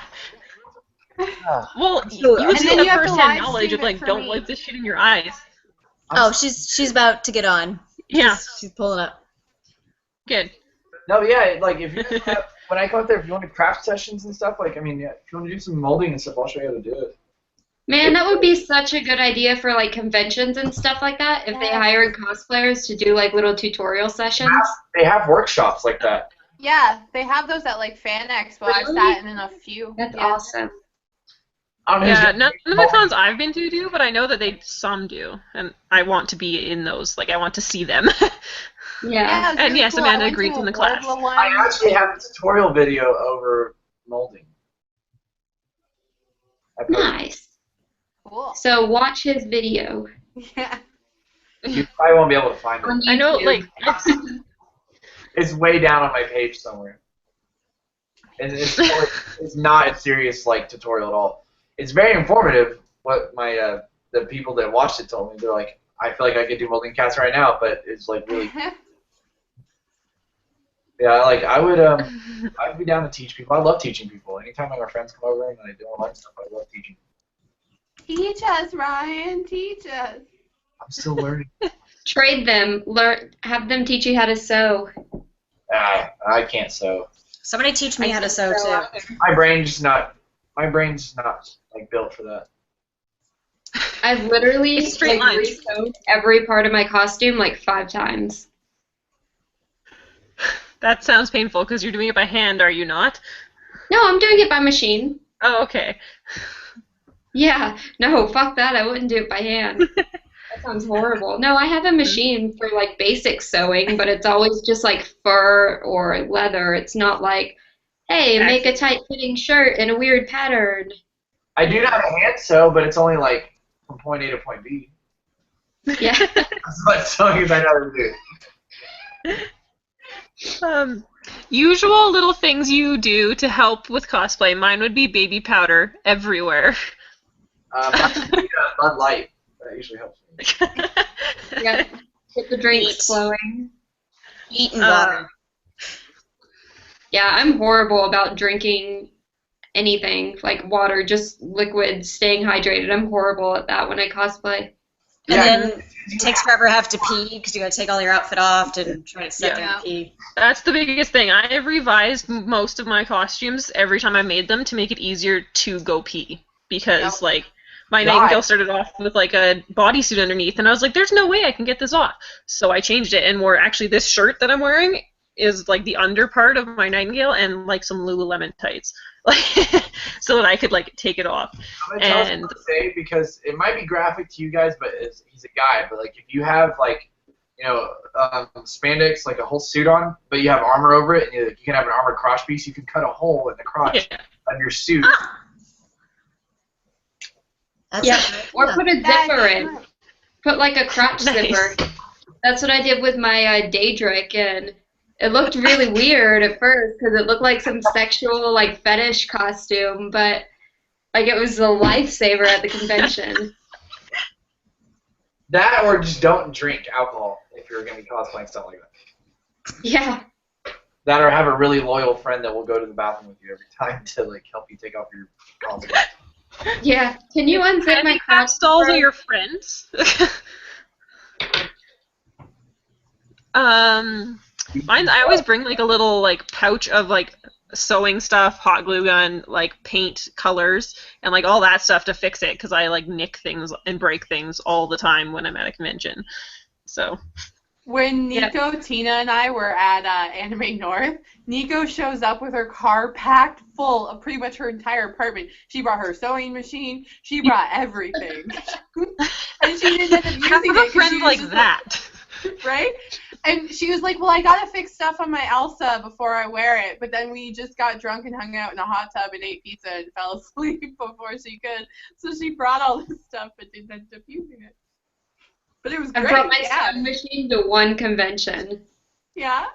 Yeah. Well, you then you have have to first-hand live knowledge of stream it like, for don't me. wipe this shit in your eyes. Oh, she's about to get on. Yeah. She's pulling up. Good. No, yeah, like if you when I come up there, if you want to craft sessions and stuff, if you want to do some molding and stuff, I'll show you how to do it. Man, that would be such a good idea for like conventions and stuff like that. If they hired cosplayers to do like little tutorial sessions. They have workshops like that. Yeah, they have those at like Fan Expo. I've sat in a few. That's awesome. Yeah, none of the cons I've been to do, but I know that some do, and I want to be in those. Like, I want to see them. Yeah. it's And really yes, cool. Amanda I went agreed to from the a class. Warbler one. I actually have a tutorial video over molding. Nice. Cool. So watch his video. Yeah. You probably won't be able to find it. I know, like, It's way down on my page somewhere. And it's not a serious tutorial at all. It's very informative. What my the people that watched it told me, they're like, I feel like I could do molding cast right now, but it's really. Yeah, I would be down to teach people. I love teaching people. Anytime my friends come over and I do online stuff, I love teaching. Teach us, Ryan. Teach us. I'm still learning. Trade them. Have them teach you how to sew. I can't sew. Somebody teach me how to sew too. My brain's not built for that. I've literally It's straight lines. re-sewed every part of my costume 5 times. that sounds painful because you're doing it by hand, are you not? No, I'm doing it by machine. Oh, okay. Yeah, no, fuck that. I wouldn't do it by hand. That sounds horrible. No, I have a machine for basic sewing, but it's always just fur or leather. It's not hey, make a tight-fitting shirt in a weird pattern. I do know how to hand sew, but it's only from point A to point B. Yeah. That's what sewing is I know to do. Usual little things you do to help with cosplay. Mine would be baby powder everywhere. Bud Light. That usually helps me. Yeah. Get the drinks flowing. Eat and water. Yeah, I'm horrible about drinking anything, water, just liquids, staying hydrated. I'm horrible at that when I cosplay. And then it takes forever to have to pee because you got to take all your outfit off and try to sit there and pee. That's the biggest thing. I have revised most of my costumes every time I made them to make it easier to go pee. Because, like, my Nightingale started off with, like, a bodysuit underneath, and I was like, there's no way I can get this off. So I changed it and wore, actually, this shirt that I'm wearing is, like, the under part of my Nightingale and, like, some Lululemon tights. Like, so that I could, like, take it off. I'm going to tell you what to say, because it might be graphic to you guys, but he's a guy. But, like, if you have, like, you know, spandex, like a whole suit on, but you have armor over it, and you can have an armored crotch piece, you can cut a hole in the crotch of your suit. Or put a zipper in. Put, like, a crotch zipper. That's what I did with my Daedric, and it looked really weird at first because it looked like some sexual, like, fetish costume, but, like, it was a lifesaver at the convention. That or just don't drink alcohol if you're going to be cosplaying stuff like that. Yeah. That or have a really loyal friend that will go to the bathroom with you every time to, like, help you take off your costume. Yeah. Can you unzip my crotch? Stalls are your friends. I always bring like a little like pouch of like sewing stuff, hot glue gun, like paint colors, and like all that stuff to fix it because I like nick things and break things all the time when I'm at a convention. So. When Nikko, Tina, and I were at Anime North, Nikko shows up with her car packed full of pretty much her entire apartment. She brought her sewing machine. She brought everything. And she didn't end up using it. Have a friend like that. Right? And she was like, well, I got to fix stuff on my Elsa before I wear it. But then we just got drunk and hung out in a hot tub and ate pizza and fell asleep before she could. So she brought all this stuff but didn't end up using it. But it was great. I brought my sewing machine to one convention. Yeah?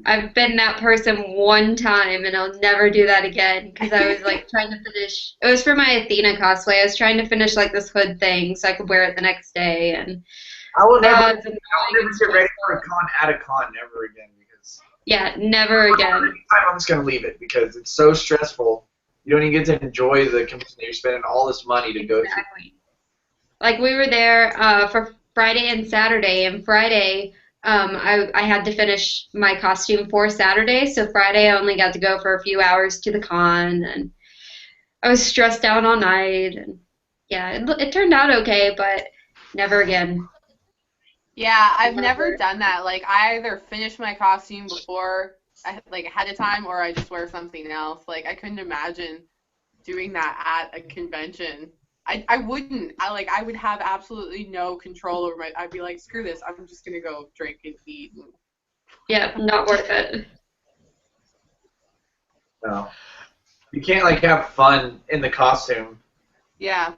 I've been that person one time, and I'll never do that again, because I was, like, trying to finish... It was for my Athena cosplay. I was trying to finish, like, this hood thing so I could wear it the next day, and... I will never get ready for a con at a con ever again, because... Yeah, never again. I'm just going to leave it, because it's so stressful. You don't even get to enjoy the convention. You're spending all this money to go to. Like, we were there for Friday and Saturday, and Friday I had to finish my costume for Saturday, so Friday I only got to go for a few hours to the con, and I was stressed out all night, and yeah, it turned out okay, but never again. Yeah, I've never done that. Like, I either finish my costume before, like, ahead of time, or I just wear something else. Like, I couldn't imagine doing that at a convention. I wouldn't. I would have absolutely no control over I'd be like, screw this. I'm just gonna go drink and eat. Yeah, not worth it. No. You can't like have fun in the costume. Yeah.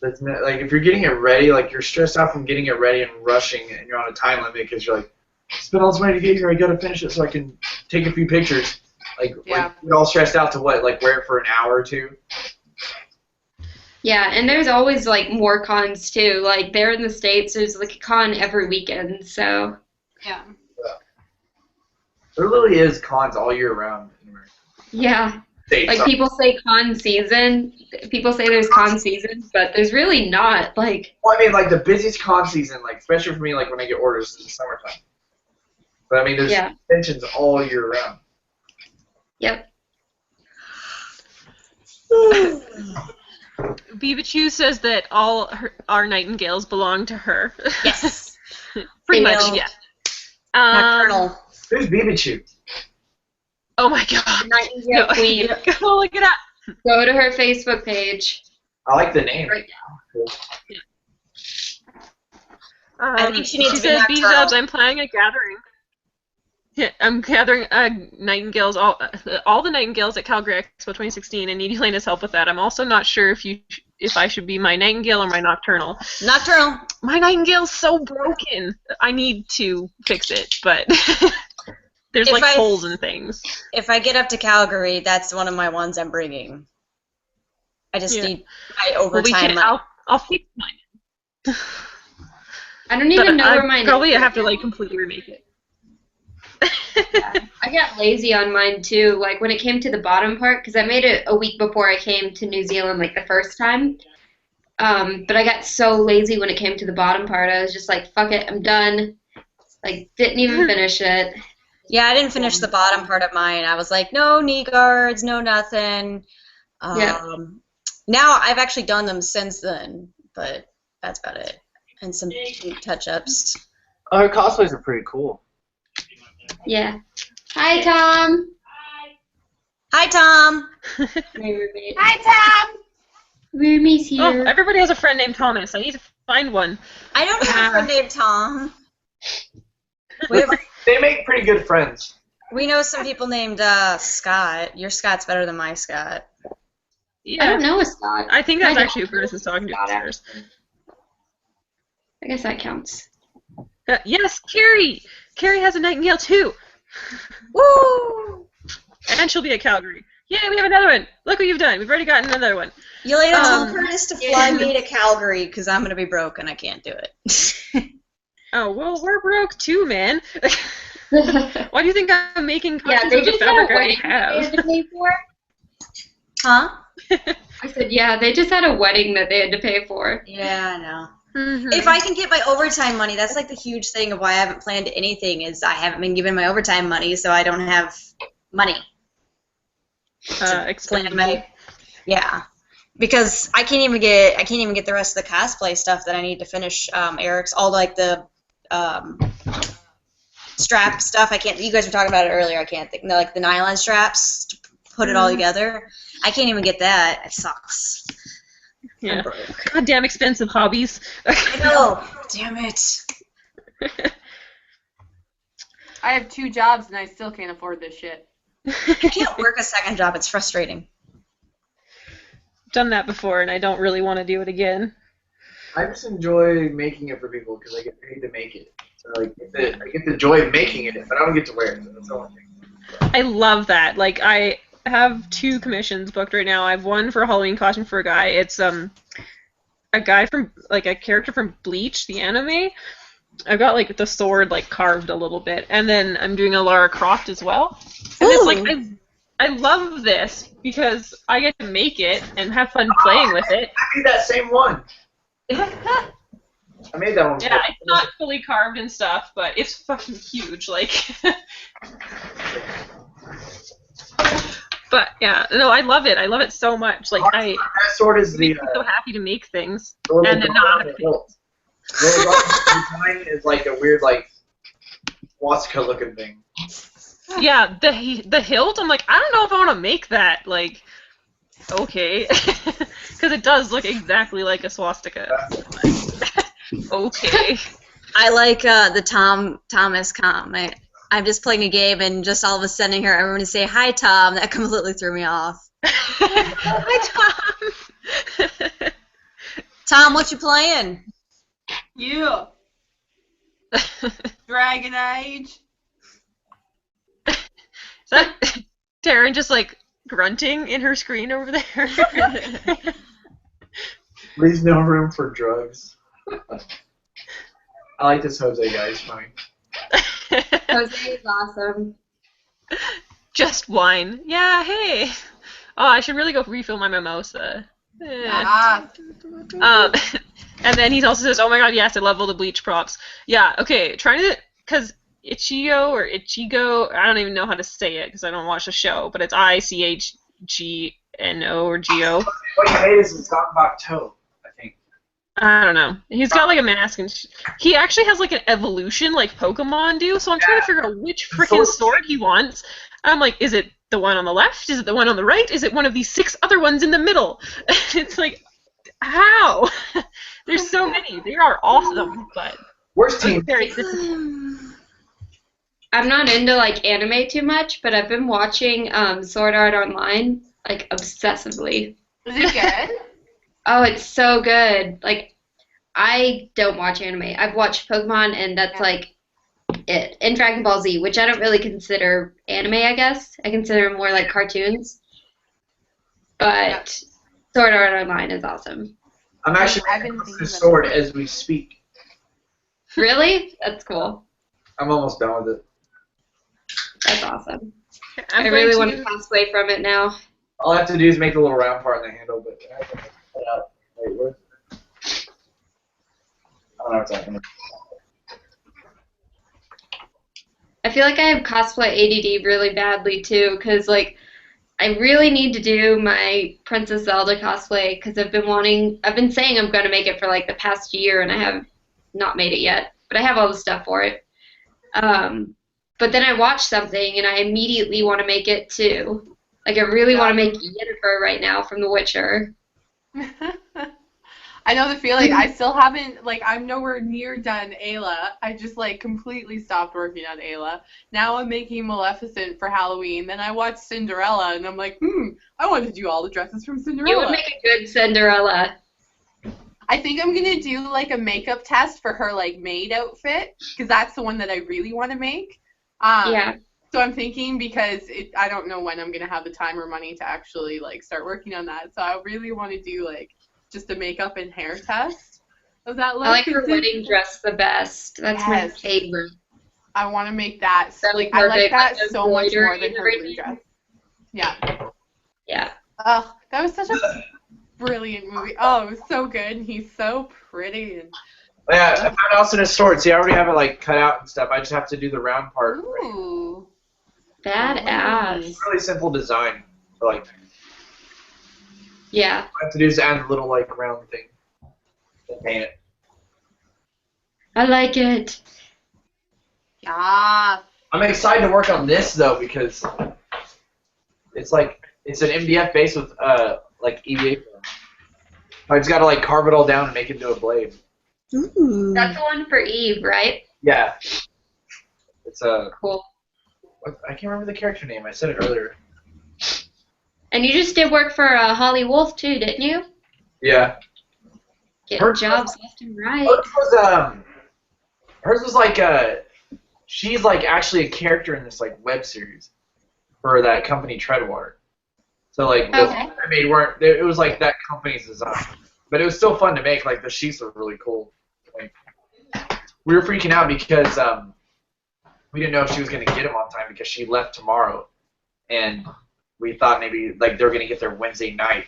That's not, like if you're getting it ready, like you're stressed out from getting it ready and rushing, and you're on a time limit because you're like, spend all this money to get here. I gotta finish it so I can take a few pictures. Like you're all stressed out to what? Like wear it for an hour or two. Yeah, and there's always, like, more cons, too. Like, there in the States, there's, like, a con every weekend, so... Yeah. There literally is cons all year round in America. Yeah. Like, people say con season. People say there's con seasons, but there's really not, like... Well, I mean, like, the busiest con season, like, especially for me, like, when I get orders, is the summertime. But, I mean, there's conventions all year round. Yep. Beavichu says that all our nightingales belong to her. Yes. Pretty much, yeah. Nocturnal. Who's Beavichu? Oh my god. Nightingale Queen. Go look it up. Go to her Facebook page. I like the name. Right now. I think she needs to be says, nocturnal. B-dubs, I'm planning a gathering. Yeah, I'm gathering nightingales, all the nightingales at Calgary Expo 2016, and need Yelaina's help with that. I'm also not sure if I should be my nightingale or my nocturnal. Nocturnal. My nightingale's so broken. I need to fix it, but there's like holes and things. If I get up to Calgary, that's one of my ones I'm bringing. I just need my overtime money. I'll fix mine. I don't even know where mine is. Probably have to like completely remake it. I got lazy on mine too, like when it came to the bottom part, because I made it a week before I came to New Zealand like the first time, But I got so lazy when it came to the bottom part. I was just like, fuck it, I'm done. Like, didn't even finish it. Yeah, I didn't finish the bottom part of mine. I was like, no knee guards, no nothing. Yeah. Now I've actually done them since then, but that's about it. And some touch-ups. Oh, her cosplays are pretty cool. Yeah. Hi, Tom. Hi, Tom. My roommate. Hi, Tom. Roomie's Oh, here. everybody has a friend named Thomas. I need to find one. I don't have a friend named Tom. We make pretty good friends. We know some people named Scott. Your Scott's better than my Scott. Yeah. I don't know a Scott. I think that's I actually who Curtis is talking to upstairs. I guess that counts. Yes, Carrie! Carrie has a nightingale too! Woo! And she'll be at Calgary. Yay, we have another one! Look what you've done. We've already gotten another one. Yelaina, tell Curtis to fly me to Calgary because I'm going to be broke and I can't do it. Oh, well, we're broke too, man. Why do you think I'm making costumes they of the just had fabric a I already wedding that they had have? to pay for. Huh? I said, yeah, they just had a wedding that they had to pay for. Yeah, I know. Mm-hmm. If I can get my overtime money, that's like the huge thing of why I haven't planned anything is I haven't been given my overtime money, so I don't have money. Explain my, yeah, because I can't even get the rest of the cosplay stuff that I need to finish. Eric's all like the strap stuff. I can't. You guys were talking about it earlier. I can't think. Like the nylon straps to put it all together. I can't even get that. It sucks. Yeah. Goddamn expensive hobbies. I know. Damn it. I have 2 jobs and I still can't afford this shit. I can't work a second job. It's frustrating. Done that before, and I don't really want to do it again. I just enjoy making it for people because I get paid to make it. So I get the joy of making it, but I don't get to wear it. So that's the only thing. I love that. Like, I have 2 commissions booked right now. I have one for a Halloween costume for a guy. It's a guy from, like, a character from Bleach, the anime. I've got, like, the sword, like, carved a little bit. And then I'm doing a Lara Croft as well. And it's like, I love this because I get to make it and have fun playing with it. I made that same one. I made that one. Yeah, it's not fully carved and stuff, but it's fucking huge. Like, but yeah, no, I love it. I love it so much. Like, that sword is makes me so happy to make things and and then not. Mine is like a weird like swastika looking thing. Yeah, the hilt. I'm like, I don't know if I want to make that. Like, okay, because it does look exactly like a swastika. Okay. I like the Thomas comment. I'm just playing a game and just all of a sudden hear everyone say, "Hi, Tom." That completely threw me off. Hi, Tom. Tom, what you playing? Yeah. Dragon Age. Is that Taryn just like grunting in her screen over there? Leaves no room for drugs. I like this Jose guy. He's funny. Jose is awesome. Just wine. Yeah, hey. Oh, I should really go refill my mimosa. And then he also says, "Oh my god, yes, I love all the Bleach props." Yeah, okay, trying to, because Ichigo, I don't even know how to say it because I don't watch the show, but it's Ichgno or Gio. What he made is his Ganbak toe, I think. I don't know. He's got like a mask, and he actually has like an evolution like Pokemon do, so I'm trying to figure out which freaking sword he wants. I'm like, is it the one on the left? Is it the one on the right? Is it one of these 6 other ones in the middle? It's like, how? There's so many. They are awesome, but worst team. I'm not into like anime too much, but I've been watching Sword Art Online like obsessively. Is it good? Oh, it's so good. Like, I don't watch anime. I've watched Pokemon, and that's like it. And Dragon Ball Z, which I don't really consider anime, I guess. I consider more like cartoons. But Sword Art Online is awesome. I'm actually making this sword as we speak. Really? That's cool. I'm almost done with it. That's awesome. I really want to pass away from it now. All I have to do is make the little round part in the handle, but I have to cut out. Wait, where? don't know what's happening. I feel like I have cosplay ADD really badly too, because like I really need to do my Princess Zelda cosplay because I've been saying I'm going to make it for like the past year and I have not made it yet, but I have all the stuff for it. But then I watch something and I immediately want to make it too. Like I really want to make Yennefer right now from The Witcher. I know the feeling. I still haven't, like, I'm nowhere near done Ayla. I just, like, completely stopped working on Ayla. Now I'm making Maleficent for Halloween. Then I watched Cinderella, and I'm like, I want to do all the dresses from Cinderella. You would make a good Cinderella. I think I'm going to do, like, a makeup test for her, like, maid outfit, because that's the one that I really want to make. Yeah. So I'm thinking because I don't know when I'm going to have the time or money to actually, like, start working on that. So I really want to do, like, just a makeup and hair test of that look. I like her wedding dress the best. That's my favorite. I want to make that. Like, I like that like so much more than her blue everything. dress. Yeah. Yeah. Oh, that was such a brilliant movie. Oh, it was so good. And he's so pretty. And Yeah, I found Austin's sword. See, I already have it like cut out and stuff. I just have to do the round part. Ooh. Badass. It's a really simple design. Like, Yeah. all I have to do is add a little like round thing and paint it. I like it. Yeah. I'm excited to work on this though because it's like it's an MDF base with like EVA. I just gotta like carve it all down and make it into a blade. Ooh. That's the one for Eve, right? Yeah. It's Cool. I can't remember the character name. I said it earlier. And you just did work for Holly Wolf too, didn't you? Yeah. Getting Her- jobs left and right. Hers was like she's like actually a character in this like web series for that company Treadwater. So like the Okay. ones I made weren't it was like that company's design, but it was still fun to make. Like the sheets were really cool. Like, we were freaking out because we didn't know if she was gonna get them on time because she left tomorrow, and we thought maybe like they were gonna get there Wednesday night.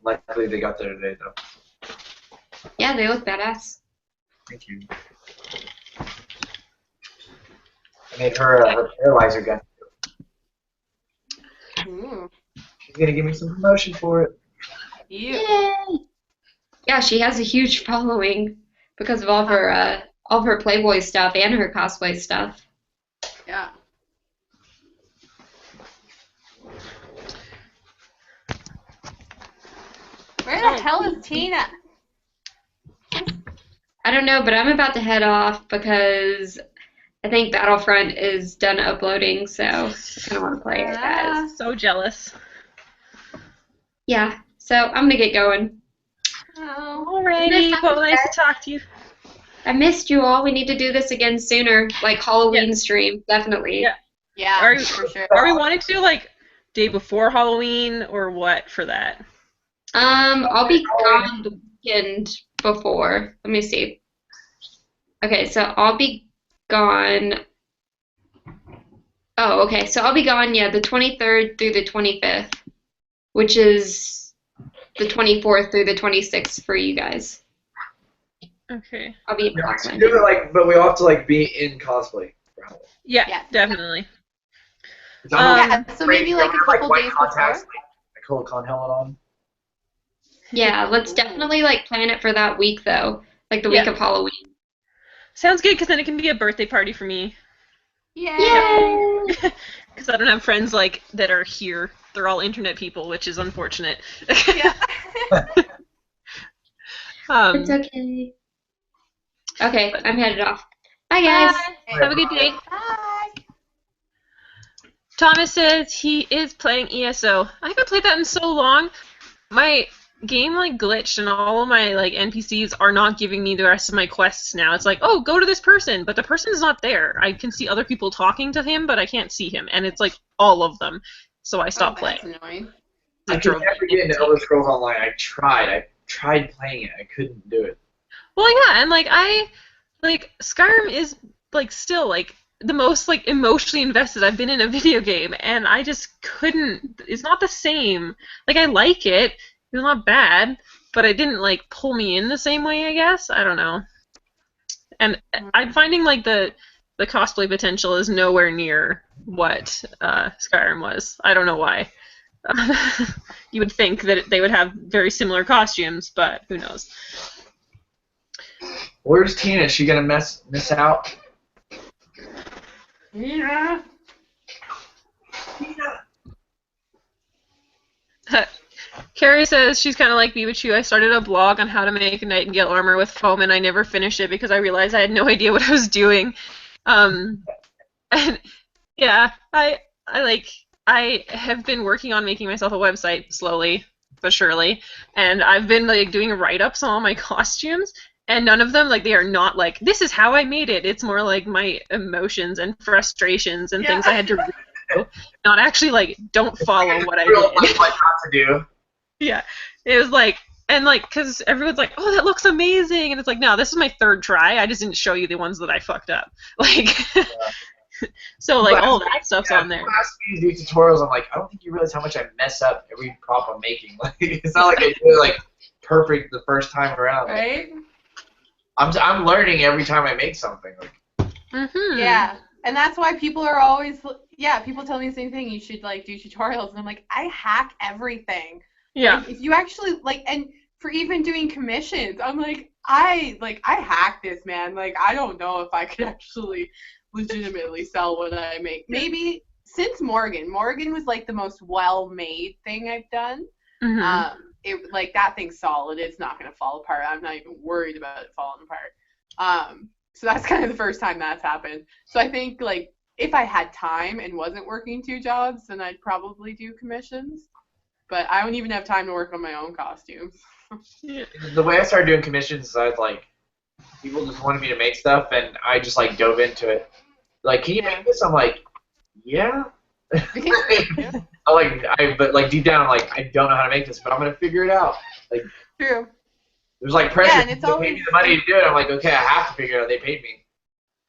Luckily they got there today though. Yeah, they look badass. Thank you. I made her her paralyzer gun. Ooh. She's gonna give me some promotion for it. Yeah. Yay! Yeah, she has a huge following because of all of her Playboy stuff and her cosplay stuff. Yeah. Where the hell is Tina? I don't know, but I'm about to head off because I think Battlefront is done uploading, so I kind of want to play it, guys. So jealous. Yeah, so I'm gonna get going. Alrighty, well, nice to talk to you. I missed you all. We need to do this again sooner, like Halloween stream, definitely. Yeah. Yeah, for sure. Are we wanting to do like day before Halloween or what for that? I'll be gone the weekend before. Let me see. Okay, so I'll be gone. Oh, okay. So I'll be gone, yeah, the 23rd through the 25th, which is the 24th through the 26th for you guys. Okay. I'll be in Yeah, Parkland. do it, like, but we all have to like be in cosplay. Yeah, definitely. Yeah, so maybe like a couple white days contacts, before. like a cold con helmet on. Yeah, let's definitely like plan it for that week though, like the week of Halloween. Sounds good, because then it can be a birthday party for me. Yay! Because I don't have friends like that are here. They're all internet people, which is unfortunate. Yeah. It's okay. Okay, I'm headed off. Bye, guys. Bye. Have a good day. Bye. Thomas says he is playing ESO. I haven't played that in so long. My game like glitched and all of my like NPCs are not giving me the rest of my quests now. It's like, oh, go to this person, but the person's not there. I can see other people talking to him, but I can't see him, and it's like all of them. So I stopped playing. That's annoying. I could never get into Elder Scrolls Online. I tried playing it. I couldn't do it. Well, yeah, and like Skyrim is like still like the most like emotionally invested I've been in a video game, and I just couldn't. It's not the same. Like I like it. It's not bad, but it didn't like pull me in the same way, I guess. I don't know. And I'm finding like the cosplay potential is nowhere near what Skyrim was. I don't know why. You would think that they would have very similar costumes, but who knows? Where's Tina? Is she gonna miss out? Yeah. Carrie says she's kind of like Pikachu. I started a blog on how to make Nightingale armor with foam, and I never finished it because I realized I had no idea what I was doing. And yeah, I have been working on making myself a website slowly but surely, and I've been like doing write-ups on all my costumes, and none of them, like, they are not like, this is how I made it. It's more like my emotions and frustrations and things I had to read through, not actually like don't follow what I did. Like not to do. Yeah, it was like, and like, because everyone's like, oh, that looks amazing, and it's like, no, this is my third try. I just didn't show you the ones that I fucked up. Like, so like all that stuff's on there. Last few tutorials, I'm like, I don't think you realize how much I mess up every prop I'm making. Like, it's not like I do it like perfect the first time around. Right? I'm learning every time I make something. Like. Yeah, and that's why people are always people tell me the same thing. You should like do tutorials, and I'm like, I hack everything. Yeah. Like, if you actually like, and for even doing commissions, I'm like, I hack this, man. Like, I don't know if I could actually legitimately sell what I make. Maybe since Morgan was like the most well-made thing I've done. It like that thing's solid. It's not gonna fall apart. I'm not even worried about it falling apart. So that's kind of the first time that's happened. So I think like if I had time and wasn't working 2 jobs, then I'd probably do commissions. But I don't even have time to work on my own costumes. The way I started doing commissions is people just wanted me to make stuff, and I just like dove into it. Like, can you make this? I'm like, yeah. But like deep down, I'm like, I don't know how to make this, but I'm gonna figure it out. Like, true. There's like pressure. Yeah, and it's they always paid me the money to do it. I'm like, okay, I have to figure it out. They paid me.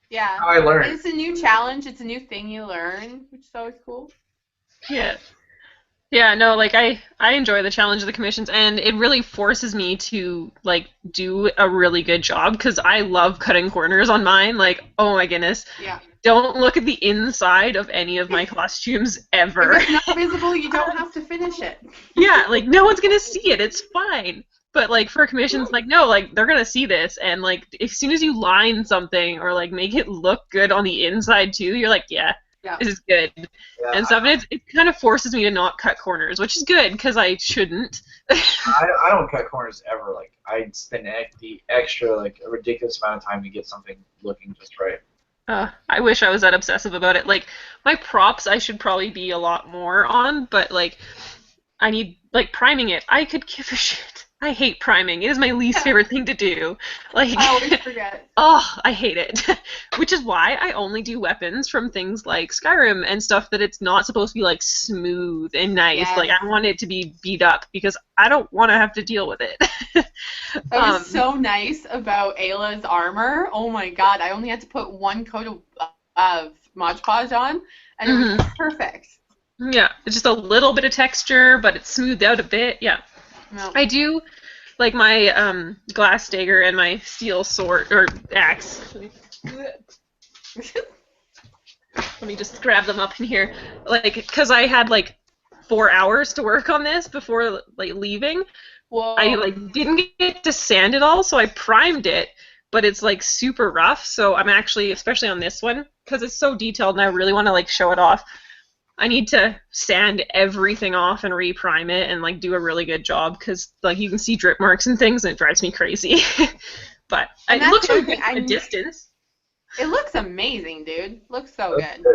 Yeah. That's how I learned. And it's a new challenge. It's a new thing you learn, which is always cool. Yeah. Yeah, no, like I enjoy the challenge of the commissions, and it really forces me to like do a really good job because I love cutting corners on mine. Like, oh my goodness. Yeah. Don't look at the inside of any of my costumes ever. If it's not visible, you don't have to finish it. Yeah, like no one's gonna see it. It's fine. But like for commissions, like no, like they're gonna see this, and like as soon as you line something or like make it look good on the inside too, you're like, yeah. This is good, and stuff. And it kind of forces me to not cut corners, which is good because I shouldn't. I don't cut corners ever. Like I spend the extra like a ridiculous amount of time to get something looking just right. I wish I was that obsessive about it. Like my props, I should probably be a lot more on, but like I need like priming it. I could give a shit. I hate priming. It is my least favorite thing to do. Like, I always forget. Oh, I hate it. Which is why I only do weapons from things like Skyrim and stuff that it's not supposed to be like smooth and nice. Yes. Like I want it to be beat up because I don't want to have to deal with it. That was so nice about Ayla's armor. Oh my god, I only had to put 1 coat of Mod Podge on, and it was perfect. Yeah, it's just a little bit of texture, but it's smoothed out a bit. Yeah. No. I do like my glass dagger and my steel sword or axe. Let me just grab them up in here, like because I had like 4 hours to work on this before like leaving. Whoa. I like didn't get to sand it all, so I primed it, but it's like super rough. So I'm actually, especially on this one, because it's so detailed and I really want to like show it off. I need to sand everything off and reprime it and like do a really good job because like you can see drip marks and things and it drives me crazy. But it looks really good from a distance. It looks amazing, dude. Looks so good.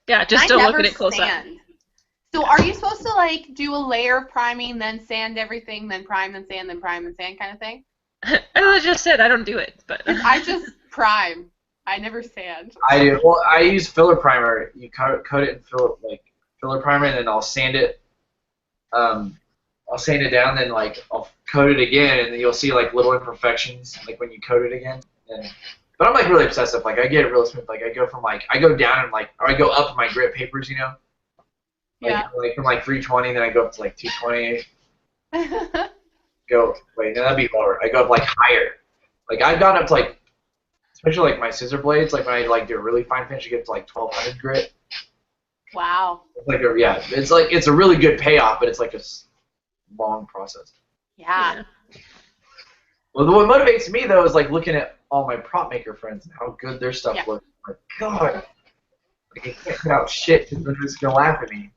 Yeah, just don't look at it close up. So are you supposed to like do a layer of priming, then sand everything, then prime and sand, then prime and sand kind of thing? I just said I don't do it, but I just prime. I never sand. I do. Well, I use filler primer. You coat it in filler primer, and then I'll sand it. I'll sand it down, then like I'll coat it again, and then you'll see like little imperfections, like when you coat it again. But I'm like really obsessive. Like I get it real smooth. Like I go down and like, or I go up in my grit papers, you know. Like, Yeah. Like from like 320, then I go up to like 220. go. Wait, no, that'd be lower. I go up like higher. Like I've gone up to like, especially like my scissor blades. Like when I like do a really fine finish, you get to like 1200 grit. Wow. It's like it's a really good payoff, but it's like a long process. Yeah. Well, what motivates me though is like looking at all my prop maker friends and how good their stuff looks. Like, God, like, I can't put out shit because they're just gonna laugh at me.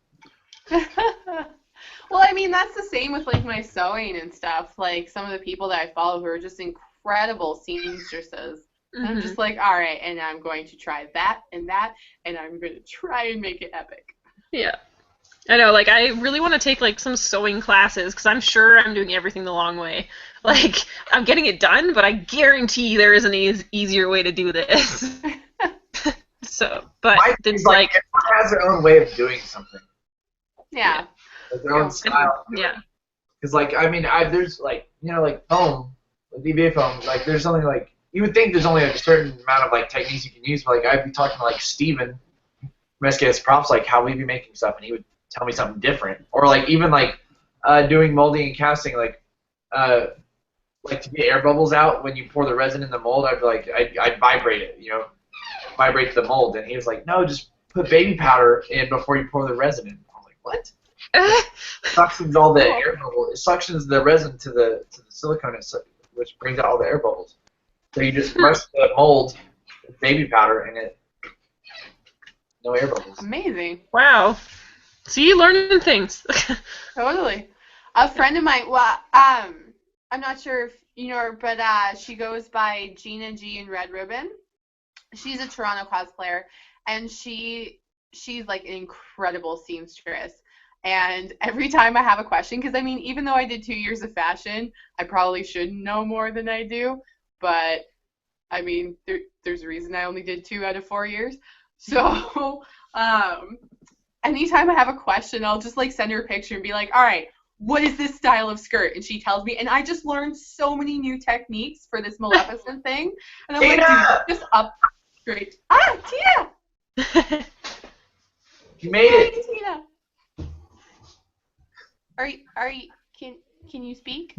Well, I mean, that's the same with like my sewing and stuff. Like some of the people that I follow who are just incredible seamstresses. And I'm just like, all right, and I'm going to try that, and I'm going to try and make it epic. Yeah. I know, like, I really want to take, like, some sewing classes, because I'm sure I'm doing everything the long way. Like, I'm getting it done, but I guarantee there is an easier way to do this. So, but it's like... Everyone has their own way of doing something. Yeah. Like their own style. Yeah. Because, like, I mean, there's, like, you know, like, foam, like, DBA foam, like, there's something, like, you would think there's only like, a certain amount of, like, techniques you can use, but, like, I'd be talking to, like, Steven, from SKS Props, like, how we'd be making stuff, and he would tell me something different. Or, like, even, like, doing molding and casting, like to get air bubbles out when you pour the resin in the mold, I'd be like, I'd vibrate it, you know, vibrate the mold. And he was like, no, just put baby powder in before you pour the resin in. I was like, what? It suctions all the air bubbles. It suctions the resin to the silicone, which brings out all the air bubbles. So you just press the mold with baby powder and no air bubbles. Amazing. Wow. See, learning things. Totally. A friend of mine, well, I'm not sure if you know her, but she goes by Gina G in Red Ribbon. She's a Toronto cosplayer, and she's like an incredible seamstress. And every time I have a question, because I mean, even though I did 2 years of fashion, I probably should know more than I do. But I mean, there's a reason I only did 2 out of 4 years. So anytime I have a question, I'll just like send her a picture and be like, all right, what is this style of skirt? And she tells me, and I just learned so many new techniques for this Maleficent thing. And I'm like, dude, just upgrade. Ah, Tina! You made it. Tina. Are you, can you speak?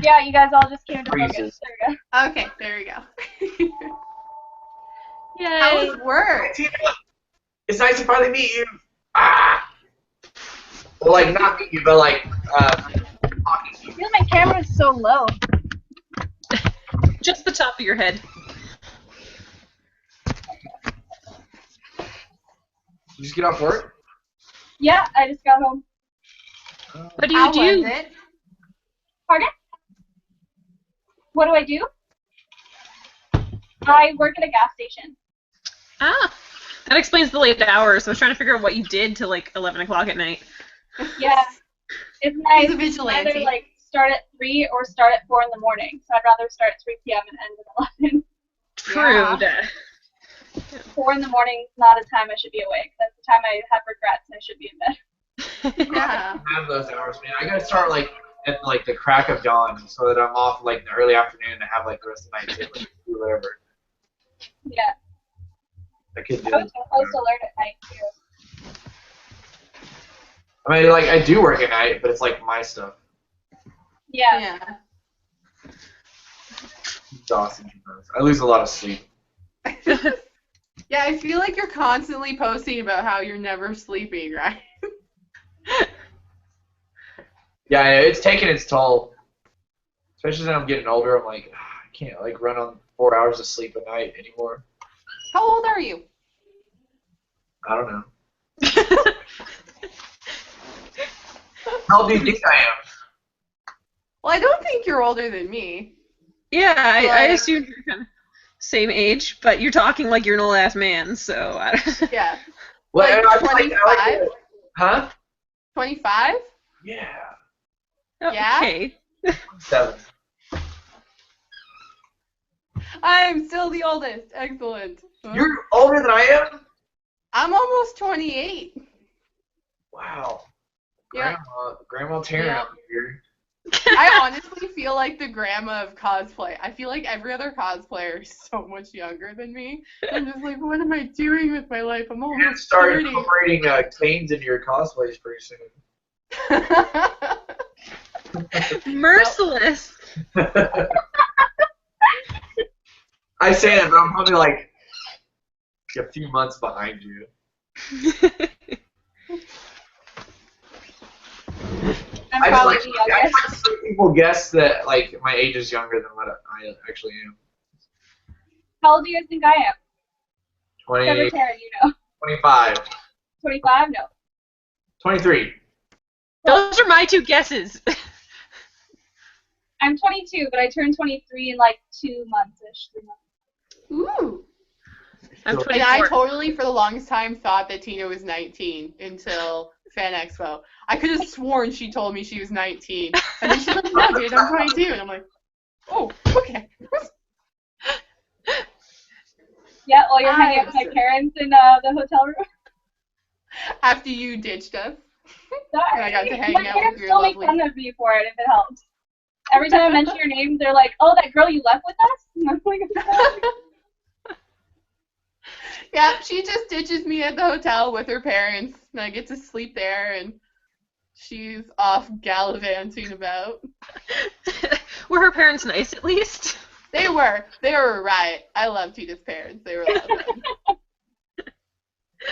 Yeah, you guys all just came to focus. There we go. Okay, there we go. Yay. How was work? Hi, Tina. It's nice to finally meet you. Ah. Well, like, not meet you, but, like, talking to you. I feel my camera's so low. Just the top of your head. You just get off work? Yeah, I just got home. What do you How do? was it? Pardon? What do I do? I work at a gas station. Ah, that explains the late hours. I was trying to figure out what you did till like 11 o'clock at night. Yeah. It's nice. He's a vigilante. Either like start at 3 or start at 4 in the morning. So I'd rather start at 3 p.m. and end at 11. True. Yeah. 4 in the morning is not a time I should be awake. That's the time I have regrets and I should be in bed. Yeah. I have those hours, man. I gotta start, like, at, like, the crack of dawn so that I'm off, like, in the early afternoon and have, like, the rest of the night to, like, do whatever. Yeah. I could do I was it. supposed to learn at night too. I mean, like, I do work at night, but it's, like, my stuff. Yeah. Yeah. Exhausting. I lose a lot of sleep. Yeah, I feel like you're constantly posting about how you're never sleeping, right? Yeah, it's taking its toll. Especially as I'm getting older, I'm like, I can't, like, run on 4 hours of sleep a night anymore. How old are you? I don't know. How old do you think I am? Well, I don't think you're older than me. Yeah, I assumed you're kind of same age, but you're talking like you're an old ass man, so I don't... Yeah. Well, Like I 25? Huh? 25? Yeah. Yeah? Okay. 7. I'm still the oldest. Excellent. You're older than I am? I'm almost 28. Wow. Yeah. Grandma Taryn Yeah. out here. I honestly feel like the grandma of cosplay. I feel like every other cosplayer is so much younger than me. I'm just like, what am I doing with my life? I'm You almost start 30. incorporating canes into your cosplays pretty soon. Merciless. I say that, but I'm probably like a few months behind you. I'm I probably like, the I youngest. like to see people guess that like my age is younger than what I actually am. How old do you guys think I am? 20, Trevor, Taryn, you know. 25, 25? No. 23. Those are my two guesses. I'm 22, but I turned 23 in like 2 months-ish, 3 months. Ooh. I'm And 24. I totally, for the longest time, thought that Tina was 19 until Fan Expo. I could have sworn she told me she was 19. And then she's like, no, dude, I'm 22. And I'm like, oh, okay. Yeah, while you're hanging out with my parents in the hotel room. After you ditched us. Sorry. And I got to hang My out parents with your still make lovely... fun of me for it if it helps. Every time I mention your name, they're like, oh, that girl you left with us? And I'm like, Yeah, she just ditches me at the hotel with her parents, and I get to sleep there, and she's off gallivanting about. Were her parents nice at least? They were right. I love Tina's parents. They were awesome.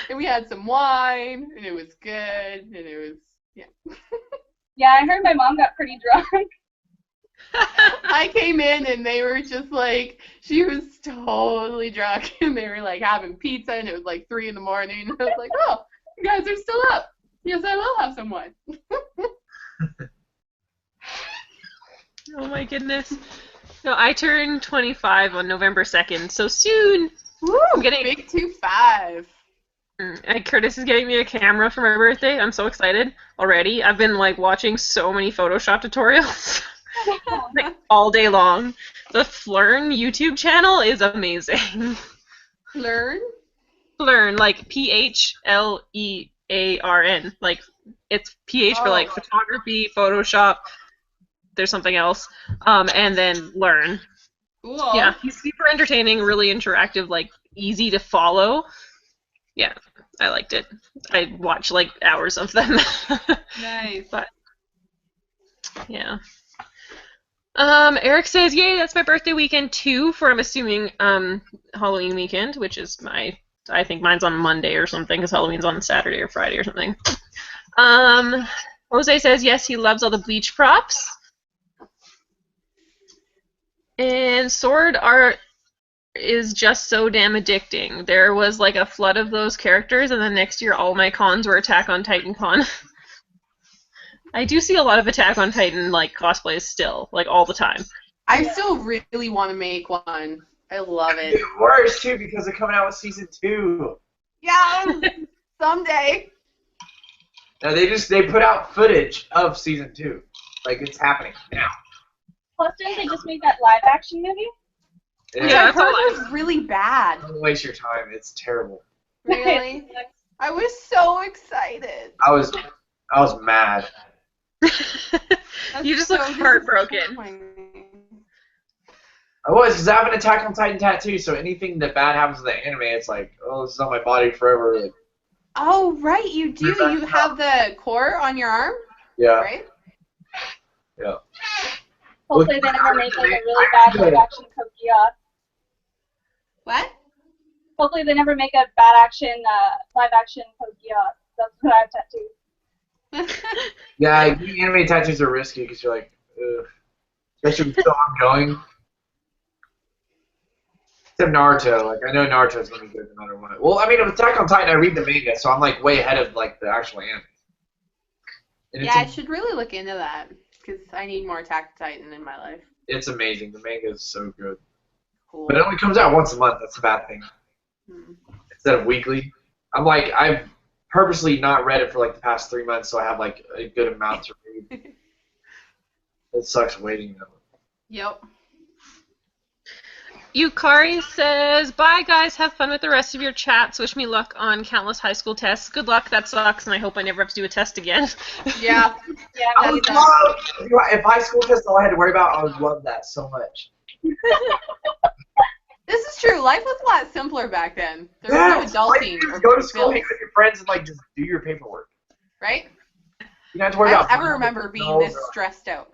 And we had some wine, and it was good, and it was, yeah. yeah, I heard my mom got pretty drunk. I came in and they were just like, she was totally drunk, and they were like having pizza, and it was like 3 a.m. I was like, oh, you guys are still up. Yes, I will have some wine. Oh my goodness. No, I turned 25 on November 2nd, so soon. Woo! I'm getting Big 2-5. Curtis is getting me a camera for my birthday. I'm so excited already. I've been like watching so many Photoshop tutorials like, all day long. The Flern YouTube channel is amazing. Learn? Flern, like Phlearn. Like it's PH for like photography, Photoshop. There's something else, and then learn. Cool. Yeah, he's super entertaining, really interactive, like easy to follow. Yeah, I liked it. I watched like hours of them. Nice. But yeah. Eric says, "Yay, that's my birthday weekend too." For I'm assuming Halloween weekend, which is I think mine's on Monday or something, because Halloween's on Saturday or Friday or something. Jose says, yes, he loves all the bleach props. And sword art is just so damn addicting. There was like a flood of those characters, and then next year all my cons were Attack on Titan con. I do see a lot of Attack on Titan like cosplays still, like all the time. I still really want to make one. I love it. It's worse too because they're coming out with season 2. Yeah, someday. No, they put out footage of season 2. Like it's happening now. Plus, didn't they just make that live-action movie? Yeah, I that's all heard it was really bad. Don't waste your time. It's terrible. Really? I was so excited. I was mad. You just look heartbroken. I was, because I have an Attack on Titan tattoo, so anything that bad happens to the anime, it's like, oh, this is on my body forever. Like, Oh, right, you do. You have the core on your arm, yeah. right? Yeah. Hopefully they never make like a really bad live-action Code Geass. What? Hopefully they never make a live-action Code Geass. That's what I have tattooed. Yeah, anime tattoos are risky because you're like, ugh. Especially if it's still ongoing. Except Naruto. Like, I know Naruto's going to be good no matter what. Well, I mean, with Attack on Titan, I read the manga, so I'm like way ahead of like the actual anime. And Yeah, I should really look into that because I need more Attack on Titan in my life. it's amazing. The manga is so good. Cool. But it only comes out once a month. That's a bad thing. Instead of weekly. I'm like, I've purposely not read it for like the past 3 months, so I have like a good amount to read. It sucks waiting though. Yep. Yukari says, bye guys, have fun with the rest of your chats. Wish me luck on countless high school tests. Good luck, that sucks, and I hope I never have to do a test again. Yeah. Yeah, I would love, if high school tests all I had to worry about, I would love that so much. This is true. Life was a lot simpler back then. There was no Like, adulting you or go to school, bills, hang with your friends, and like just do your paperwork. right? You don't have to worry I don't about ever remember being this stressed out.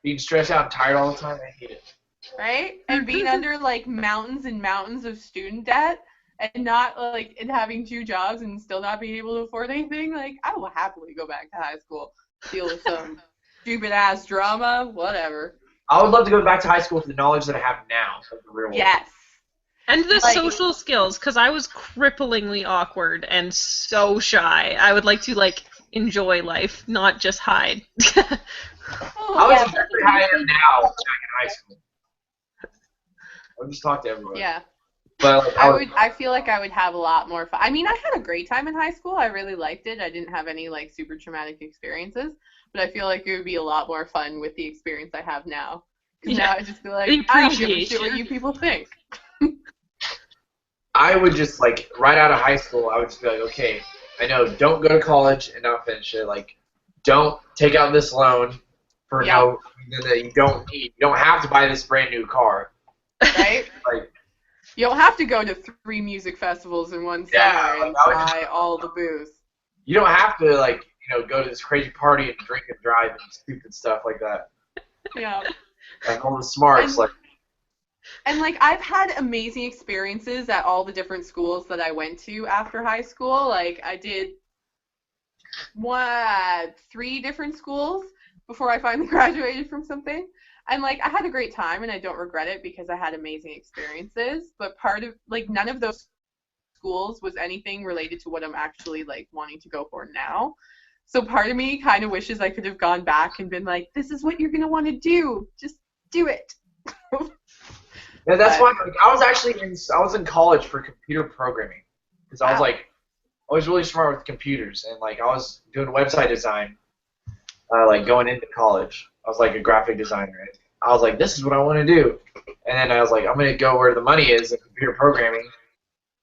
being stressed out and tired all the time. I hate it. Right? And being under like mountains and mountains of student debt and not like and having 2 jobs and still not being able to afford anything, like I will happily go back to high school, deal with some stupid ass drama, whatever. I would love to go back to high school with the knowledge that I have now of the real world. Yes. And the Like- social skills, because I was cripplingly awkward and so shy. I would like to like enjoy life, not just hide. I was exactly how I am now back in high school. I would just talk to everyone. Yeah. But like, I feel like I would have a lot more fun. I mean, I had a great time in high school. I really liked it. I didn't have any like super traumatic experiences, but I feel like it would be a lot more fun with the experience I have now. Because now I just feel like The I don't give a shit appreciation. what you people think. I would just like right out of high school, I would just be like, okay, I know, don't go to college and not finish it. Like, don't take out this loan for no reason that you don't need. You don't have to buy this brand new car. Right? Like, You don't have to go to 3 music festivals in one summer and buy all the booze. you don't have to like, go to this crazy party and drink and drive and stupid stuff like that. Yeah. Like all the smarts, And like I've had amazing experiences at all the different schools that I went to after high school. Like I did 3 different schools before I finally graduated from something. And like I had a great time and I don't regret it because I had amazing experiences. But part of like none of those schools was anything related to what I'm actually like wanting to go for now. So part of me kind of wishes I could have gone back and been like, this is what you're going to want to do. Just do it. Yeah, that's why I was in college for computer programming because I was like, I was really smart with computers and like I was doing website design, like going into college. I was like a graphic designer. And I was like, this is what I want to do, and then I was like, I'm gonna go where the money is in computer programming.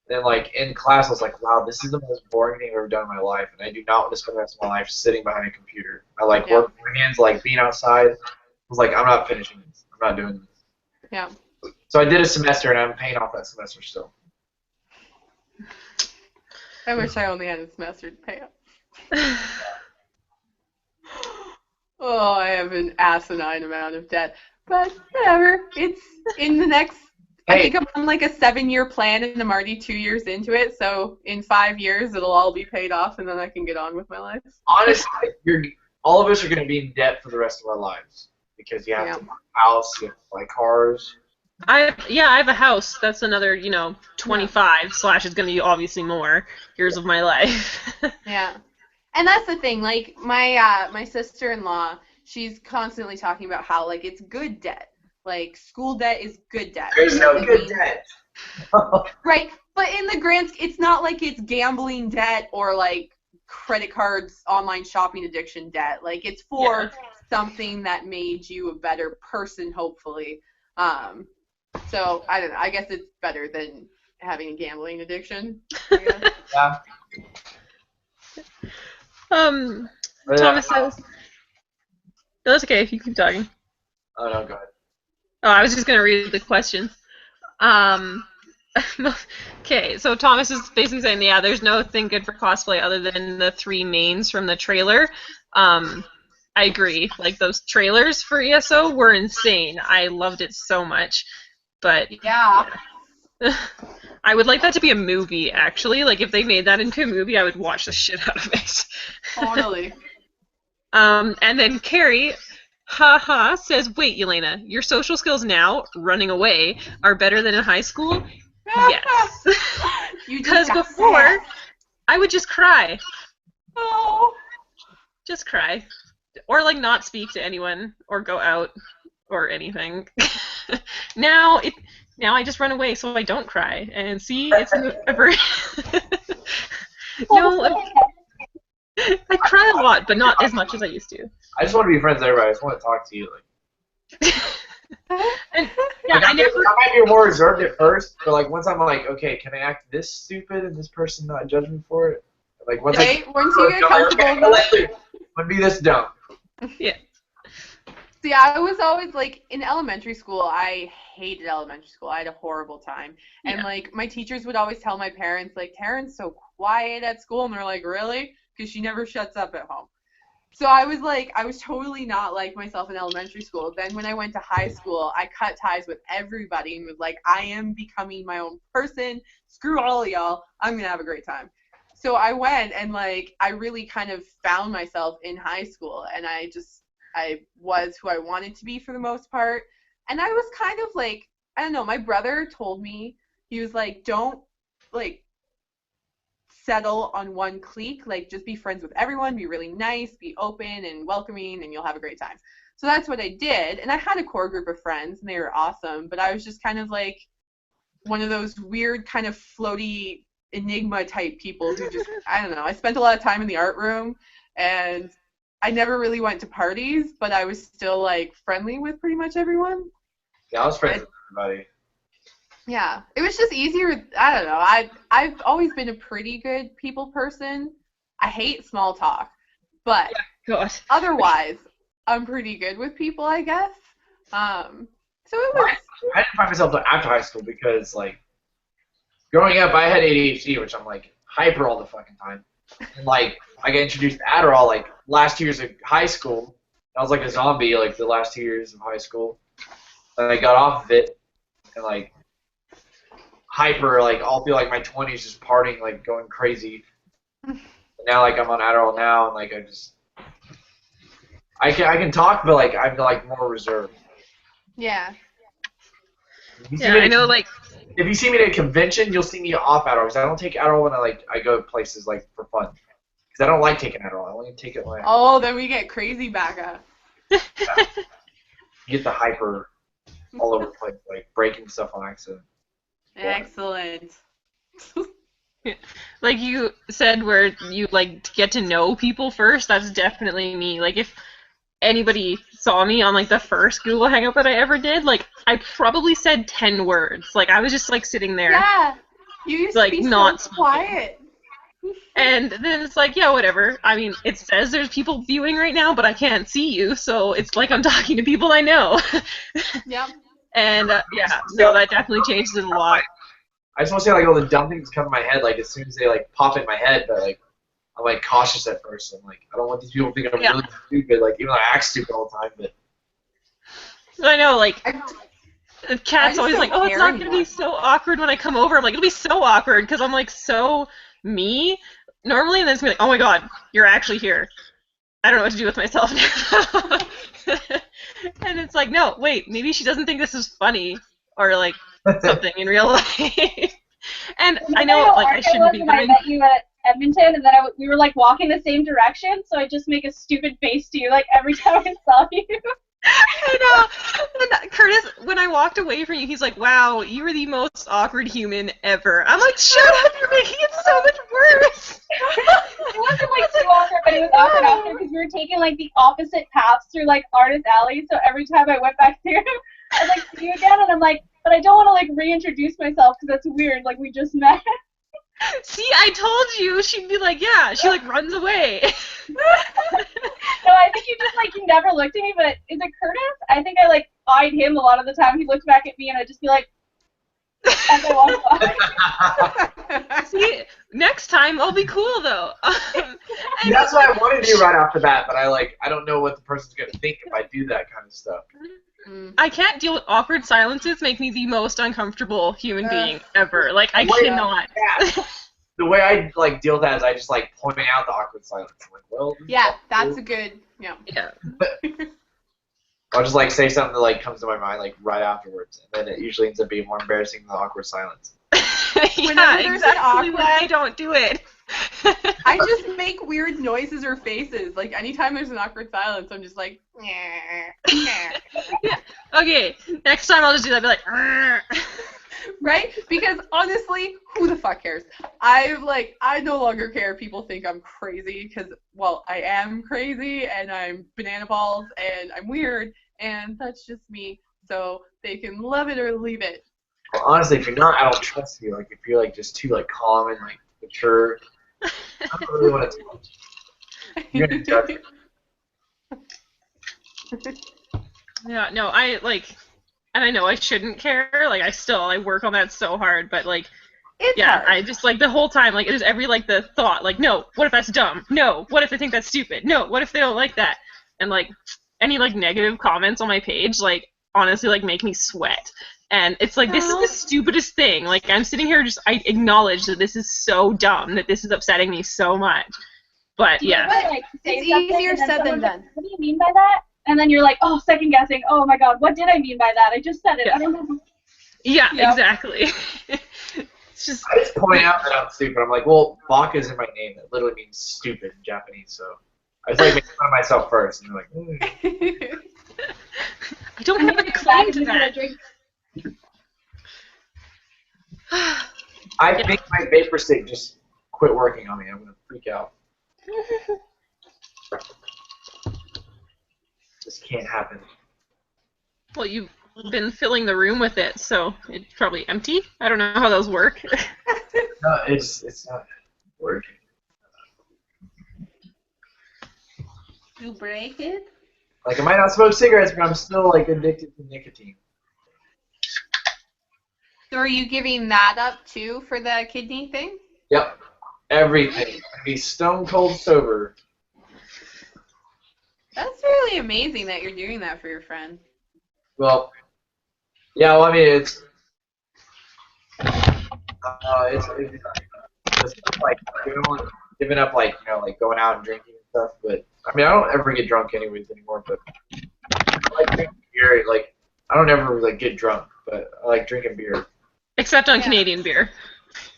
And then like in class, I was like, wow, this is the most boring thing I've ever done in my life, and I do not want to spend the rest of my life sitting behind a computer. I like work with my hands, like being outside. I was like, I'm not finishing this. I'm not doing this. Yeah. So I did a semester, and I'm paying off that semester still. I wish I only had a semester to pay up. Oh, I have an asinine amount of debt. But whatever. It's in the next... I think I'm on like a 7-year plan, and I'm already 2 years into it. So in 5 years, it'll all be paid off, and then I can get on with my life. Honestly, all of us are going to be in debt for the rest of our lives because you have to buy a house, you have to buy cars. I have a house. That's another, 25 / is going to be obviously more years of my life. Yeah. And that's the thing, like my sister-in-law, she's constantly talking about how like it's good debt. Like school debt is good debt. There's no good debt. Right. But in the grand, it's not like it's gambling debt or like credit cards, online shopping addiction debt. Like it's for something that made you a better person, hopefully. So I don't know. I guess it's better than having a gambling addiction. Yeah. Thomas says. No, that's okay if you keep talking. Oh no, go ahead. Oh, I was just gonna read the questions. Okay, so Thomas is basically saying, yeah, there's no thing good for cosplay other than the 3 mains from the trailer. I agree. Like those trailers for ESO were insane. I loved it so much. But yeah. I would like that to be a movie, actually. Like if they made that into a movie, I would watch the shit out of it. Totally. And then Carrie, says, wait, Yelaina, your social skills now, running away, are better than in high school? Yes. Because before, I would just cry. Oh. Just cry. Or, like, not speak to anyone, or go out, or anything. Now I just run away so I don't cry. And see, it's never... No, I cry a lot, but not as much as I used to. I just want to be friends with everybody. I just want to talk to you. And, I might be more reserved at first, but like once I'm like, okay, can I act this stupid and this person not judge me for it? Like once once you get comfortable enough. Would be this dumb. Yeah. See, I was always like in elementary school. I hated elementary school. I had a horrible time, and like my teachers would always tell my parents, like, Taryn's so quiet at school, and they're like, really? because she never shuts up at home. So I was totally not like myself in elementary school. Then when I went to high school, I cut ties with everybody and was like, I am becoming my own person. Screw all of y'all. I'm going to have a great time. So I went and like I really kind of found myself in high school, and I was who I wanted to be for the most part. And I was kind of like, I don't know, my brother told me, he was like, don't like settle on one clique, like just be friends with everyone, be really nice, be open and welcoming, and you'll have a great time. So that's what I did, and I had a core group of friends and they were awesome, but I was just kind of like one of those weird kind of floaty enigma type people who just, I don't know, I spent a lot of time in the art room, and I never really went to parties, but I was still like friendly with pretty much everyone. Yeah, I was friends with everybody. Yeah, it was just easier. I don't know. I've always been a pretty good people person. I hate small talk, but otherwise, I'm pretty good with people, I guess. So it was. I didn't find myself after high school because, like, growing up, I had ADHD, which I'm like hyper all the fucking time. And like, I got introduced to Adderall like last 2 years of high school. I was like a zombie like the last 2 years of high school, and I got off of it, and like. Hyper, like I'll feel like my 20s just partying, like going crazy. And now, like I'm on Adderall now, and like I can talk, but like I'm like more reserved. Yeah. I know. Like, if you see me at a convention, you'll see me off Adderall because I don't take Adderall when I go places like for fun. Because I don't like taking Adderall. I only take it when Oh, then we get crazy back up. Yeah. Get the hyper all over the place, like breaking stuff on accident. Excellent. Like you said, where you like get to know people first, that's definitely me. Like if anybody saw me on like the first Google Hangout that I ever did, like I probably said 10 words. Like I was just like sitting there. Yeah. You used like to be not so quiet. And then it's like, yeah, whatever. I mean, it says there's people viewing right now, but I can't see you, so it's like I'm talking to people I know. Yep. And yeah, no, that definitely changes it a lot. I just want to say like all the dumb things come in my head, like as soon as they like pop in my head, but like I'm like cautious at first. I'm like, I don't want these people to think I'm really stupid. Like even though I act stupid all the time, but I know, like Kat's always like, oh, it's not gonna be so awkward when I come over. I'm like, it'll be so awkward because I'm like so me normally, and then it's gonna be like, oh my god, you're actually here. I don't know what to do with myself now. And it's like, no, wait, maybe she doesn't think this is funny or like something in real life. And I know, like, I shouldn't be. I met you at Edmonton, and then we were like walking the same direction, so I just make a stupid face to you like every time I saw you. I know. And Curtis, when I walked away from you, he's like, wow, you were the most awkward human ever. I'm like, shut up, you're making it so much worse. It wasn't like too awkward, but it was awkward after because we were taking like the opposite paths through like Artist Alley, so every time I went back there, I'd like see you again, and I'm like, but I don't want to like reintroduce myself because that's weird, like we just met. See, I told you. She'd be like, yeah. She like runs away. No, I think you just like you never looked at me. But is it Curtis? I think I like eyed him a lot of the time. He looked back at me, and I'd just be like, as I walked by. See, next time I'll be cool though. That's what I wanted to do right off the bat, but I don't know what the person's gonna think if I do that kind of stuff. I can't deal with awkward silences. Make me the most uncomfortable human being ever. Like I cannot. The way I like deal with that is I just like point out the awkward silence. I'm like, well. Yeah, that's a good. Yeah. I'll just like say something that like comes to my mind like right afterwards, and then it usually ends up being more embarrassing than the awkward silence. Yeah, exactly why I don't do it. I just make weird noises or faces. Like anytime there's an awkward silence, I'm just like, yeah. Okay, next time I'll just do that. I'll be like, right? Because honestly, who the fuck cares? I no longer care if people think I'm crazy because, well, I am crazy and I'm banana balls and I'm weird and that's just me. So they can love it or leave it. Well, honestly, if you're not, I don't trust you. Like if you're like just too like calm and like mature. I don't really want to talk to you. You're gonna judge me. Yeah, no, I like, and I know I shouldn't care. Like I work on that so hard, but like, It's Yeah, hard. I just like the whole time, like, there's every like the thought, like, no, what if that's dumb? No, what if they think that's stupid? No, what if they don't like that? And like any like negative comments on my page, like honestly, like make me sweat. And it's like this is the stupidest thing. Like I'm sitting here, just I acknowledge that this is so dumb, that this is upsetting me so much. But Do you yeah, ever, like, say It's something easier and then said than someone's like, done. what do you mean by that? And then you're like, oh, second guessing. Oh my God, what did I mean by that? I just said it. Yeah. I don't know. yeah, Yep. exactly. It's just I just point out that I'm stupid. I'm like, well, Baka is in my name. That literally means stupid in Japanese. So I just like make fun of myself first, and they're like, I don't make a claim to that. I think my vapor stick just quit working on me. I'm gonna freak out. This can't happen. Well, you've been filling the room with it, so it's probably empty. I don't know how those work. No, it's not working. You break it? Like I might not smoke cigarettes, but I'm still like addicted to nicotine. So are you giving that up too for the kidney thing? Yep, everything. I'd be stone cold sober. That's really amazing that you're doing that for your friend. Well, yeah. Well, I mean, it's like giving up like like going out and drinking and stuff. But I mean, I don't ever get drunk anyways anymore. But I like drinking beer. Like I don't ever like get drunk, but I like drinking beer. Except on Canadian beer.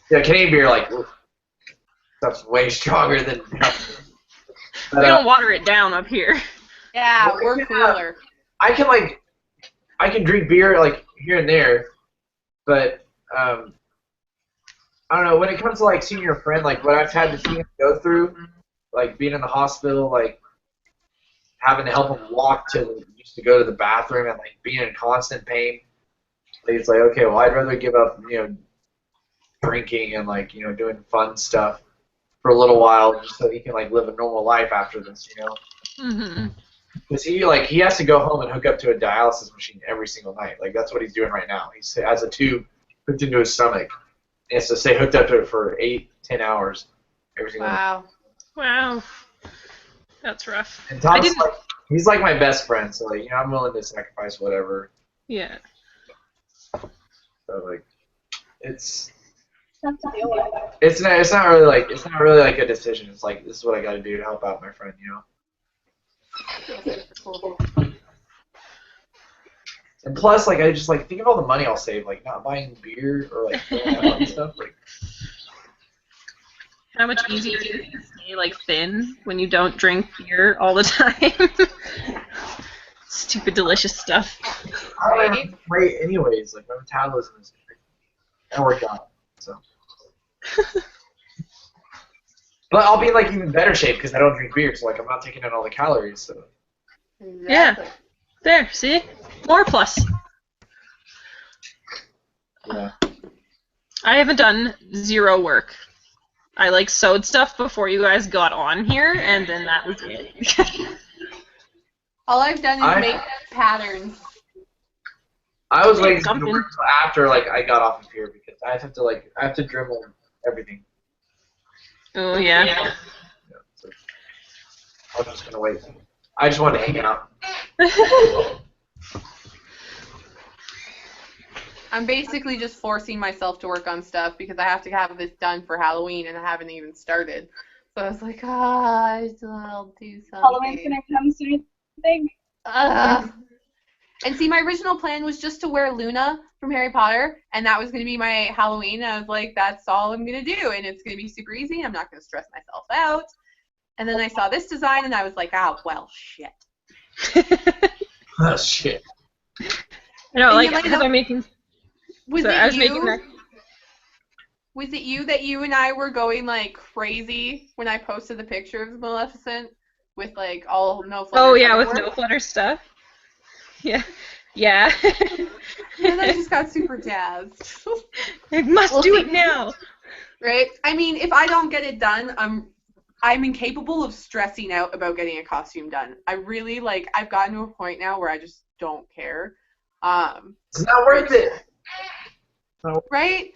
Yeah, Canadian beer like oof, stuff's way stronger than. But, We don't water it down up here. Yeah, well, we're cooler. I can drink beer like here and there, but I don't know, when it comes to like seeing your friend, like what I've had to see him go through, like being in the hospital, like having to help him walk just to go to the bathroom and like being in constant pain. Like, it's like, okay, well I'd rather give up, drinking and like, doing fun stuff for a little while just so he can like live a normal life after this, Mm-hmm. Because he has to go home and hook up to a dialysis machine every single night. Like that's what he's doing right now. He has a tube hooked into his stomach. He has to stay hooked up to it for 8-10 hours every single night. Wow. Wow. That's rough. And Tom's like, he's like my best friend, so like, I'm willing to sacrifice whatever. Yeah. So like, it's That's the deal with it. it's not really like a decision. It's like this is what I got to do to help out my friend, And plus, like, I just like think of all the money I'll save, like not buying beer or like going out and stuff. Like, How much easier it is to stay like thin when you don't drink beer all the time. Stupid delicious stuff. I don't have weight anyways. Like my metabolism is. I work out, so. But I'll be in like even better shape because I don't drink beer, so like I'm not taking in all the calories. So. Exactly. Yeah. There, see? More plus. Yeah. I haven't done zero work. I like sewed stuff before you guys got on here, and then that was it. All I've done is make patterns. I was waiting Something. until after like I got off of here because I have to dribble everything. Oh yeah. Yeah, so I was just gonna wait. I just wanted to hang out. I'm basically just forcing myself to work on stuff because I have to have this done for Halloween and I haven't even started. So I was like, I still will do something. Halloween's gonna come soon, you think? And see, my original plan was just to wear Luna from Harry Potter, and that was going to be my Halloween. And I was like, that's all I'm going to do, and it's going to be super easy. I'm not going to stress myself out. And then I saw this design, and I was like, oh, well, shit. Oh, shit. No, like, Yelaina, because I'm making... Was so it I was you? making that... Was it you that you and I were going, like, crazy when I posted the picture of Maleficent with, like, all no flutter? Oh, yeah, with no flutter stuff. Yeah. Yeah. And I just got super jazzed. I must do it now. Right? I mean, if I don't get it done, I'm incapable of stressing out about getting a costume done. I really, like, I've gotten to a point now where I just don't care. It's not worth it. Right?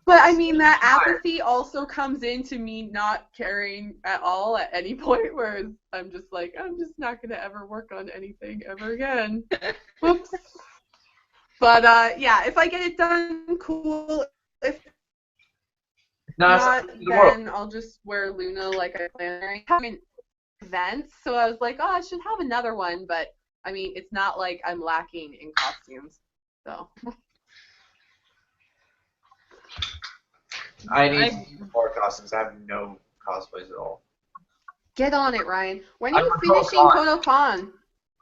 But I mean, that apathy also comes into me not caring at all at any point, whereas I'm just like, I'm just not going to ever work on anything ever again. Whoops. But yeah, if I get it done, cool. If not, then I'll just wear Luna like I planned. I haven't events, so I was like, oh, I should have another one, but I mean, it's not like I'm lacking in costumes, so. I need more costumes. I have no cosplays at all. Get on it, Ryan. When are you finishing Kodokan?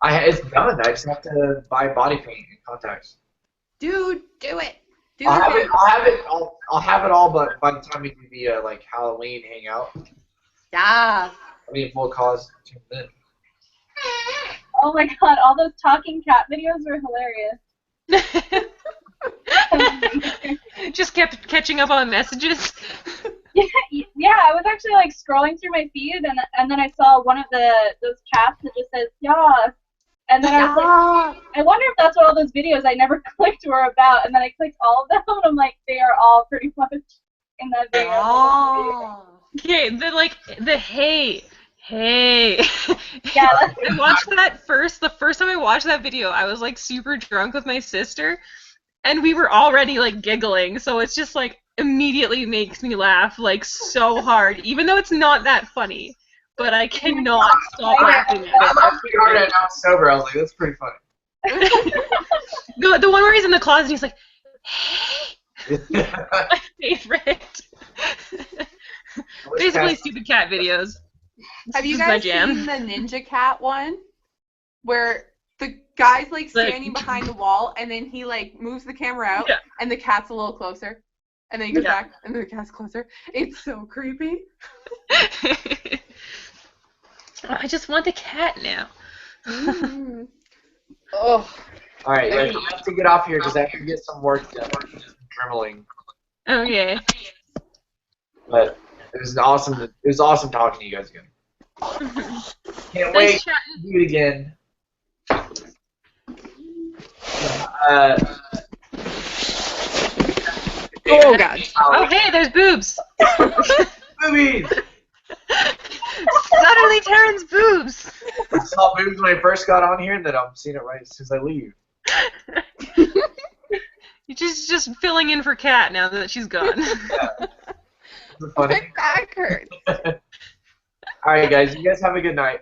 It's done. I just have to buy body paint and contacts. Dude, do it. I'll have it all, but by the time we do the like Halloween hangout. Yeah. I mean, full costume then. Oh my god, all those talking cat videos were hilarious. Just kept catching up on messages. Yeah, I was actually like scrolling through my feed, and then I saw one of those chats that just says "yeah," and then I was like, I wonder if that's what all those videos I never clicked were about, and then I clicked all of them, and I'm like, they are all pretty much in that video. Okay, the hey. Yeah, I watched that first. The first time I watched that video, I was like super drunk with my sister, and we were already like giggling. So it's just like immediately makes me laugh like so hard, even though it's not that funny. But I cannot stop laughing at it. I laughed pretty hard at it. I was sober. I was like, that's pretty funny. The one where he's in the closet, and he's like, hey. My favorite. Basically, stupid cat videos. Have you guys seen the Ninja Cat one? Where the guy's like standing behind the wall and then he like moves the camera out and the cat's a little closer. And then he goes back and then the cat's closer. It's so creepy. I just want the cat now. Oh. Alright, I have to get off here because I have to get some work done. I'm just dreaming. Okay. But it was awesome talking to you guys again. Can't wait to do it again. Oh god. Oh hey, there's boobs. Boobies. Suddenly Taryn's boobs. I saw boobs when I first got on here, and then I'm seeing it right as soon as I leave. You're just filling in for Kat now that she's gone. Yeah. My back hurts. Alright guys, you guys have a good night.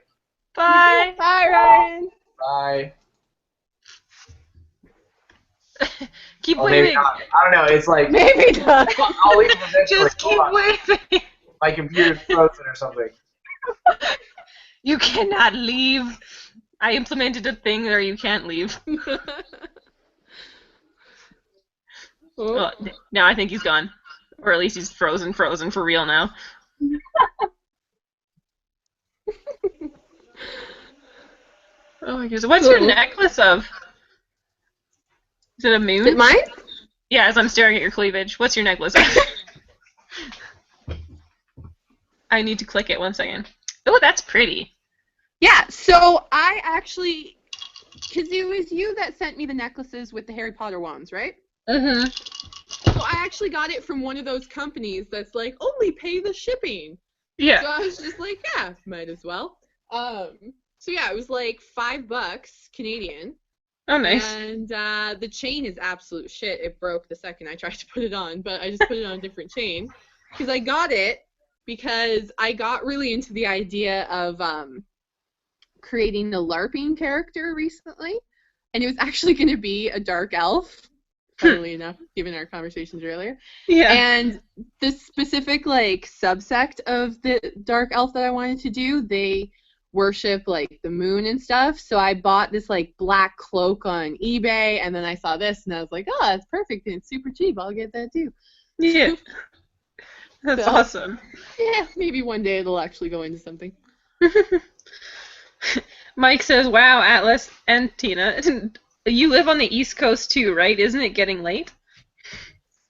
Bye. Bye, Ryan. Bye. Keep maybe waving. not. I don't know, it's like... Maybe not. I'll leave eventually. Just keep waving. My computer's frozen or something. You cannot leave. I implemented a thing where you can't leave. Well, now I think he's gone. Or at least he's frozen for real now. Oh my goodness. What's your necklace of? Is it a moon? Is it mine? Yeah, as I'm staring at your cleavage. What's your necklace of? I need to click it 1 second. Oh, that's pretty. Yeah, so I actually... Because it was you that sent me the necklaces with the Harry Potter wands, right? Mm-hmm. So I actually got it from one of those companies that's like, only pay the shipping. Yeah. So I was just like, yeah, might as well. So yeah, it was like $5 Canadian. Oh, nice. And the chain is absolute shit. It broke the second I tried to put it on, but I just put it on a different chain. Because I got it because I got really into the idea of creating a LARPing character recently. And it was actually going to be a dark elf. Funnily enough, given our conversations earlier. Yeah. And the specific, like, subsect of the dark elf that I wanted to do, they worship, like, the moon and stuff. So I bought this, like, black cloak on eBay, and then I saw this, and I was like, oh, that's perfect, and it's super cheap. I'll get that, too. Yeah. That's awesome. Yeah, maybe one day it'll actually go into something. Mike says, wow, Atlas and Tina. You live on the East Coast too, right? Isn't it getting late?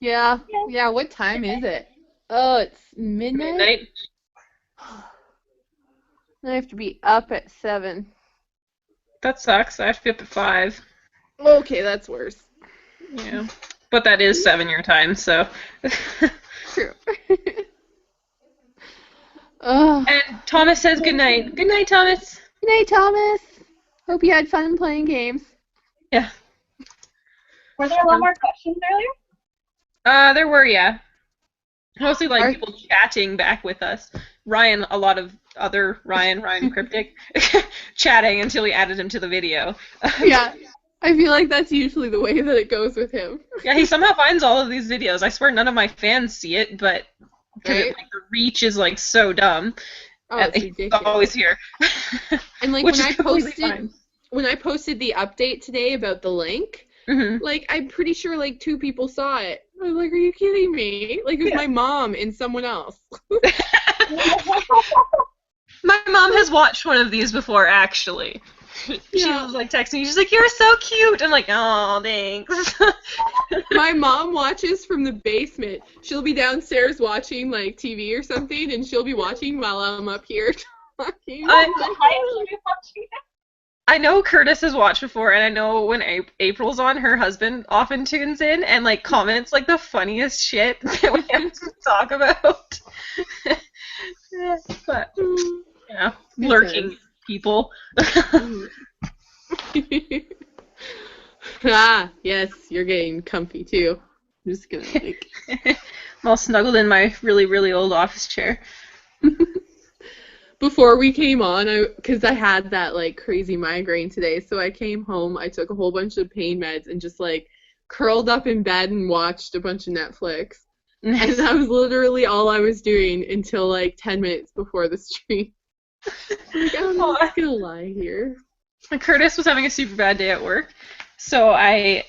Yeah. Yeah, what time is it? Oh, it's midnight? I have to be up at 7. That sucks. I have to be up at 5. Okay, that's worse. Yeah. But that is 7 your time, so. True. Oh. And Thomas says good night. Good night, Thomas. Good night, Thomas. Hope you had fun playing games. Yeah. Were there a lot more questions earlier? There were, yeah. Mostly like people chatting back with us. Ryan, a lot of other Ryan Cryptic, chatting until we added him to the video. Yeah. I feel like that's usually the way that it goes with him. Yeah, he somehow finds all of these videos. I swear none of my fans see it, but because Right? the reach is like so dumb. Oh, it's He's ridiculous. always here. And like Which when is I completely posted fine. when I posted the update today about the link, Mhm. like I'm pretty sure like 2 people saw it. I was like, are you kidding me? Like it was Yeah. my mom and someone else. My mom has watched one of these before, actually. She Yeah. was like texting me. She's like, "You're so cute." I'm like, "Oh, thanks." My mom watches from the basement. She'll be downstairs watching like TV or something, and she'll be watching while I'm up here talking. I know Curtis has watched before, and I know when April's on, her husband often tunes in and like comments like the funniest shit that we have to talk about. But yeah, lurking people. Ah, yes, you're getting comfy too. I'm just gonna like. I'm all snuggled in my really, really old office chair. Before we came on, because I had that like crazy migraine today, so I came home, I took a whole bunch of pain meds and just like curled up in bed and watched a bunch of Netflix. And that was literally all I was doing until like 10 minutes before the stream. Like, I'm just gonna lie here. Curtis was having a super bad day at work, so I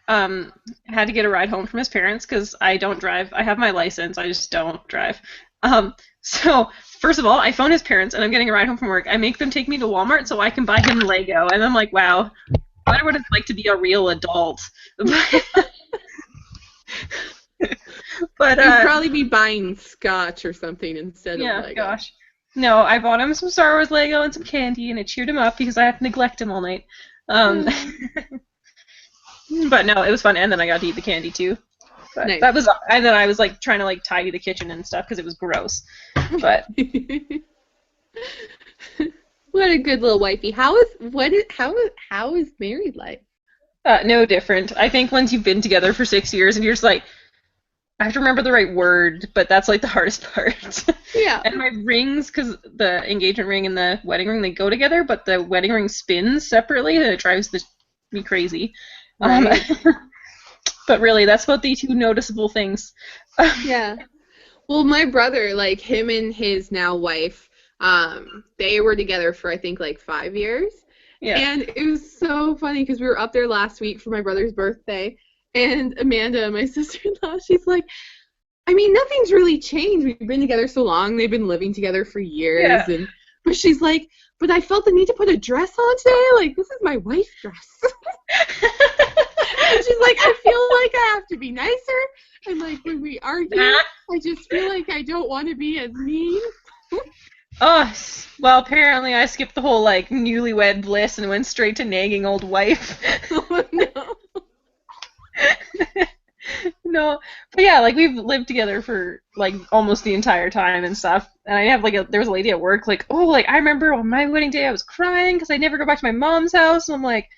had to get a ride home from his parents because I don't drive. I have my license, I just don't drive. So first of all, I phone his parents and I'm getting a ride home from work. I make them take me to Walmart so I can buy him Lego, and I'm like, wow, I wonder what it's like to be a real adult. But You'd probably be buying scotch or something instead of Lego. Yeah, gosh. No, I bought him some Star Wars Lego and some candy, and it cheered him up because I have to neglect him all night. But no, it was fun, and then I got to eat the candy too. But Nice. that was, and then I was like trying to like tidy the kitchen and stuff because it was gross. But What a good little wifey. How is married life? no different. I think once you've been together for 6 years and you're just like, I have to remember the right word, but that's like the hardest part. Yeah. And my rings, because the engagement ring and the wedding ring, they go together, but the wedding ring spins separately, and it drives me crazy. Right. But really, that's about the 2 noticeable things. Yeah. Well, my brother, like him and his now wife, they were together for I think like 5 years. Yeah. And it was so funny because we were up there last week for my brother's birthday, and Amanda, my sister-in-law, she's like, I mean, nothing's really changed. We've been together so long. They've been living together for years. Yeah. But she's like, but I felt the need to put a dress on today. Like, this is my wife's dress. And she's like, I feel like I have to be nicer. And like when we argue, I just feel like I don't want to be as mean. Oh, well, apparently I skipped the whole like newlywed bliss and went straight to nagging old wife. Oh, no. No, but yeah, like we've lived together for like almost the entire time and stuff. And I have like there was a lady at work like, oh, like I remember on my wedding day I was crying because I never go back to my mom's house. And I'm like,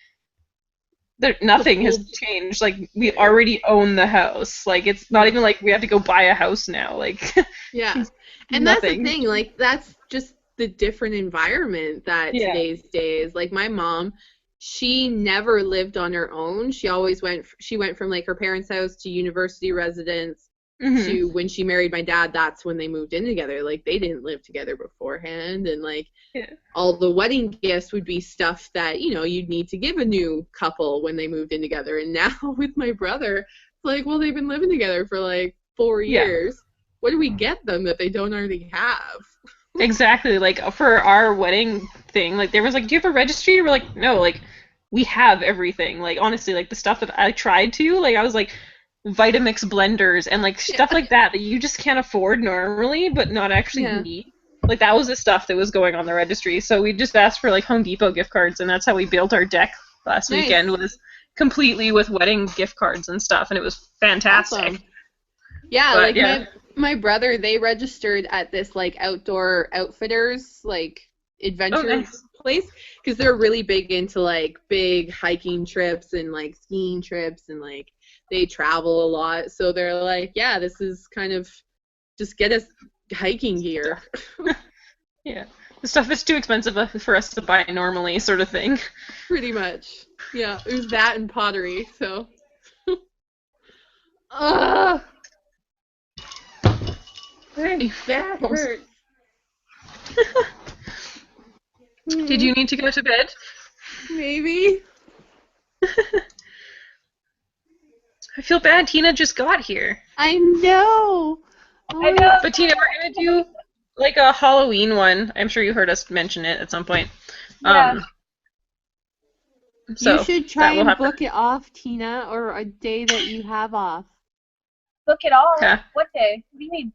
nothing has changed. Like we already own the house. Like it's not even like we have to go buy a house now. Like Yeah. And that's the thing. Like that's just the different environment that today's day is. Like my mom, she never lived on her own. She always went from like her parents' house to university residence to when she married my dad, that's when they moved in together. Like they didn't live together beforehand, and like all the wedding gifts would be stuff that, you know, you'd need to give a new couple when they moved in together. And now with my brother, it's like, well, they've been living together for like 4 years. What do we get them that they don't already have? Exactly. Like for our wedding thing, like there was like, do you have a registry? We're like, no, like we have everything. Like honestly, like the stuff that I tried to, like I was like Vitamix blenders and like stuff like that you just can't afford normally, but not actually need. Like that was the stuff that was going on the registry. So we just asked for like Home Depot gift cards, and that's how we built our deck last weekend. Was completely with wedding gift cards and stuff, and it was fantastic. Awesome. Yeah, But, like yeah. my brother, they registered at this like outdoor outfitters like adventure nice. place because they're really big into like big hiking trips and like skiing trips and like they travel a lot. So they're like, yeah, this is kind of just get us hiking gear. Yeah. The stuff is too expensive for us to buy normally, sort of thing. Pretty much. Yeah, it was that and pottery, so. Ugh. My back hurts. Did you need to go to bed? Maybe. I feel bad. Tina just got here. I know. I know. But Tina, we're gonna do like a Halloween one. I'm sure you heard us mention it at some point. Yeah. So you should try that will and happen. book it off, Tina, or a day that you have off. Book it all. Okay. What day? What do you mean?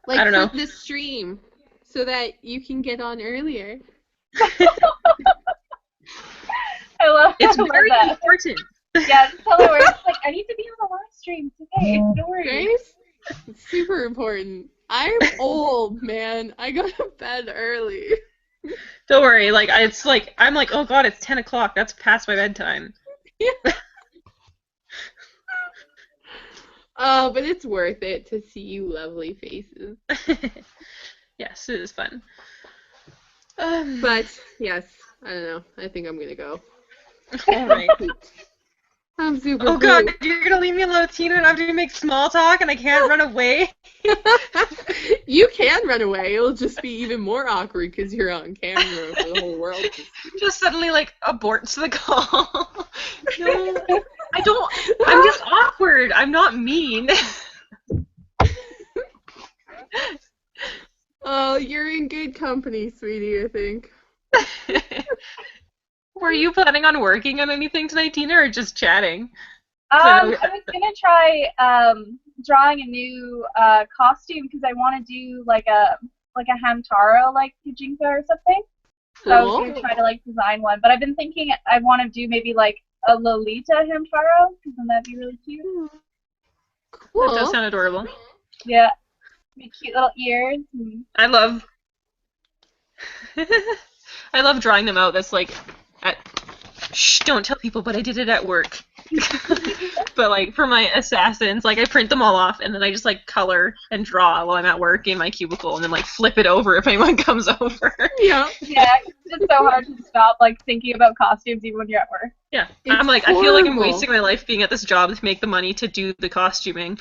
Like I don't know. for the stream, so that you can get on earlier. I love It's I love very that. important. Yeah, just tell her where it's like, I need to be on the live stream today. Don't worry. Right? It's super important. I'm old, man. I go to bed early. Don't worry. Like I'm like, oh god, it's 10 o'clock. That's past my bedtime. Oh, but it's worth it to see you lovely faces. Yes, it is fun. But yes, I don't know. I think I'm gonna go. All right. I'm super. Oh god, you're gonna leave me alone, Tina, and I'm gonna make small talk, and I can't run away. You can run away. It'll just be even more awkward because you're on camera for the whole world to see. Just suddenly like aborts the call. No, I don't. I'm just awkward. I'm not mean. Oh, you're in good company, sweetie, I think. Were you planning on working on anything tonight, Tina, or just chatting? I was gonna try drawing a new costume because I want to do like a Hamtaro like Pajinka or something. So I was gonna try to like design one, but I've been thinking I want to do maybe like a Lolita Hamtaro because then that'd be really cute. Cool. That does sound adorable. Yeah, be cute little ears. I love drawing them out. That's like shh, don't tell people, but I did it at work. But like for my assassins, like I print them all off and then I just like color and draw while I'm at work in my cubicle and then like flip it over if anyone comes over. Yeah. Yeah, it's so hard to stop like thinking about costumes even when you're at work. Yeah, It's I'm like, I feel like I'm horrible. wasting my life being at this job to make the money to do the costuming.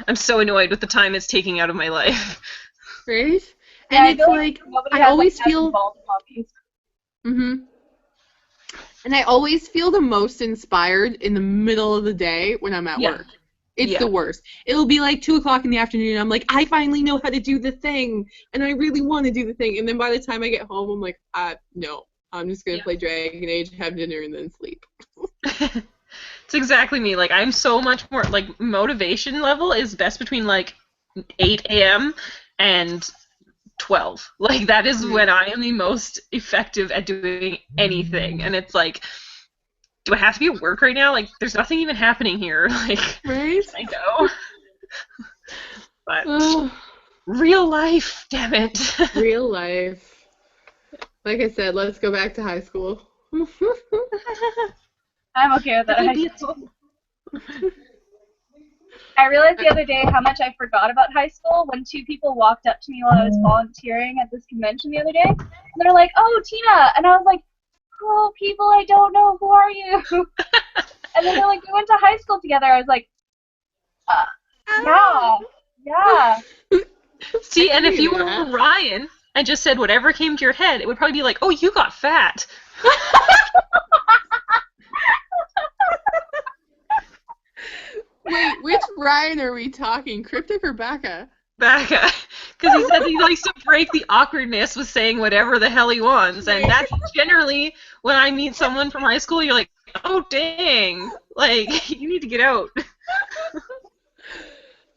I'm so annoyed with the time it's taking out of my life. Right? Yeah, And it's like, nobody I has, always like, as feel. involved in hobbies. Mm-hmm. And I always feel the most inspired in the middle of the day when I'm at work. It's the worst. It'll be like 2 o'clock in the afternoon. I'm like, I finally know how to do the thing, and I really want to do the thing. And then by the time I get home, I'm like, no, I'm just gonna play Dragon Age, have dinner, and then sleep. It's exactly me. Like I'm so much more like motivation level is best between like 8 a.m. and 12. Like that is when I am the most effective at doing anything. And it's like, do I have to be at work right now? Like there's nothing even happening here. Like Right? I know. But real life, damn it. Real life. Like I said, let's go back to high school. I'm okay with that. I realized the other day how much I forgot about high school when two people walked up to me while I was volunteering at this convention the other day. And they're like, "Oh, Tina." And I was like, "Oh, people I don't know, who are you?" And then they're like, "We went to high school together." I was like, yeah. See, and if you were Ryan and just said whatever came to your head, it would probably be like, "Oh, you got fat." Wait, which Ryan are we talking? Cryptic or Becca? Becca. Because he says he likes to break the awkwardness with saying whatever the hell he wants. And that's generally when I meet someone from high school, you're like, oh, dang. Like, you need to get out.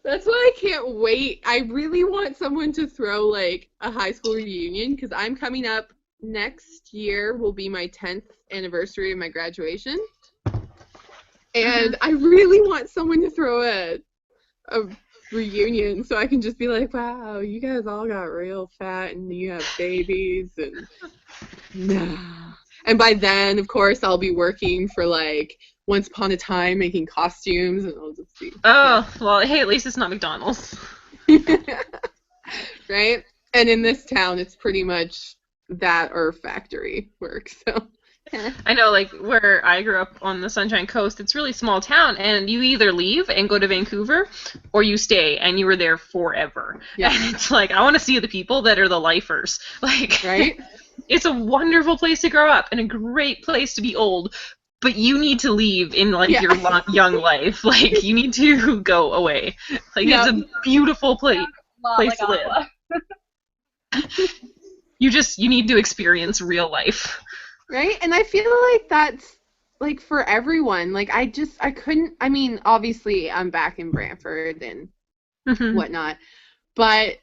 That's why I can't wait. I really want someone to throw, like, a high school reunion, because I'm coming up next year will be my 10th anniversary of my graduation. And I really want someone to throw a reunion so I can just be like, wow, you guys all got real fat and you have babies and nah. And by then, of course, I'll be working for like Once Upon a Time making costumes and I'll just be well, hey, at least it's not McDonald's. Right? And in this town it's pretty much that or factory work, so I know, like, where I grew up on the Sunshine Coast, it's a really small town, and you either leave and go to Vancouver, or you stay, and you were there forever. Yeah. And it's like, I want to see the people that are the lifers. Like, right? It's a wonderful place to grow up, and a great place to be old, but you need to leave in, like, your young life. Like, you need to go away. Like, it's a beautiful place to live. You need to experience real life. Right? And I feel like that's, like, for everyone. Like, I couldn't, I mean, obviously, I'm back in Brantford and whatnot, but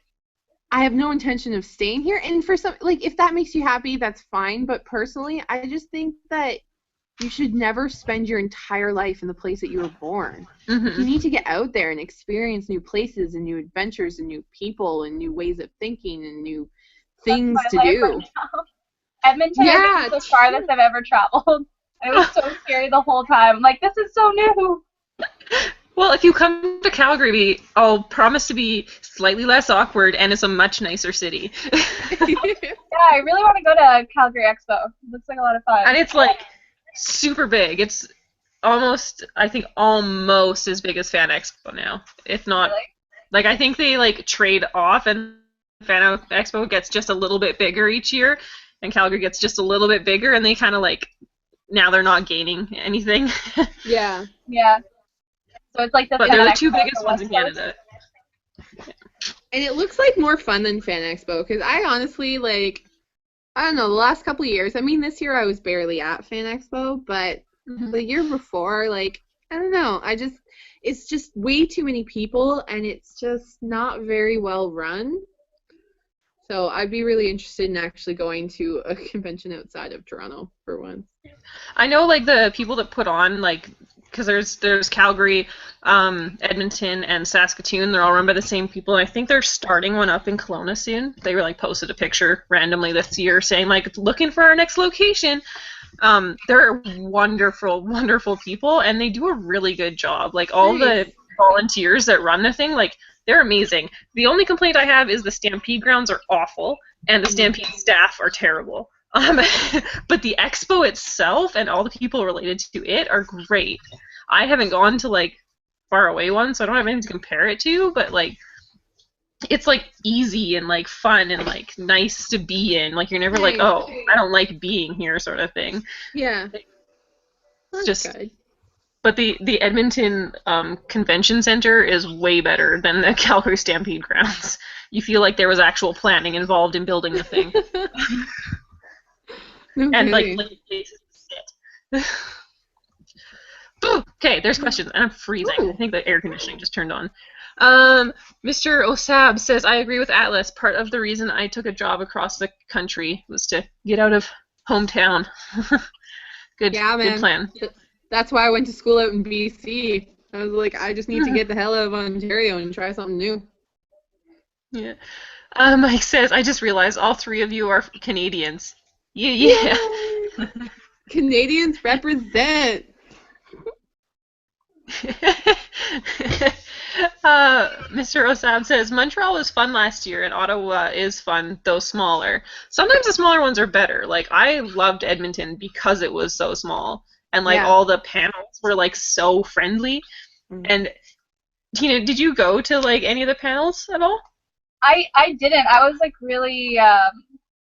I have no intention of staying here. And for some, like, if that makes you happy, that's fine. But personally, I just think that you should never spend your entire life in the place that you were born. You need to get out there and experience new places and new adventures and new people and new ways of thinking and new things to do. Edmonton is the farthest I've ever traveled. It was so scary the whole time. I'm like, this is so new. Well, if you come to Calgary, I'll promise to be slightly less awkward, and it's a much nicer city. Yeah, I really want to go to Calgary Expo. It looks like a lot of fun. And it's, like, super big. It's almost as big as Fan Expo now, if not. Really? Like, I think they, like, trade off, and Fan Expo gets just a little bit bigger each year, and Calgary gets just a little bit bigger, and they kind of, like, now they're not gaining anything. Yeah. Yeah. So it's like the But they're the two biggest ones in Canada. And it looks like more fun than Fan Expo, because I honestly, like, I don't know, the last couple of years, I mean, this year I was barely at Fan Expo, but the year before, like, I don't know, it's just way too many people, and it's just not very well run. So I'd be really interested in actually going to a convention outside of Toronto for once. I know, like, the people that put on, like, because there's Calgary, Edmonton, and Saskatoon. They're all run by the same people, and I think they're starting one up in Kelowna soon. They were, like, posted a picture randomly this year saying, like, looking for our next location. They're wonderful, wonderful people, and they do a really good job. Like, all the volunteers that run the thing, like, they're amazing. The only complaint I have is the Stampede grounds are awful, and the Stampede staff are terrible. But the expo itself and all the people related to it are great. I haven't gone to, like, far away ones, so I don't have anything to compare it to, but, like, it's, like, easy and, like, fun and, like, nice to be in. Like, you're never like, oh, I don't like being here sort of thing. Yeah. It's just good. But the Edmonton Convention Center is way better than the Calgary Stampede grounds. You feel like there was actual planning involved in building the thing. And, like, places to sit. Okay, there's questions, and I'm freezing. I think the air conditioning just turned on. Mr. Osab says, I agree with Atlas. Part of the reason I took a job across the country was to get out of hometown. Good plan. That's why I went to school out in BC. I was like, I just need to get the hell out of Ontario and try something new. Yeah. Mike says, I just realized all three of you are Canadians. Yeah. Canadians represent. Mr. Osab says, Montreal was fun last year, and Ottawa is fun, though smaller. Sometimes the smaller ones are better. Like, I loved Edmonton because it was so small. And, like, all the panels were, like, so friendly. And, Tina, did you go to, like, any of the panels at all? I didn't. I was, like, really,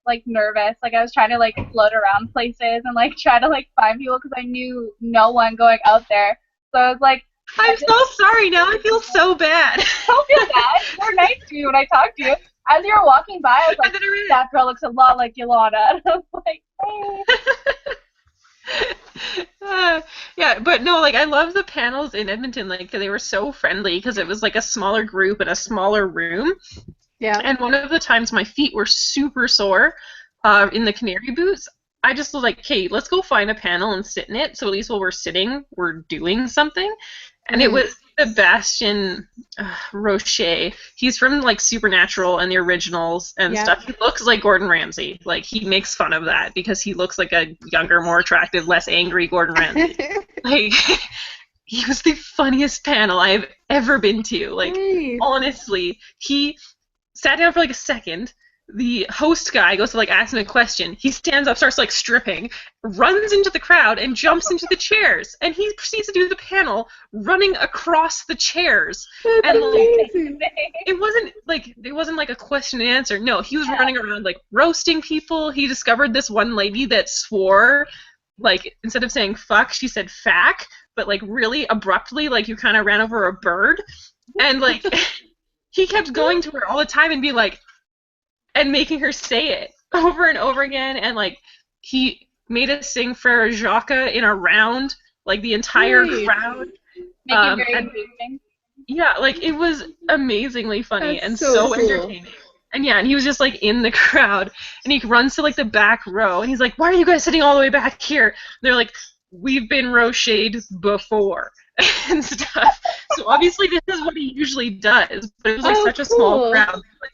like, nervous. Like, I was trying to, like, float around places and, like, try to, like, find people because I knew no one going out there. So I was like, I'm so sorry now. I feel so bad. Don't feel bad. You were nice to me when I talked to you. As you were walking by, I was like, that girl looks a lot like Yelaina. And I was like, hey. Yeah, but no, like, I love the panels in Edmonton. Like, they were so friendly because it was, like, a smaller group in a smaller room. Yeah. And one of the times my feet were super sore, in the canary booths, I just was like, okay, let's go find a panel and sit in it. So at least while we're sitting, we're doing something. And it was Sebastian Roche. He's from like Supernatural and the originals and stuff. He looks like Gordon Ramsay. Like he makes fun of that because he looks like a younger, more attractive, less angry Gordon Ramsay. Like he was the funniest panel I've ever been to. Like honestly, he sat down for like a second. The host guy goes to like ask him a question. He stands up, starts like stripping, runs into the crowd, and jumps into the chairs. And he proceeds to do the panel running across the chairs. And like, it wasn't like a question and answer. No, he was running around like roasting people. He discovered this one lady that swore, like instead of saying fuck, she said fack, but like really abruptly, like you kind of ran over a bird. And like he kept going to her all the time and be like, and making her say it over and over again, and like he made us sing Frere Jacques in a round, like the entire crowd. Make it very engaging. Yeah, like it was amazingly funny and so entertaining. And yeah, and he was just like in the crowd, and he runs to like the back row, and he's like, "Why are you guys sitting all the way back here?" And they're like, "We've been Roched before." And stuff. So obviously this is what he usually does, but it was like such a small crowd. Like,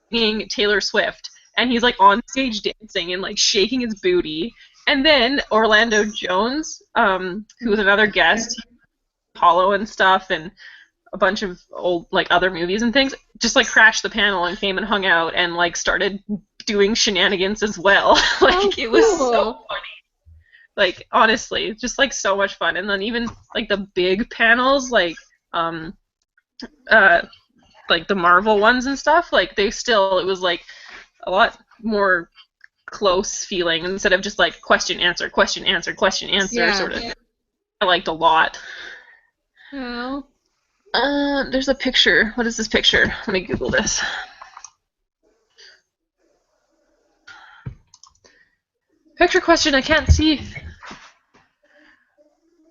being Taylor Swift, and he's like on stage dancing and like shaking his booty, and then Orlando Jones, who was another guest, Hollow and stuff, and a bunch of old like other movies and things, just like crashed the panel and came and hung out and like started doing shenanigans as well. Like it was so funny. Like honestly, just like so much fun. And then even like the big panels, like the Marvel ones and stuff, like it was like a lot more close feeling instead of just like question answer sort of. I liked a lot. Oh. There's a picture. What is this picture? Let me Google this. Picture question, I can't see.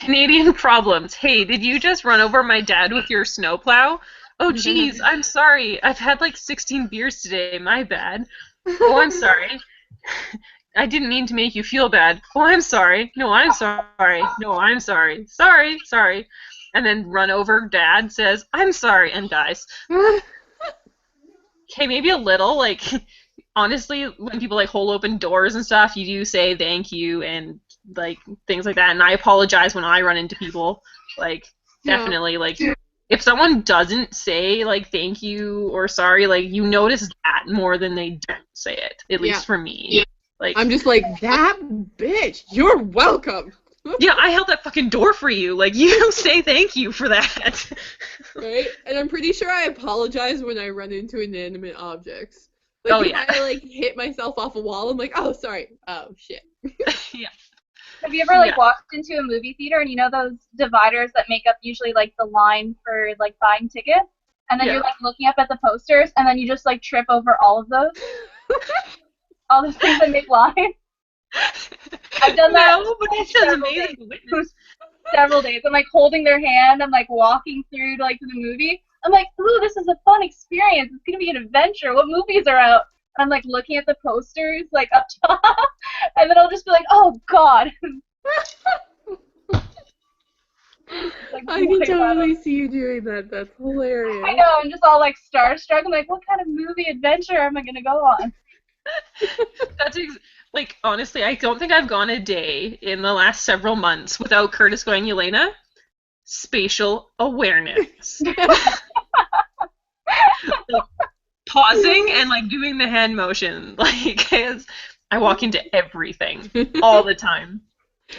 Canadian problems. Hey, did you just run over my dad with your snowplow? Oh, geez, I'm sorry. I've had like 16 beers today. My bad. Oh, I'm sorry. I didn't mean to make you feel bad. Oh, I'm sorry. No, I'm sorry. No, I'm sorry. Sorry. And then run over dad, says, I'm sorry, and dies. Okay, maybe a little. Like, honestly, when people like hold open doors and stuff, you do say thank you and like things like that. And I apologize when I run into people. Like, definitely, like... If someone doesn't say, like, thank you or sorry, like, you notice that more than they don't say it, at least for me. Yeah. Like, I'm just like, that bitch, you're welcome. Yeah, I held that fucking door for you. Like, you say thank you for that. Right? And I'm pretty sure I apologize when I run into inanimate objects. Like, if I, like, hit myself off a wall, I'm like, oh, sorry. Oh, shit. Yeah. Have you ever like walked into a movie theater and you know those dividers that make up usually like the line for like buying tickets, and then you're like looking up at the posters and then you just like trip over all of those, all those things that make lines. I've done that. No, but it's just amazing. Several days. I'm like holding their hand. I'm like walking through like to the movie. I'm like, ooh, this is a fun experience. It's gonna be an adventure. What movies are out? I'm like looking at the posters like up top, and then I'll just be like, oh god. Like, I can totally see you doing that. That's hilarious. I know, I'm just all like starstruck. I'm like, what kind of movie adventure am I gonna go on? That's like, honestly, I don't think I've gone a day in the last several months without Curtis going, Yelaina, spatial awareness. Like, pausing and like doing the hand motion, like, as I walk into everything all the time.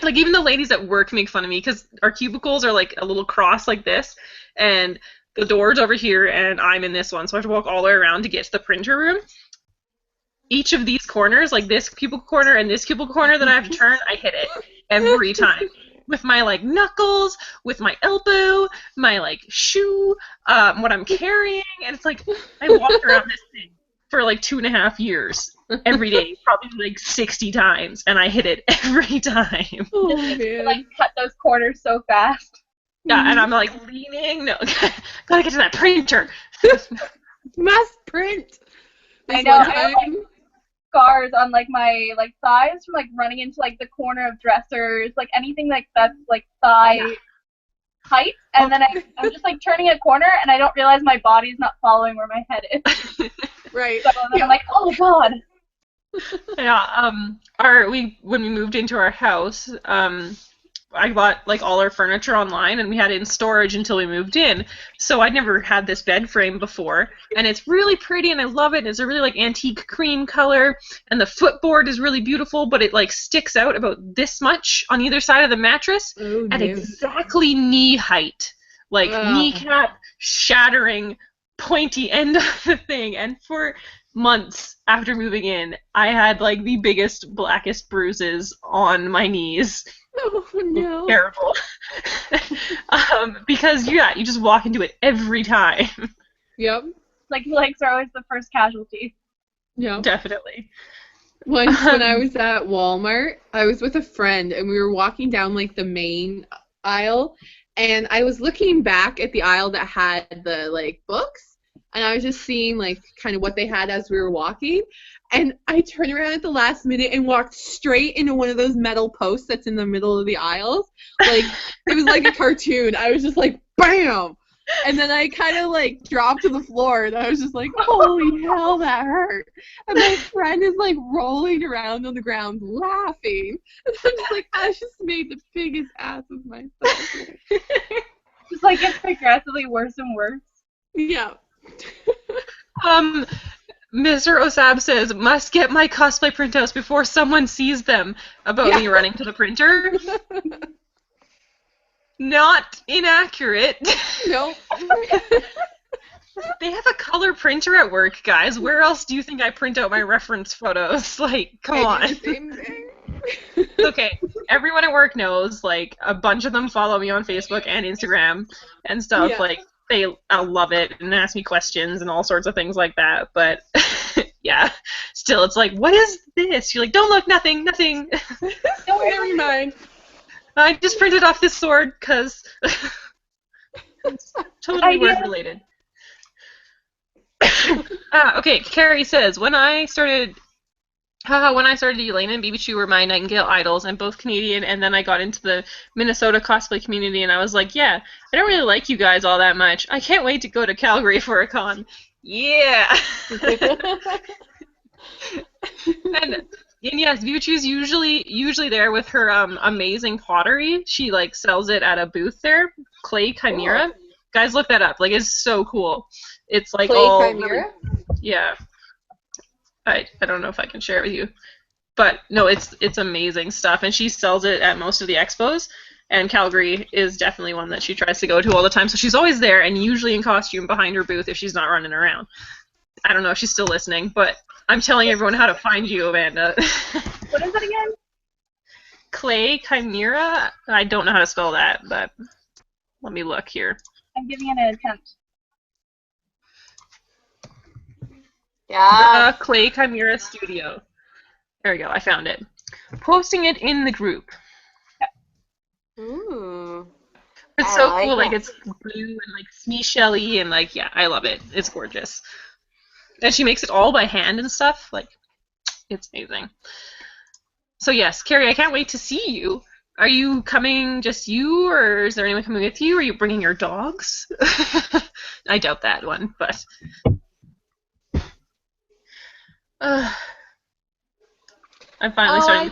Like, even the ladies at work make fun of me because our cubicles are like a little cross like this, and the door's over here, and I'm in this one, so I have to walk all the way around to get to the printer room. Each of these corners, like this cubicle corner and this cubicle corner that I have to turn, I hit it every time. With my, like, knuckles, with my elbow, my, like, shoe, what I'm carrying, and it's like, I walk around this thing for, like, 2.5 years, every day, probably, like, 60 times, and I hit it every time. Oh, man. Like, cut those corners so fast. Yeah, and I'm, like, leaning, no, gotta get to that printer. Must print. I know. I have like scars on like my like thighs from like running into like the corner of dressers, like anything like that's like thigh height, and then I'm just like turning a corner and I don't realize my body's not following where my head is. Right. So then I'm like, oh god. Yeah. When we moved into our house, I bought like all our furniture online and we had it in storage until we moved in. So I'd never had this bed frame before, and it's really pretty and I love it. It's a really like antique cream color, and the footboard is really beautiful, but it like sticks out about this much on either side of the mattress at exactly knee height, like kneecap shattering pointy end of the thing. And for months after moving in, I had like the biggest, blackest bruises on my knees. Oh no. Terrible. Because you just walk into it every time. Yep. Like legs are always the first casualty. Yep. Definitely. Once when I was at Walmart, I was with a friend and we were walking down like the main aisle, and I was looking back at the aisle that had the like books, and I was just seeing like kind of what they had as we were walking. And I turned around at the last minute and walked straight into one of those metal posts that's in the middle of the aisles. Like, it was like a cartoon. I was just like, BAM! And then I kind of like dropped to the floor, and I was just like, holy hell, that hurt. And my friend is like rolling around on the ground laughing. And I'm just like, I just made the biggest ass of myself. Just like gets progressively worse and worse. Yeah. Mr. Osab says, must get my cosplay printouts before someone sees them, about me running to the printer. Not inaccurate. No. They have a color printer at work, guys. Where else do you think I print out my reference photos? Like, come on. Okay, everyone at work knows, like, a bunch of them follow me on Facebook and Instagram and stuff. Yeah. Like, I love it and ask me questions and all sorts of things like that. But yeah, still, it's like, what is this? You're like, don't look, nothing. Don't never mind. I just printed off this sword because it's totally work related. Okay, Carrie says, when I started Yelaina and BB2 were my Nightingale idols. I'm both Canadian, and then I got into the Minnesota cosplay community, and I was like, yeah, I don't really like you guys all that much. I can't wait to go to Calgary for a con. Yeah! and yes, BB2's usually there with her amazing pottery. She like sells it at a booth there. Clay Chimera. Cool. Guys, look that up. Like, it's so cool. It's like Clay all Chimera? Yeah. I don't know if I can share it with you, but no, it's amazing stuff, and she sells it at most of the expos, and Calgary is definitely one that she tries to go to all the time, so she's always there, and usually in costume behind her booth if she's not running around. I don't know if she's still listening, but I'm telling everyone how to find you, Amanda. What is it again? Clay Chimera? I don't know how to spell that, but let me look here. I'm giving it an attempt. Yeah. Clay Chimera Studio. There we go. I found it. Posting it in the group. Ooh. It's so cool. Like, it's blue and like seashell-y and like, yeah, I love it. It's gorgeous. And she makes it all by hand and stuff. Like, it's amazing. So yes, Carrie, I can't wait to see you. Are you coming, just you, or is there anyone coming with you? Are you bringing your dogs? I doubt that one, but. I'm finally starting.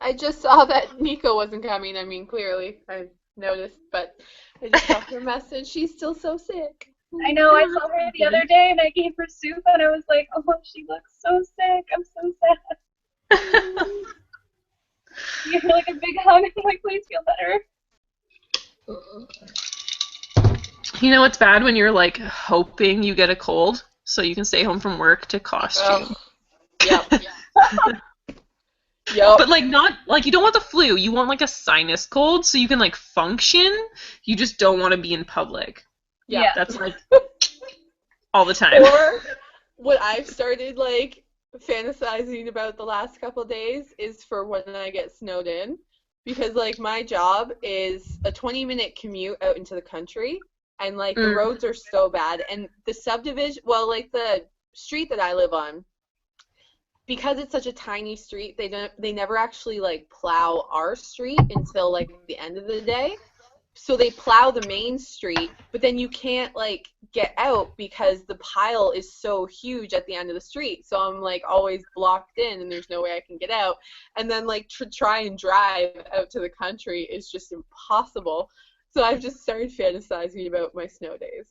I just saw that Nikko wasn't coming. I mean, clearly, I noticed, but I just saw her message. She's still so sick. I know. I saw her the other day, and I gave her soup, and I was like, "Oh, she looks so sick. I'm so sad." Give her like a big hug. I'm like, "Please feel better." You know what's bad when you're like hoping you get a cold so you can stay home from work to costume. Yep. Yep. But like not like you don't want the flu. You want like a sinus cold so you can like function. You just don't want to be in public. Yeah. That's like all the time. Or what I've started like fantasizing about the last couple of days is for when I get snowed in, because like my job is a 20-minute commute out into the country, and like the roads are so bad, and the subdivision, well, like the street that I live on, because it's such a tiny street, they never actually like plow our street until like the end of the day. So they plow the main street, but then you can't like get out because the pile is so huge at the end of the street. So I'm like always blocked in, and there's no way I can get out. And then like to try and drive out to the country is just impossible. So I've just started fantasizing about my snow days.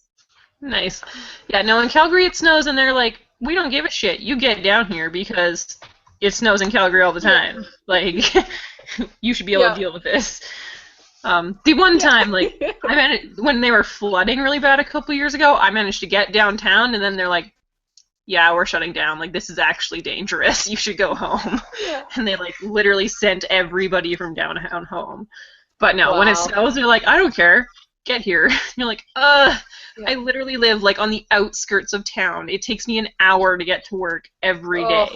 Nice. Yeah, no, in Calgary it snows, and they're like, we don't give a shit. You get down here because it snows in Calgary all the time. Like, you should be able to deal with this. The one time, like, when they were flooding really bad a couple years ago, I managed to get downtown, and then they're like, yeah, we're shutting down. Like, this is actually dangerous. You should go home. Yeah. And they, like, literally sent everybody from downtown home. But no, when it snows, they're like, I don't care. Get here. And you're like, I literally live, like, on the outskirts of town. It takes me an hour to get to work every day.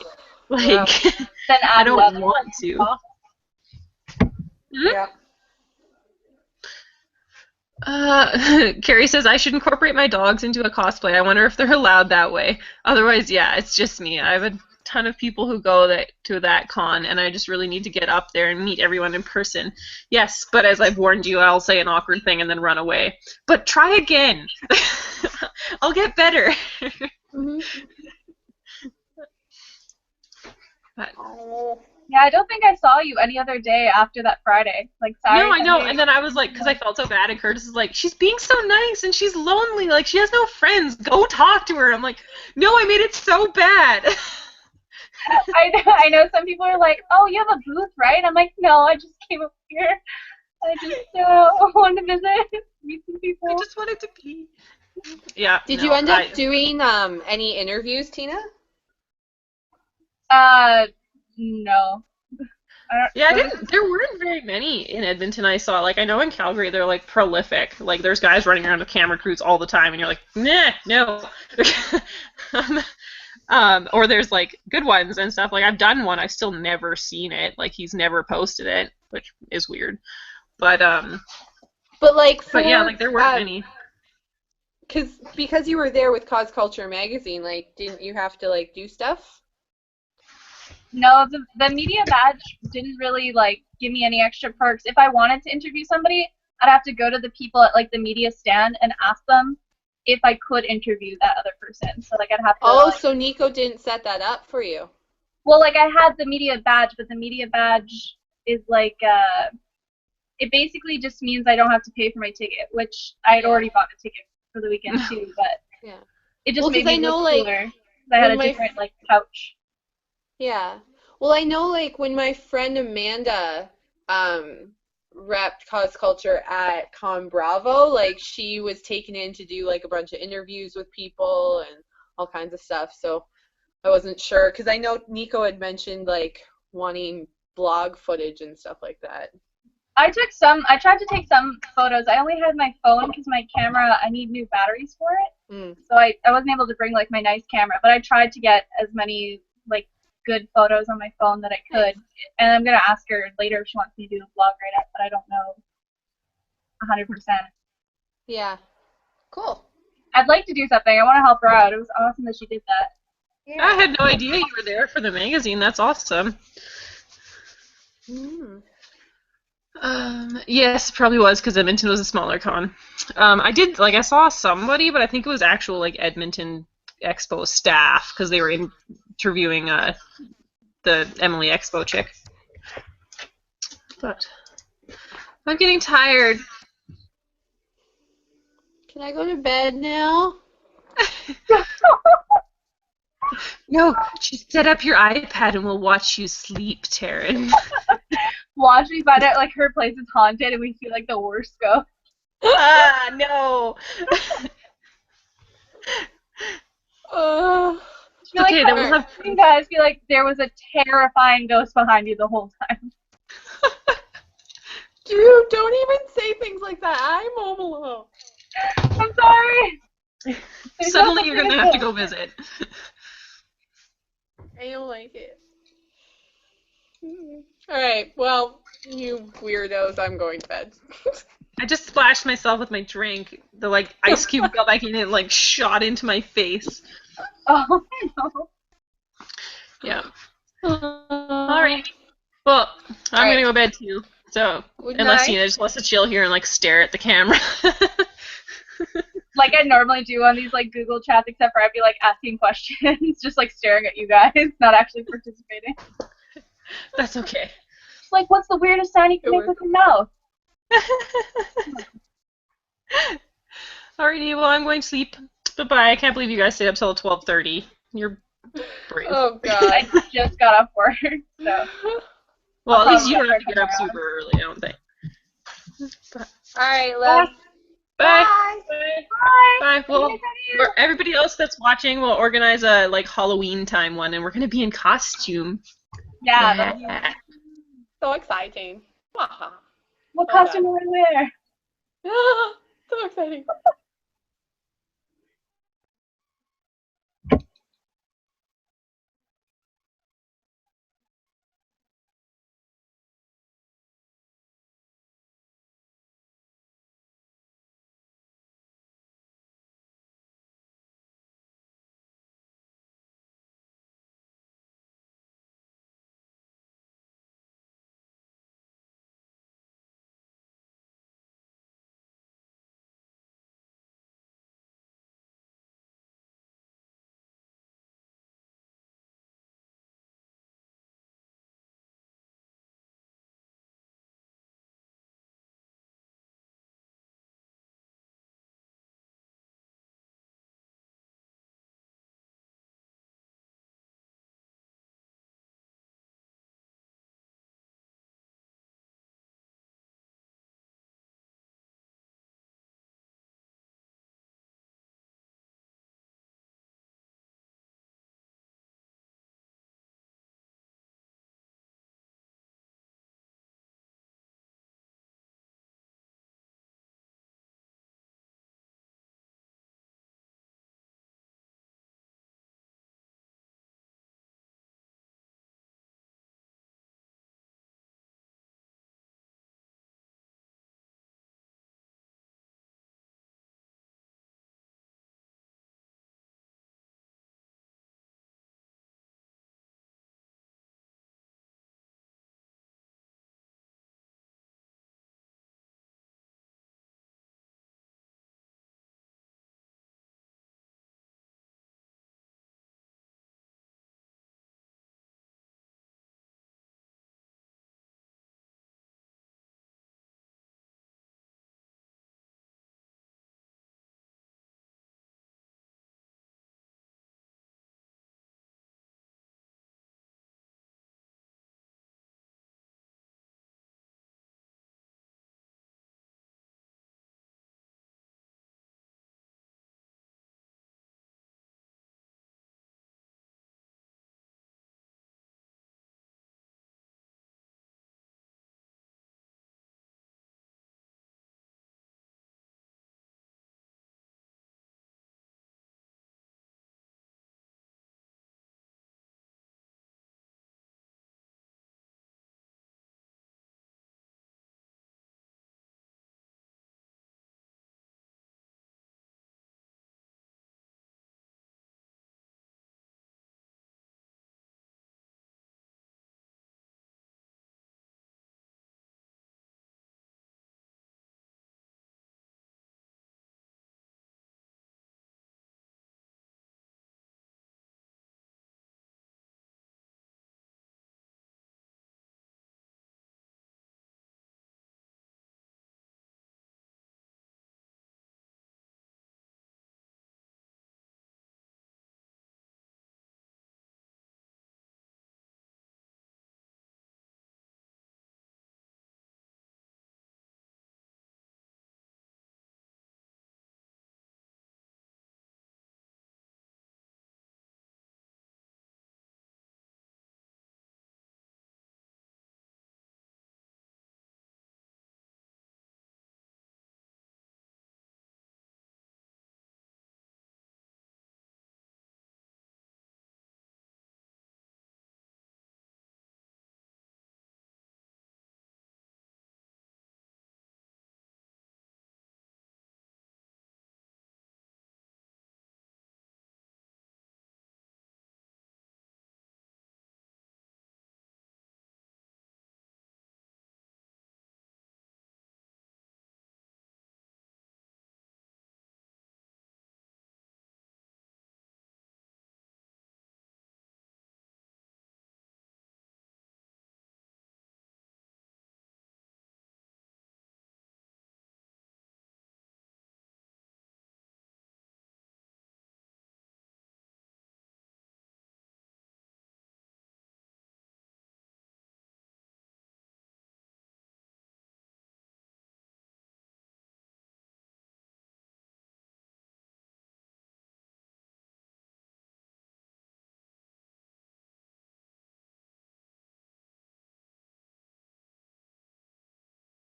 Like, I don't want to. Yeah. Carrie says, I should incorporate my dogs into a cosplay. I wonder if they're allowed that way. Otherwise, yeah, it's just me. I have a ton of people who go to that con, and I just really need to get up there and meet everyone in person. Yes, but as I've warned you, I'll say an awkward thing and then run away. But try again. I'll get better. Mm-hmm. Yeah, I don't think I saw you any other day after that Friday. Like, Saturday. No, I know. And then I was like, because I felt so bad, and Curtis is like, she's being so nice, and she's lonely. Like, she has no friends. Go talk to her. I'm like, no, I made it so bad. I know some people are like, oh, you have a booth, right? I'm like, no, I just came up here. I just wanted to visit, meet some people. I just wanted to be. Yeah. Did you end up doing any interviews, Tina? No. Yeah, there weren't very many in Edmonton I saw. Like, I know in Calgary they're, like, prolific. Like, there's guys running around with camera crews all the time, and you're like, nah, no. Or there's, like, good ones and stuff. Like, I've done one. I've still never seen it. Like, he's never posted it, which is weird. But yeah, like, there weren't many. Because you were there with Cause Culture magazine, like, didn't you have to, like, do stuff? No, the media badge didn't really, like, give me any extra perks. If I wanted to interview somebody, I'd have to go to the people at, like, the media stand and ask them if I could interview that other person. So, like, I'd have to... Oh, so Nikko didn't set that up for you? Well, like, I had the media badge, but the media badge is, like, it basically just means I don't have to pay for my ticket, which I had already bought a ticket for the weekend, too, but it just made me look cooler. I had a different, like, pouch. Yeah. Well, I know, like, when my friend Amanda repped Cause Culture at Con Bravo, like, she was taken in to do, like, a bunch of interviews with people and all kinds of stuff, so I wasn't sure. Because I know Nikko had mentioned, like, wanting blog footage and stuff like that. I tried to take some photos. I only had my phone because my camera, I need new batteries for it. So I wasn't able to bring, like, my nice camera, but I tried to get as many, like, good photos on my phone that I could, and I'm gonna ask her later if she wants me to do the vlog right up, but I don't know 100%. Yeah. Cool. I'd like to do something. I want to help her out. It was awesome that she did that. Yeah. I had no idea you were there for the magazine. That's awesome. Yes, probably was because Edmonton was a smaller con. I saw somebody, but I think it was actual, like, Edmonton Expo staff because they were interviewing the Emily Expo chick. But I'm getting tired. Can I go to bed now? No, just set up your iPad and we'll watch you sleep, Taryn. Watch me find out, like, her place is haunted and we see, like, the worst ghost. No. Be like, okay, then we'll have... You guys be like, there was a terrifying ghost behind you the whole time. Drew, don't even say things like that. I'm home alone. I'm sorry. Suddenly you're going to have to go visit. I don't like it. Alright, well, you weirdos, I'm going to bed. I just splashed myself with my drink. The, like, ice cube got back in and, like, shot into my face. Oh no. Yeah. All right. Well, I'm gonna go to bed too. So unless Tina just wants to chill here and like stare at the camera. Like I normally do on these like Google chats, except for I'd be like asking questions, just like staring at you guys, not actually participating. That's okay. It's like, what's the weirdest sound you can make with your mouth? Alrighty, well I'm going to sleep. Bye-bye. I can't believe you guys stayed up till 12:30. You're brave. Oh God. I just got off work, so. Well, at least you don't have to get up super early, I don't think. Alright, love. Bye. Bye. Bye. Well, for everybody else that's watching, we'll organize a like Halloween time one, and we're gonna be in costume. Yeah. Yeah. So exciting. What costume will I wear? So exciting.